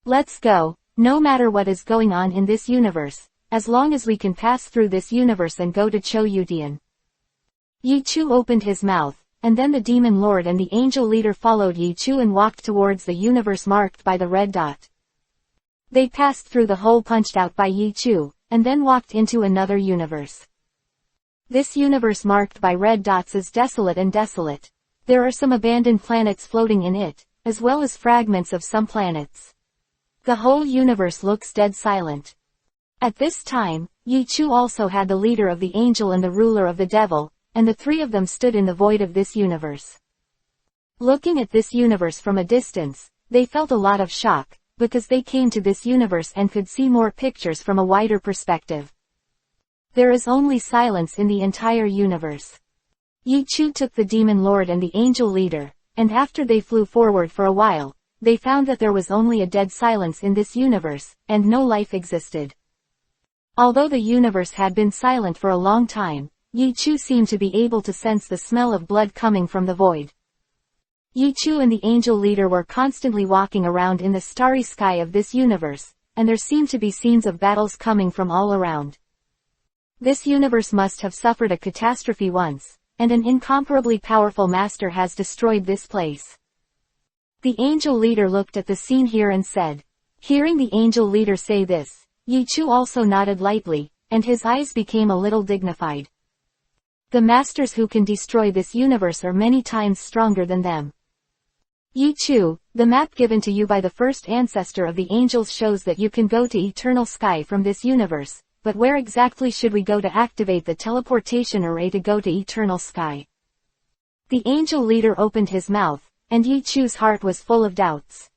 Let's go, no matter what is going on in this universe, as long as we can pass through this universe and go to Choyutian. Yi Chu opened his mouth, and then the Demon Lord and the Angel Leader followed Yi Chu and walked towards the universe marked by the red dot. They passed through the hole punched out by Yi Chu, and then walked into another universe. This universe marked by red dots is desolate and desolate. There are some abandoned planets floating in it, as well as fragments of some planets. The whole universe looks dead silent. At this time, Yi Chu also had the leader of the angel and the ruler of the devil, and the three of them stood in the void of this universe. Looking at this universe from a distance, they felt a lot of shock, because they came to this universe and could see more pictures from a wider perspective. There is only silence in the entire universe. Yi Chu took the Demon Lord and the Angel Leader, and after they flew forward for a while, they found that there was only a dead silence in this universe, and no life existed. Although the universe had been silent for a long time, Yi Chu seemed to be able to sense the smell of blood coming from the void. Yi Chu and the Angel Leader were constantly walking around in the starry sky of this universe, and there seemed to be scenes of battles coming from all around. This universe must have suffered a catastrophe once, and an incomparably powerful master has destroyed this place. The Angel Leader looked at the scene here and said. Hearing the Angel Leader say this, Yi Chu also nodded lightly, and his eyes became a little dignified. The masters who can destroy this universe are many times stronger than them. Yi Chu, the map given to you by the first ancestor of the angels shows that you can go to Eternal Sky from this universe, but where exactly should we go to activate the teleportation array to go to Eternal Sky? The Angel Leader opened his mouth, and Yi Chu's heart was full of doubts.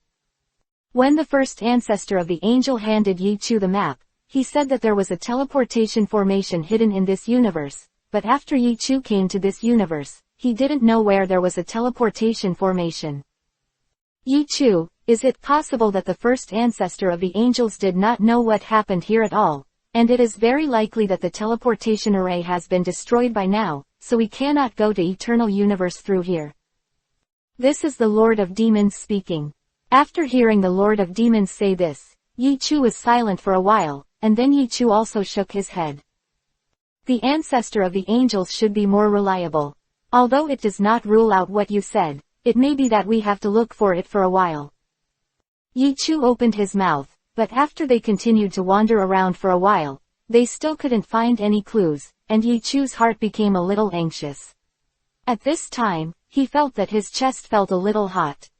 When the first ancestor of the angel handed Yi Chu the map, he said that there was a teleportation formation hidden in this universe, but after Yi Chu came to this universe, he didn't know where there was a teleportation formation. Yi Chu, is it possible that the first ancestor of the angels did not know what happened here at all, and it is very likely that the teleportation array has been destroyed by now, so we cannot go to Eternal Universe through here. This is the Lord of Demons speaking. After hearing the Lord of Demons say this, Yi Chu was silent for a while, and then Yi Chu also shook his head. The ancestor of the angels should be more reliable. Although it does not rule out what you said, it may be that we have to look for it for a while. Yi Chu opened his mouth, but after they continued to wander around for a while, they still couldn't find any clues, and Yichu's heart became a little anxious. At this time, he felt that his chest felt a little hot.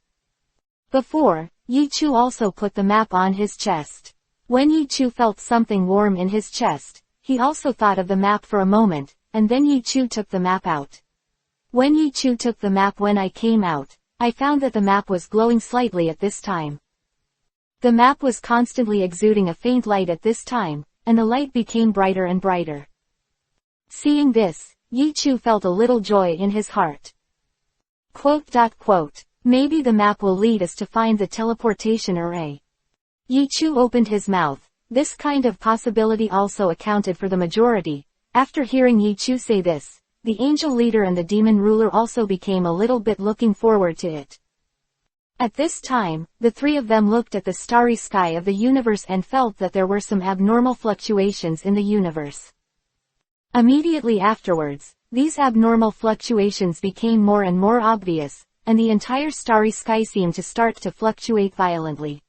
Before, Yichu also put the map on his chest. When Yichu felt something warm in his chest, he also thought of the map for a moment, and then Yichu took the map out. When Yichu took the map when I came out, I found that the map was glowing slightly at this time. The map was constantly exuding a faint light at this time, and the light became brighter and brighter. Seeing this, Yichu felt a little joy in his heart. Maybe the map will lead us to find the teleportation array. Yichu opened his mouth. This kind of possibility also accounted for the majority. After hearing Yichu say this, the angel leader and the demon ruler also became a little bit looking forward to it. At this time, the three of them looked at the starry sky of the universe and felt that there were some abnormal fluctuations in the universe. Immediately afterwards, these abnormal fluctuations became more and more obvious, and the entire starry sky seemed to start to fluctuate violently.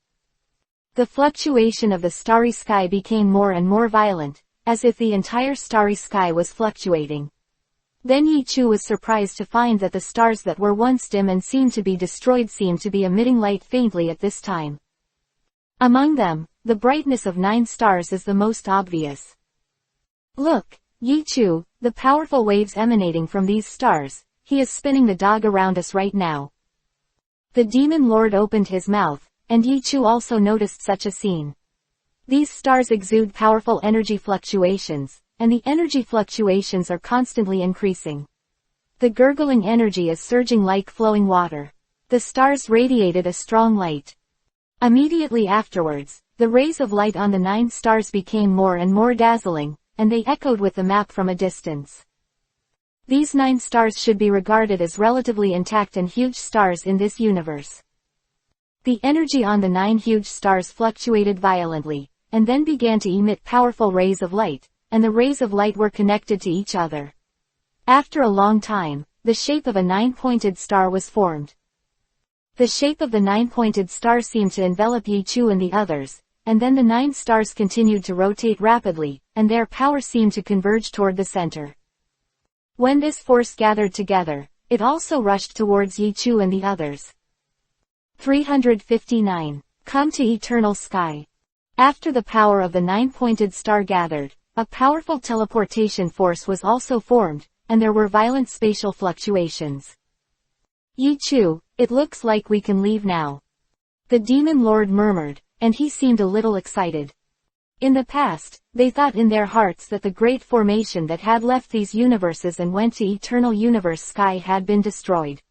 The fluctuation of the starry sky became more and more violent, as if the entire starry sky was fluctuating. Then Yichu was surprised to find that the stars that were once dim and seemed to be destroyed seemed to be emitting light faintly at this time. Among them, the brightness of 9 stars is the most obvious. Look, Yichu, the powerful waves emanating from these stars, he is spinning the dog around us right now. The demon lord opened his mouth, and Yichu also noticed such a scene. These stars exude powerful energy fluctuations, and the energy fluctuations are constantly increasing. The gurgling energy is surging like flowing water. The stars radiated a strong light. Immediately afterwards, the rays of light on the 9 stars became more and more dazzling, and they echoed with the map from a distance. These 9 stars should be regarded as relatively intact and huge stars in this universe. The energy on the 9 huge stars fluctuated violently, and then began to emit powerful rays of light, and the rays of light were connected to each other. After a long time, the shape of a 9-pointed star was formed. The shape of the 9-pointed star seemed to envelop Yichu and the others, and then the 9 stars continued to rotate rapidly, and their power seemed to converge toward the center. When this force gathered together, it also rushed towards Yichu and the others. 359. Come to eternal sky. After the power of the 9-pointed star gathered, a powerful teleportation force was also formed, and there were violent spatial fluctuations. Yichu, it looks like we can leave now. The demon lord murmured, and he seemed a little excited. In the past, they thought in their hearts that the great formation that had left these universes and went to eternal universe sky had been destroyed.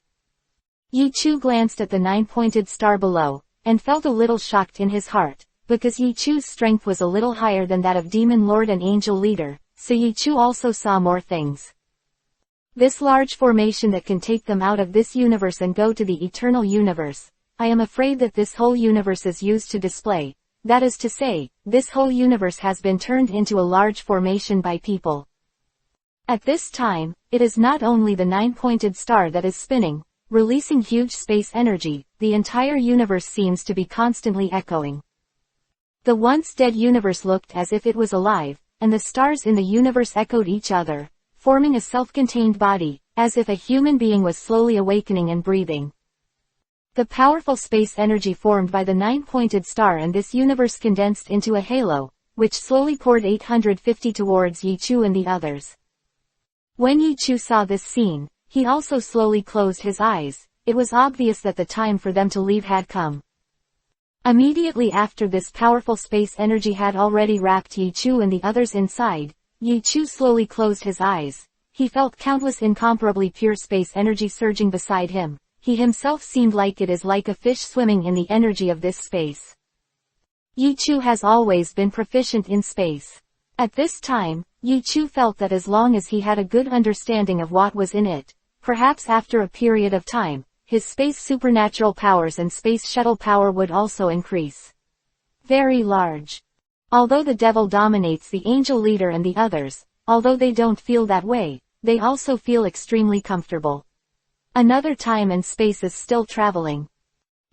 Yichu glanced at the 9-pointed star below, and felt a little shocked in his heart, because Yichu's strength was a little higher than that of Demon Lord and Angel Leader, so Yichu also saw more things. This large formation that can take them out of this universe and go to the eternal universe, I am afraid that this whole universe is used to display, that is to say, this whole universe has been turned into a large formation by people. At this time, it is not only the 9-pointed star that is spinning, releasing huge space energy, the entire universe seems to be constantly echoing. The once dead universe looked as if it was alive, and the stars in the universe echoed each other, forming a self-contained body, as if a human being was slowly awakening and breathing. The powerful space energy formed by the 9-pointed star and this universe condensed into a halo, which slowly poured 850 towards Yichu and the others. When Yichu saw this scene, he also slowly closed his eyes. It was obvious that the time for them to leave had come. Immediately after this powerful space energy had already wrapped Yichu and the others inside, Yichu slowly closed his eyes. He felt countless incomparably pure space energy surging beside him. He himself seemed like it is like a fish swimming in the energy of this space. Yichu has always been proficient in space. At this time, Yichu felt that as long as he had a good understanding of what was in it, perhaps after a period of time, his space supernatural powers and space shuttle power would also increase. Very large. Although the devil dominates the angel leader and the others, although they don't feel that way, they also feel extremely comfortable. Another time and space is still traveling.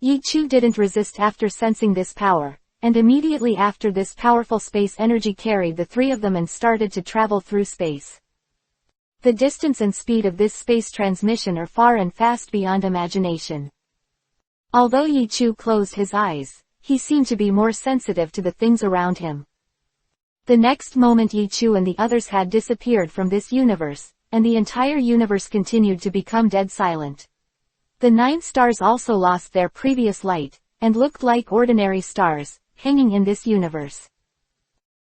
Yichu didn't resist after sensing this power. and immediately after this powerful space energy carried the three of them and started to travel through space. The distance and speed of this space transmission are far and fast beyond imagination. Although Yi Chu closed his eyes, he seemed to be more sensitive to the things around him. The next moment Yi Chu and the others had disappeared from this universe, and the entire universe continued to become dead silent. The 9 stars also lost their previous light, and looked like ordinary stars, hanging in this universe.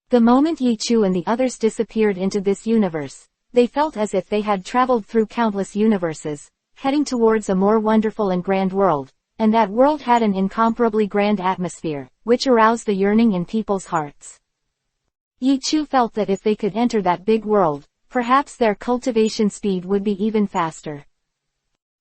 The moment Yi Chu and the others disappeared into this universe, they felt as if they had traveled through countless universes, heading towards a more wonderful and grand world, and that world had an incomparably grand atmosphere, which aroused the yearning in people's hearts. Yi Chu felt that if they could enter that big world, perhaps their cultivation speed would be even faster.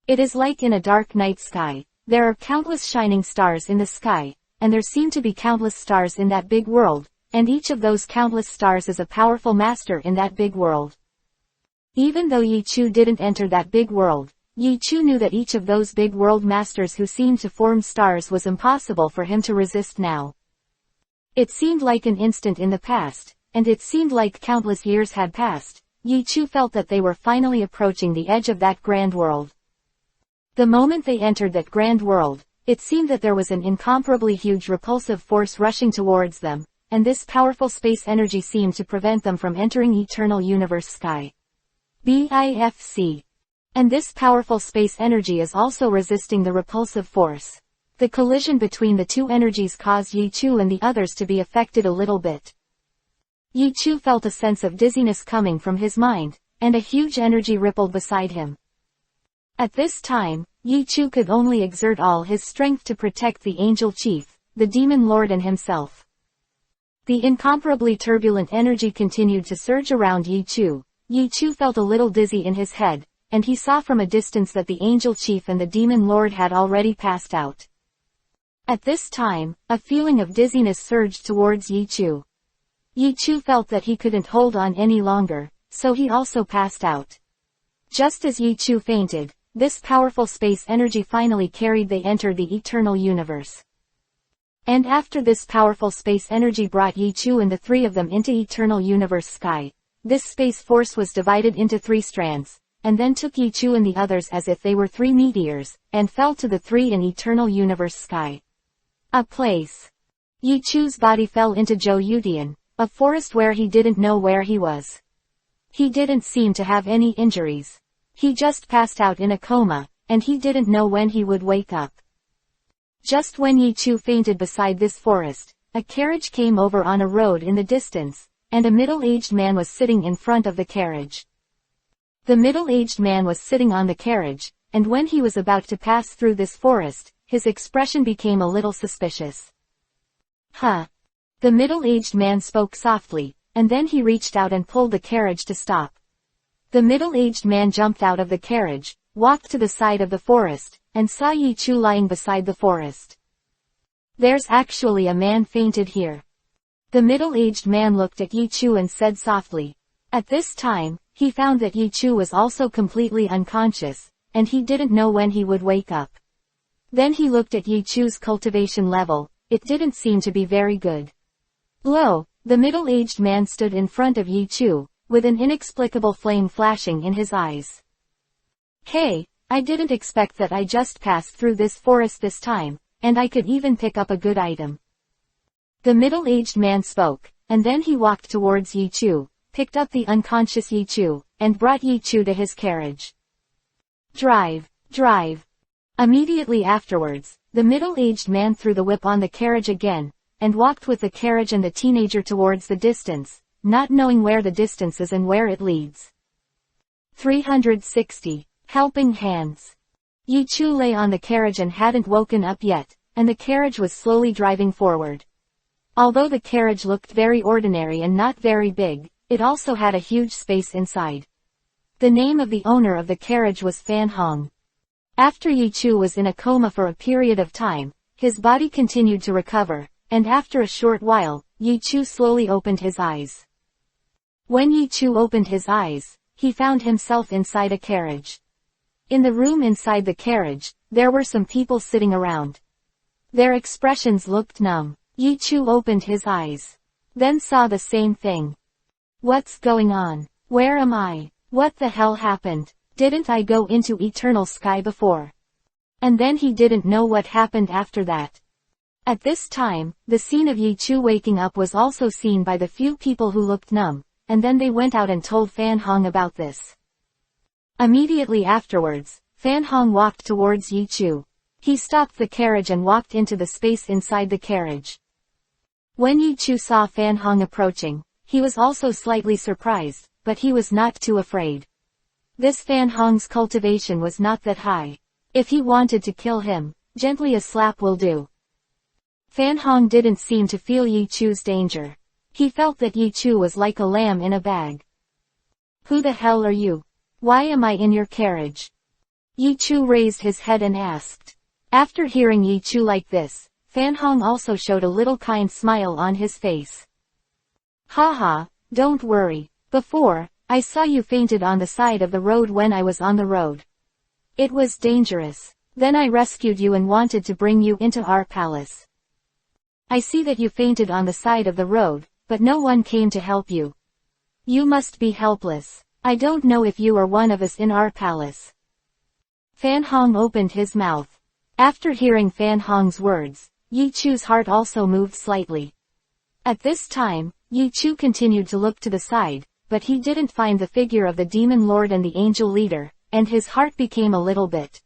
It is like in a dark night sky, there are countless shining stars in the sky, and there seem to be countless stars in that big world, and each of those countless stars is a powerful master in that big world. Even though Yi Chu didn't enter that big world, Yi Chu knew that each of those big world masters who seemed to form stars was impossible for him to resist now. It seemed like an instant in the past, and it seemed like countless years had passed. Yi Chu felt that they were finally approaching the edge of that grand world. The moment they entered that grand world, it seemed that there was an incomparably huge repulsive force rushing towards them, and this powerful space energy seemed to prevent them from entering eternal universe sky. BIFC. And this powerful space energy is also resisting the repulsive force. The collision between the two energies caused Yi Chu and the others to be affected a little bit. Yi Chu felt a sense of dizziness coming from his mind, and a huge energy rippled beside him. At this time, Yi Chu could only exert all his strength to protect the Angel Chief, the Demon Lord and himself. The incomparably turbulent energy continued to surge around Yi Chu. Yi Chu felt a little dizzy in his head, and he saw from a distance that the Angel Chief and the Demon Lord had already passed out. At this time, a feeling of dizziness surged towards Yi Chu. Yi Chu felt that he couldn't hold on any longer, so he also passed out. Just as Yi Chu fainted, this powerful space energy finally carried they entered the eternal universe. And after this powerful space energy brought Yi Chu and the three of them into eternal universe sky, this space force was divided into 3 strands, and then took Yi Chu and the others as if they were 3 meteors, and fell to the 3 in eternal universe sky. A place. Yi Chu's body fell into Joyudian, a forest where he didn't know where he was. He didn't seem to have any injuries. He just passed out in a coma, and he didn't know when he would wake up. Just when Yi Chu fainted beside this forest, a carriage came over on a road in the distance, and a middle-aged man was sitting in front of the carriage. The middle-aged man was sitting on the carriage, and when he was about to pass through this forest, his expression became a little suspicious. Huh. The middle-aged man spoke softly, and then he reached out and pulled the carriage to stop. The middle-aged man jumped out of the carriage, walked to the side of the forest, and saw Yi Chu lying beside the forest. There's actually a man fainted here. The middle-aged man looked at Yi Chu and said softly. At this time, he found that Yi Chu was also completely unconscious, and he didn't know when he would wake up. Then he looked at Yi Chu's cultivation level. It didn't seem to be very good. Lo, the middle-aged man stood in front of Yi Chu, with an inexplicable flame flashing in his eyes. Hey, I didn't expect that. I just passed through this forest this time, and I could even pick up a good item. The middle-aged man spoke, and then he walked towards Yi Chu, picked up the unconscious Yi Chu, and brought Yi Chu to his carriage. Drive, drive. Immediately afterwards, the middle-aged man threw the whip on the carriage again, and walked with the carriage and the teenager towards the distance, not knowing where the distance is and where it leads. 360. Helping hands. Yi Chu lay on the carriage and hadn't woken up yet, and the carriage was slowly driving forward. Although the carriage looked very ordinary and not very big, it also had a huge space inside. The name of the owner of the carriage was Fan Hong. After Yi Chu was in a coma for a period of time, his body continued to recover, and after a short while, Yi Chu slowly opened his eyes. When Yi Chu opened his eyes, he found himself inside a carriage. In the room inside the carriage, there were some people sitting around. Their expressions looked numb. Yi Chu opened his eyes. Then saw the same thing. What's going on? Where am I? What the hell happened? Didn't I go into eternal sky before? And then he didn't know what happened after that. At this time, the scene of Yi Chu waking up was also seen by the few people who looked numb, and then they went out and told Fan Hong about this. Immediately afterwards, Fan Hong walked towards Yi Chu. He stopped the carriage and walked into the space inside the carriage. When Yi Chu saw Fan Hong approaching, he was also slightly surprised, but he was not too afraid. This Fan Hong's cultivation was not that high. If he wanted to kill him, gently a slap will do. Fan Hong didn't seem to feel Yi Chu's danger. He felt that Yi Chu was like a lamb in a bag. Who the hell are you? Why am I in your carriage? Yi Chu raised his head and asked. After hearing Yi Chu like this, Fan Hong also showed a little kind smile on his face. Haha, don't worry. Before, I saw you fainted on the side of the road when I was on the road. It was dangerous. Then I rescued you and wanted to bring you into our palace. I see that you fainted on the side of the road, but no one came to help you. You must be helpless. I don't know if you are one of us in our palace. Fan Hong opened his mouth. After hearing Fan Hong's words, Yi Chu's heart also moved slightly. At this time, Yi Chu continued to look to the side, but he didn't find the figure of the demon lord and the angel leader, and his heart became a little bit.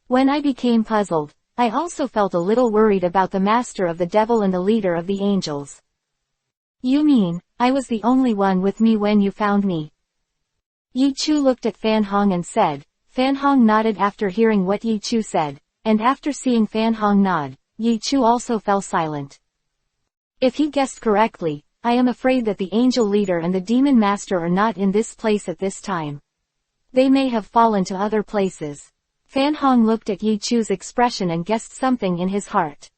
When I became puzzled, I also felt a little worried about the master of the devil and the leader of the angels. You mean, I was the only one with me when you found me? Yi Chu looked at Fan Hong and said. Fan Hong nodded after hearing what Yi Chu said, and after seeing Fan Hong nod, Yi Chu also fell silent. If he guessed correctly, I am afraid that the angel leader and the demon master are not in this place at this time. They may have fallen to other places. Fan Hong looked at Yi Chu's expression and guessed something in his heart.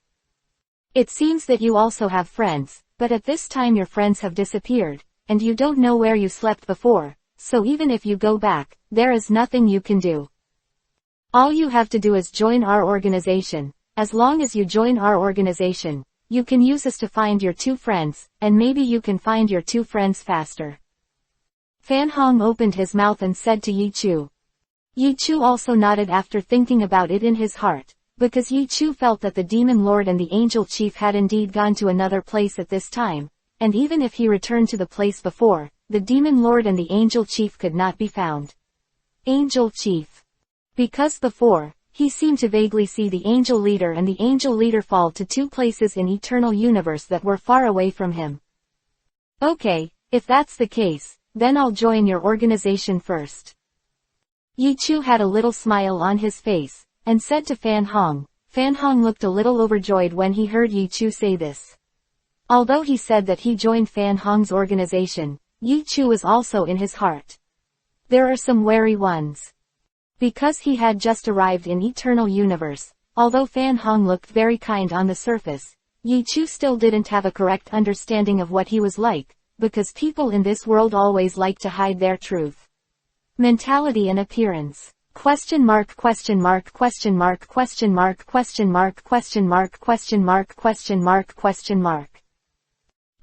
It seems that you also have friends, but at this time your friends have disappeared, and you don't know where you slept before, so even if you go back, there is nothing you can do. All you have to do is join our organization. As long as you join our organization, you can use us to find your two friends, and maybe you can find your two friends faster. Fan Hong opened his mouth and said to Yi Chu. Yi Chu also nodded after thinking about it in his heart, because Yi Chu felt that the demon lord and the angel chief had indeed gone to another place at this time, and even if he returned to the place before, the demon lord and the angel chief could not be found. Angel chief. Because before, he seemed to vaguely see the angel leader and the angel leader fall to two places in eternal universe that were far away from him. Okay, if that's the case, then I'll join your organization first. Yi Chu had a little smile on his face, and said to Fan Hong. Fan Hong looked a little overjoyed when he heard Yi Chu say this. Although he said that he joined Fan Hong's organization, Yi Chu was also in his heart. There are some wary ones. Because he had just arrived in Eternal Universe, although Fan Hong looked very kind on the surface, Yi Chu still didn't have a correct understanding of what he was like, because people in this world always like to hide their truth. Mentality and appearance. Question mark question mark question mark question mark question mark question mark question mark question mark question mark.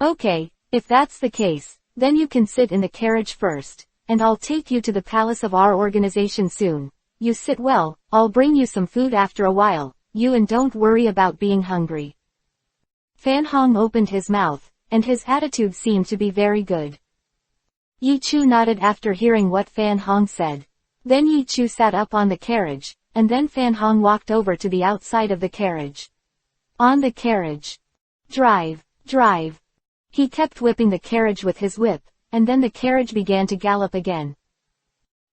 Okay, if that's the case, then you can sit in the carriage first, and I'll take you to the palace of our organization soon. You sit well, I'll bring you some food after a while, and don't worry about being hungry. Fan Hong opened his mouth, and his attitude seemed to be very good. Yi Chu nodded after hearing what Fan Hong said. Then Yi Chu sat up on the carriage, and then Fan Hong walked over to the outside of the carriage. On the carriage. Drive, drive. He kept whipping the carriage with his whip, and then the carriage began to gallop again.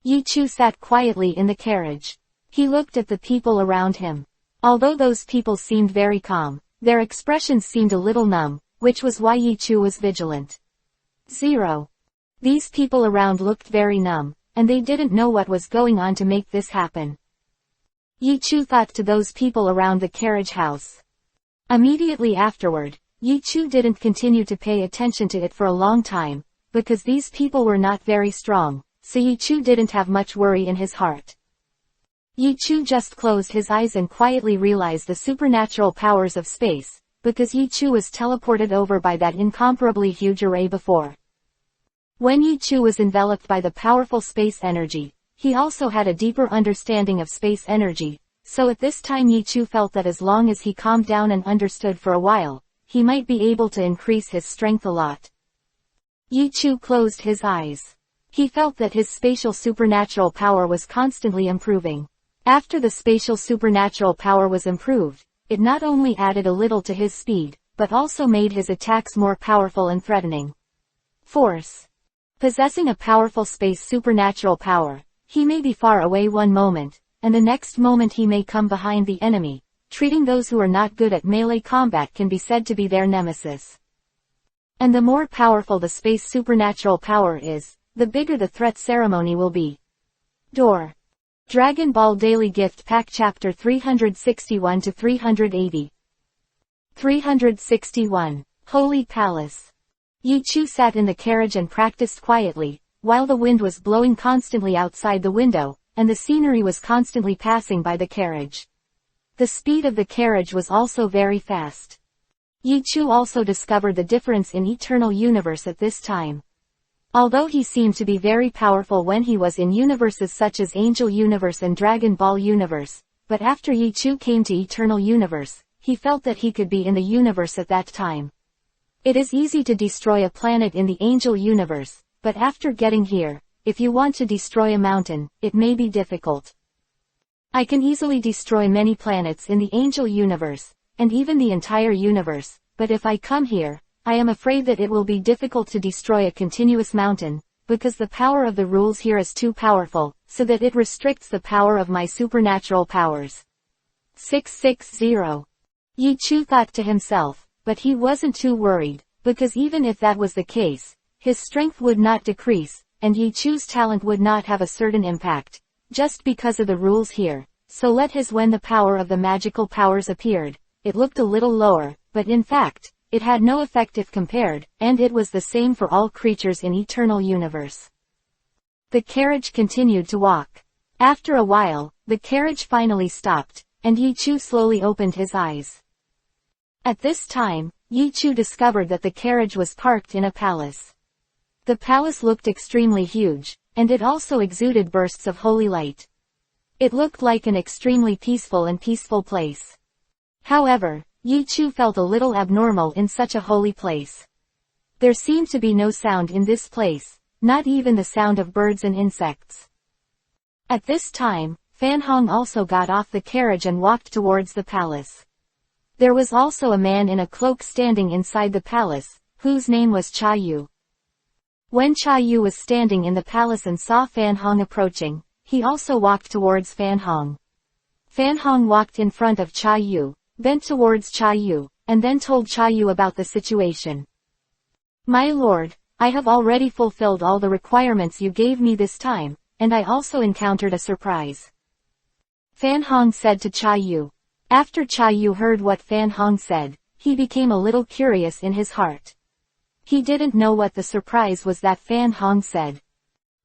Yi Chu sat quietly in the carriage. He looked at the people around him. Although those people seemed very calm, their expressions seemed a little numb, which was why Yi Chu was vigilant. 0. These people around looked very numb, and they didn't know what was going on to make this happen. Yi Chu thought to those people around the carriage house. Immediately afterward, Yi Chu didn't continue to pay attention to it for a long time, because these people were not very strong, so Yi Chu didn't have much worry in his heart. Yi Chu just closed his eyes and quietly realized the supernatural powers of space, because Yi Chu was teleported over by that incomparably huge array before. When Yi Chu was enveloped by the powerful space energy, he also had a deeper understanding of space energy, so at this time Yi Chu felt that as long as he calmed down and understood for a while, he might be able to increase his strength a lot. Yi Chu closed his eyes. He felt that his spatial supernatural power was constantly improving. After the spatial supernatural power was improved, it not only added a little to his speed, but also made his attacks more powerful and threatening. Force. Possessing a powerful space supernatural power, he may be far away one moment, and the next moment he may come behind the enemy. Treating those who are not good at melee combat can be said to be their nemesis. And the more powerful the space supernatural power is, the bigger the threat ceremony will be. Door. Dragon Ball Daily Gift Pack Chapter 361 to 380. 361. Holy Palace. Yi Chu sat in the carriage and practiced quietly, while the wind was blowing constantly outside the window, and the scenery was constantly passing by the carriage. The speed of the carriage was also very fast. Yi Chu also discovered the difference in Eternal Universe at this time. Although he seemed to be very powerful when he was in universes such as Angel Universe and Dragon Ball Universe, but after Yi Chu came to Eternal Universe, he felt that he could be in the universe at that time. It is easy to destroy a planet in the Angel Universe, but after getting here, if you want to destroy a mountain, it may be difficult. I can easily destroy many planets in the Angel Universe, and even the entire universe, but if I come here, I am afraid that it will be difficult to destroy a continuous mountain, because the power of the rules here is too powerful, so that it restricts the power of my supernatural powers. 660. Yi Chu thought to himself, but he wasn't too worried, because even if that was the case, his strength would not decrease, and Yi Chu's talent would not have a certain impact, just because of the rules here, so when the power of the magical powers appeared, it looked a little lower, but in fact, it had no effect if compared, and it was the same for all creatures in Eternal Universe. The carriage continued to walk. After a while, the carriage finally stopped, and Yi Chu slowly opened his eyes. At this time, Yi Chu discovered that the carriage was parked in a palace. The palace looked extremely huge, and it also exuded bursts of holy light. It looked like an extremely peaceful place. However, Yi Chu felt a little abnormal in such a holy place. There seemed to be no sound in this place, not even the sound of birds and insects. At this time, Fan Hong also got off the carriage and walked towards the palace. There was also a man in a cloak standing inside the palace, whose name was Cha Yu. When Cha Yu was standing in the palace and saw Fan Hong approaching, he also walked towards Fan Hong. Fan Hong walked in front of Cha Yu, bent towards Cha Yu, and then told Cha Yu about the situation. My lord, I have already fulfilled all the requirements you gave me this time, and I also encountered a surprise. Fan Hong said to Cha Yu. After Cha Yu heard what Fan Hong said, he became a little curious in his heart. He didn't know what the surprise was that Fan Hong said.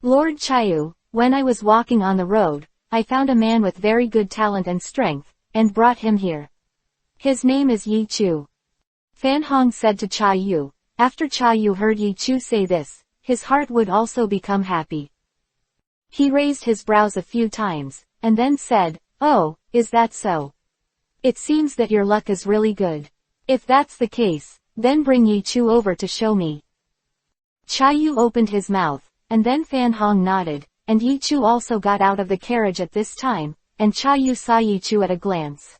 Lord Cha Yu, when I was walking on the road, I found a man with very good talent and strength, and brought him here. His name is Yi Chu. Fan Hong said to Cha Yu. After Cha Yu heard Yi Chu say this, his heart would also become happy. He raised his brows a few times, and then said, "Oh, is that so? It seems that your luck is really good. If that's the case, then bring Yi Chu over to show me." Cha Yu opened his mouth, and then Fan Hong nodded, and Yi Chu also got out of the carriage at this time, and Cha Yu saw Yi Chu at a glance.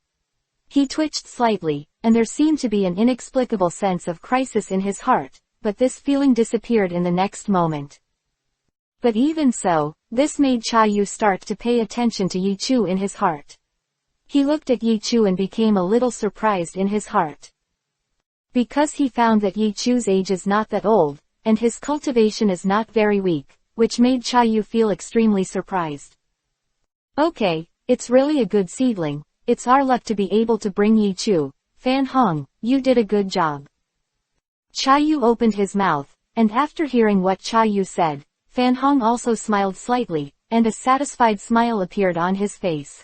He twitched slightly, and there seemed to be an inexplicable sense of crisis in his heart, but this feeling disappeared in the next moment. But even so, this made Cha Yu start to pay attention to Yi Chu in his heart. He looked at Yi Chu and became a little surprised in his heart. Because he found that Yi Chu's age is not that old, and his cultivation is not very weak, which made Cha Yu feel extremely surprised. Okay, it's really a good seedling. It's our luck to be able to bring Yi Chu. Fan Hong, you did a good job. Cha Yu opened his mouth, and after hearing what Cha Yu said, Fan Hong also smiled slightly, and a satisfied smile appeared on his face.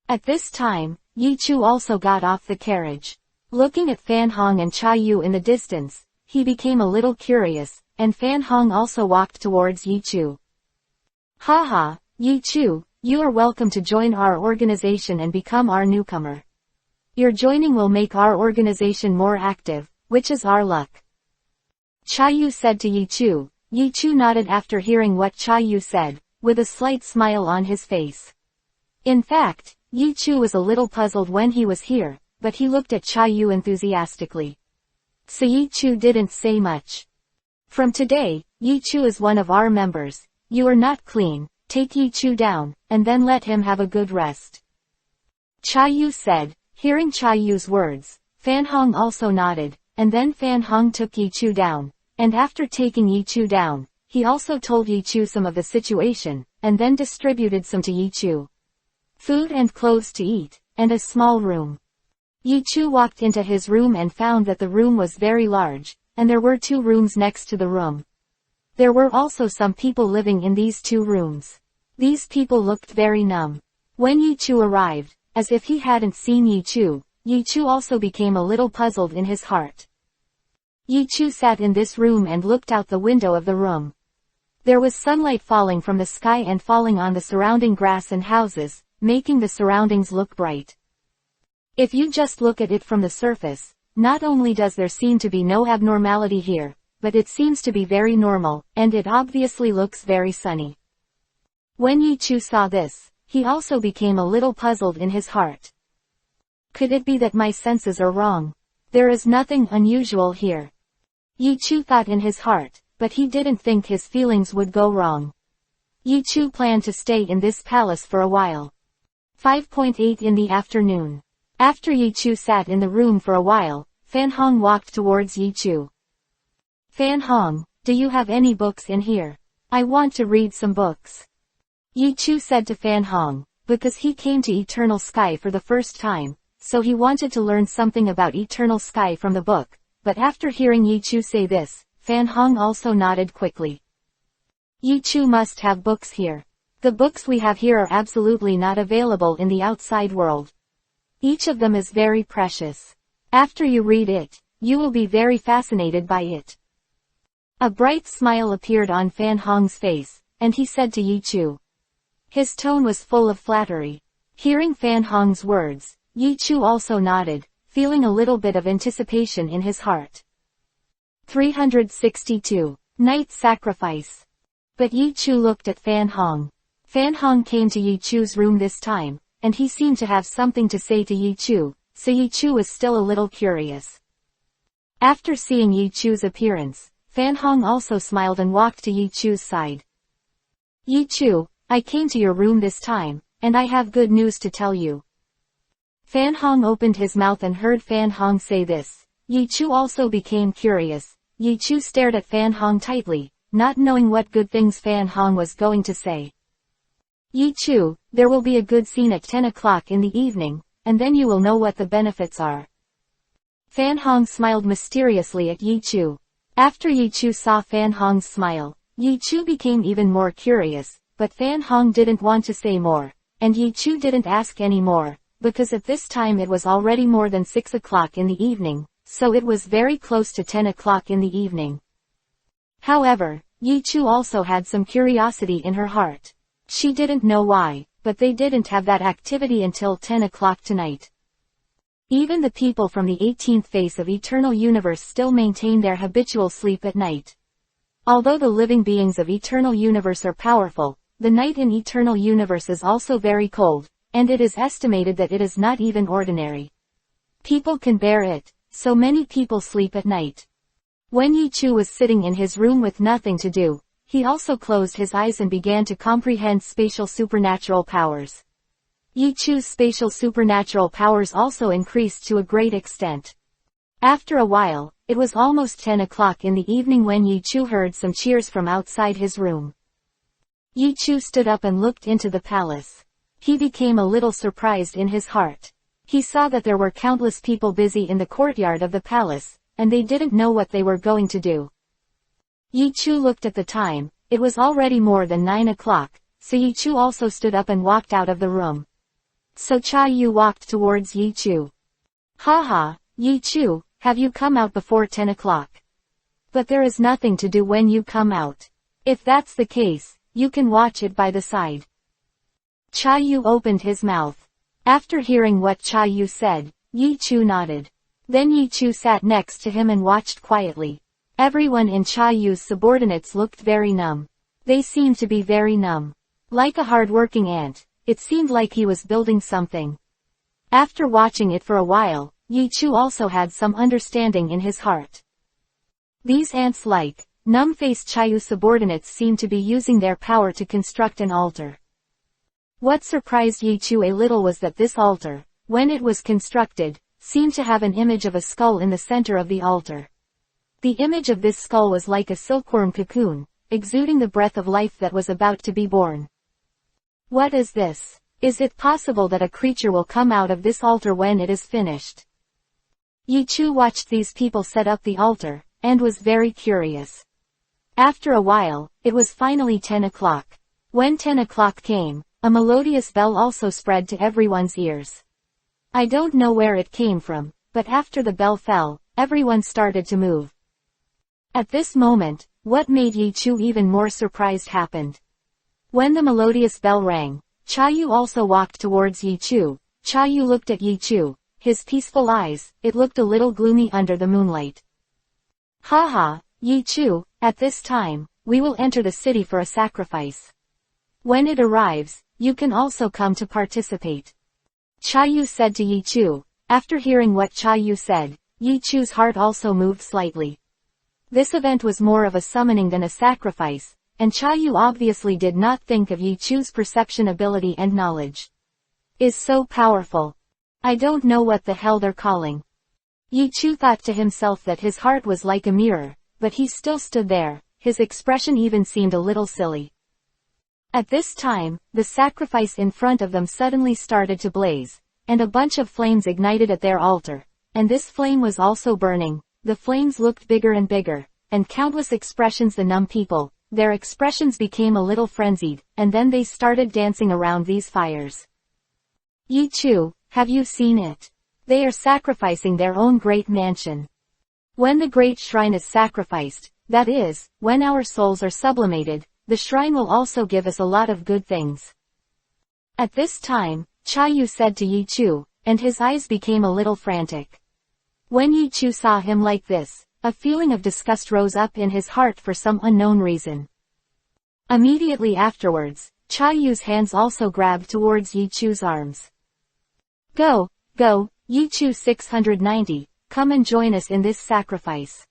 At this time, Yi Chu also got off the carriage. Looking at Fan Hong and Cha Yu in the distance, he became a little curious, and Fan Hong also walked towards Yi Chu. Haha, Yi Chu, you are welcome to join our organization and become our newcomer. Your joining will make our organization more active, which is our luck. Cha Yu said to Yi Chu. Yi Chu nodded after hearing what Cha Yu said, with a slight smile on his face. In fact, Yi Chu was a little puzzled when he was here, but he looked at Cha Yu enthusiastically. So Yi Chu didn't say much. From today, Yi Chu is one of our members. You are not clean, take Yi Chu down, and then let him have a good rest. Cha Yu said. Hearing Cha Yu's words, Fan Hong also nodded, and then Fan Hong took Yi Chu down, and after taking Yi Chu down, he also told Yi Chu some of the situation, and then distributed some to Yi Chu. Food and clothes to eat, and a small room. Yi Chu walked into his room and found that the room was very large, and there were 2 rooms next to the room. There were also some people living in these 2 rooms. These people looked very numb. When Yi Chu arrived, as if he hadn't seen Yi Chu also became a little puzzled in his heart. Yi Chu sat in this room and looked out the window of the room. There was sunlight falling from the sky and falling on the surrounding grass and houses, making the surroundings look bright. If you just look at it from the surface, not only does there seem to be no abnormality here, but it seems to be very normal, and it obviously looks very sunny. When Yi Chu saw this, he also became a little puzzled in his heart. Could it be that my senses are wrong? There is nothing unusual here. Yi Chu thought in his heart, but he didn't think his feelings would go wrong. Yi Chu planned to stay in this palace for a while. 5:8 in the afternoon. After Yi Chu sat in the room for a while, Fan Hong walked towards Yi Chu. Fan Hong, do you have any books in here? I want to read some books. Yi Chu said to Fan Hong, because he came to Eternal Sky for the first time, so he wanted to learn something about Eternal Sky from the book, but after hearing Yi Chu say this, Fan Hong also nodded quickly. Yi Chu must have books here. The books we have here are absolutely not available in the outside world. Each of them is very precious. After you read it, you will be very fascinated by it. A bright smile appeared on Fan Hong's face, and he said to Yi Chu. His tone was full of flattery. Hearing Fan Hong's words, Yi Chu also nodded, feeling a little bit of anticipation in his heart. 362. Night Sacrifice. But Yi Chu looked at Fan Hong. Fan Hong came to Yi Chu's room this time, and he seemed to have something to say to Yi Chu, so Yi Chu was still a little curious. After seeing Yi Chu's appearance, Fan Hong also smiled and walked to Yi Chu's side. Yi Chu, I came to your room this time, and I have good news to tell you. Fan Hong opened his mouth and heard Fan Hong say this. Yi Chu also became curious. Yi Chu stared at Fan Hong tightly, not knowing what good things Fan Hong was going to say. Yi Chu, there will be a good scene at 10 o'clock in the evening, and then you will know what the benefits are. Fan Hong smiled mysteriously at Yi Chu. After Yi Chu saw Fan Hong's smile, Yi Chu became even more curious. But Fan Hong didn't want to say more, and Yi Chu didn't ask any more, because at this time it was already more than 6 o'clock in the evening, so it was very close to 10 o'clock in the evening. However, Yi Chu also had some curiosity in her heart. She didn't know why, but they didn't have that activity until 10 o'clock tonight. Even the people from the 18th phase of Eternal Universe still maintain their habitual sleep at night. Although the living beings of Eternal Universe are powerful, the night in Eternal Universe is also very cold, and it is estimated that it is not even ordinary. People can bear it, so many people sleep at night. When Yi Chu was sitting in his room with nothing to do, he also closed his eyes and began to comprehend spatial supernatural powers. Yi Chu's spatial supernatural powers also increased to a great extent. After a while, it was almost 10 o'clock in the evening when Yi Chu heard some cheers from outside his room. Yi Chu stood up and looked into the palace. He became a little surprised in his heart. He saw that there were countless people busy in the courtyard of the palace, and they didn't know what they were going to do. Yi Chu looked at the time. It was already more than 9 o'clock, so Yi Chu also stood up and walked out of the room. So Cha Yu walked towards Yi Chu. Haha, Yi Chu, have you come out before 10 o'clock? But there is nothing to do when you come out. If that's the case, you can watch it by the side. Cha Yu opened his mouth. After hearing what Cha Yu said, Yi Chu nodded. Then Yi Chu sat next to him and watched quietly. Everyone in Cha Yu's subordinates looked very numb. They seemed to be very numb. Like a hard-working ant, it seemed like he was building something. After watching it for a while, Yi Chu also had some understanding in his heart. These ants-like, numb-faced Cha Yu subordinates seemed to be using their power to construct an altar. What surprised Yi Chu a little was that this altar, when it was constructed, seemed to have an image of a skull in the center of the altar. The image of this skull was like a silkworm cocoon, exuding the breath of life that was about to be born. What is this? Is it possible that a creature will come out of this altar when it is finished? Yi Chu watched these people set up the altar, and was very curious. After a while, it was finally 10 o'clock. When 10 o'clock came, a melodious bell also spread to everyone's ears. I don't know where it came from, but after the bell fell, everyone started to move. At this moment, what made Yi Chu even more surprised happened. When the melodious bell rang, Cha Yu also walked towards Yi Chu. Cha Yu looked at Yi Chu, his peaceful eyes, it looked a little gloomy under the moonlight. Haha, Yi Chu, at this time, we will enter the city for a sacrifice. When it arrives, you can also come to participate. Cha Yu said to Yi Chu. After hearing what Cha Yu said, Yi Chu's heart also moved slightly. This event was more of a summoning than a sacrifice, and Cha Yu obviously did not think of Yi Chu's perception ability and knowledge. Is so powerful. I don't know what the hell they're calling. Yi Chu thought to himself that his heart was like a mirror, but he still stood there, his expression even seemed a little silly. At this time, the sacrifice in front of them suddenly started to blaze, and a bunch of flames ignited at their altar, and this flame was also burning. The flames looked bigger and bigger, and countless expressions the numb people, their expressions became a little frenzied, and then they started dancing around these fires. Yi Chu, have you seen it? They are sacrificing their own great mansion. When the great shrine is sacrificed, that is, when our souls are sublimated, the shrine will also give us a lot of good things. At this time, Cha Yu said to Yi Chu, and his eyes became a little frantic. When Yi Chu saw him like this, a feeling of disgust rose up in his heart for some unknown reason. Immediately afterwards, Cha Yu's hands also grabbed towards Yi Chu's arms. Go, Yi Chu 690, come and join us in this sacrifice.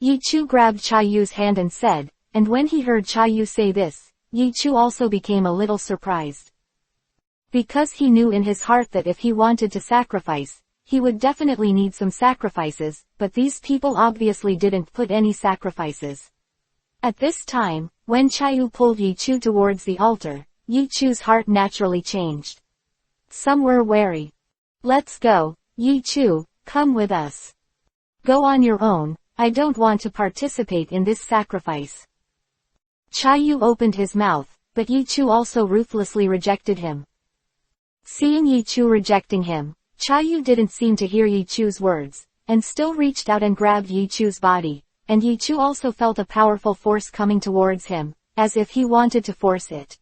Yi Chu grabbed Cha Yu's hand and said, and when he heard Cha Yu say this, Yi Chu also became a little surprised. Because he knew in his heart that if he wanted to sacrifice, he would definitely need some sacrifices, but these people obviously didn't put any sacrifices. At this time, when Cha Yu pulled Yi Chu towards the altar, Yi Chu's heart naturally changed. Some were wary. Let's go, Yi Chu, come with us. Go on your own, I don't want to participate in this sacrifice. Cha Yu opened his mouth, but Yi Chu also ruthlessly rejected him. Seeing Yi Chu rejecting him, Cha Yu didn't seem to hear Yi Chu's words, and still reached out and grabbed Yi Chu's body, and Yi Chu also felt a powerful force coming towards him, as if he wanted to force it.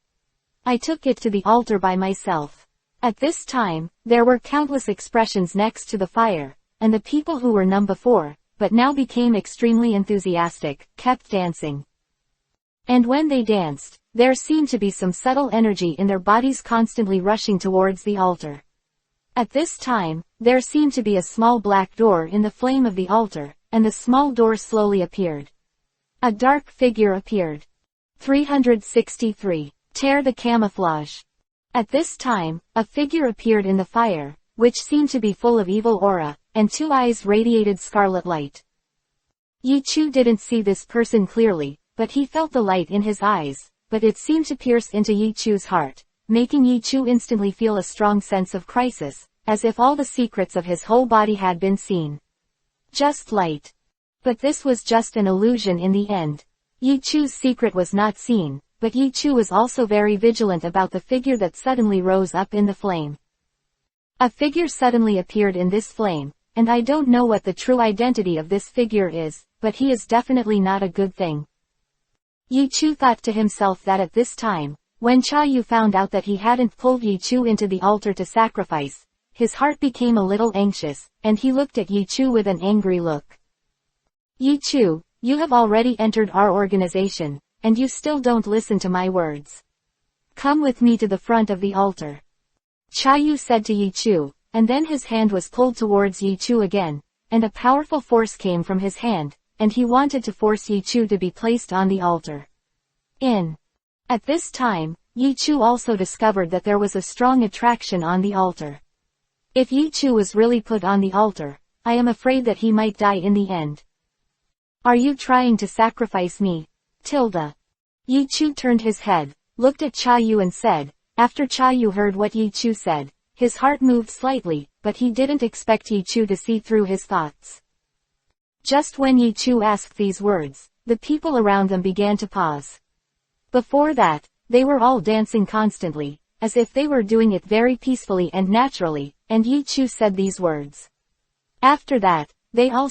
I took it to the altar by myself. At this time, there were countless expressions next to the fire, and the people who were numb before, but now became extremely enthusiastic, kept dancing. And when they danced, there seemed to be some subtle energy in their bodies constantly rushing towards the altar. At this time, there seemed to be a small black door in the flame of the altar, and the small door slowly appeared. A dark figure appeared. 363. Tear the camouflage. At this time, a figure appeared in the fire, which seemed to be full of evil aura, and two eyes radiated scarlet light. Yi Chu didn't see this person clearly, but he felt the light in his eyes, but it seemed to pierce into Yi Chu's heart, making Yi Chu instantly feel a strong sense of crisis, as if all the secrets of his whole body had been seen. Just light. But this was just an illusion in the end. Yi Chu's secret was not seen, but Yi Chu was also very vigilant about the figure that suddenly rose up in the flame. A figure suddenly appeared in this flame, and I don't know what the true identity of this figure is, but he is definitely not a good thing. Yi Chu thought to himself that at this time, when Cha Yu found out that he hadn't pulled Yi Chu into the altar to sacrifice, his heart became a little anxious, and he looked at Yi Chu with an angry look. Yi Chu, you have already entered our organization, and you still don't listen to my words. Come with me to the front of the altar. Cha Yu said to Yi Chu, and then his hand was pulled towards Yi Chu again, and a powerful force came from his hand, and he wanted to force Yi Chu to be placed on the altar. At this time, Yi Chu also discovered that there was a strong attraction on the altar. If Yi Chu was really put on the altar, I am afraid that he might die in the end. Are you trying to sacrifice me? Yi Chu turned his head, looked at Cha Yu and said. After Cha Yu heard what Yi Chu said, his heart moved slightly, but he didn't expect Yi Chu to see through his thoughts. Just when Yi Chu asked these words, the people around them began to pause. Before that, they were all dancing constantly, as if they were doing it very peacefully and naturally, and Yi Chu said these words. After that, they all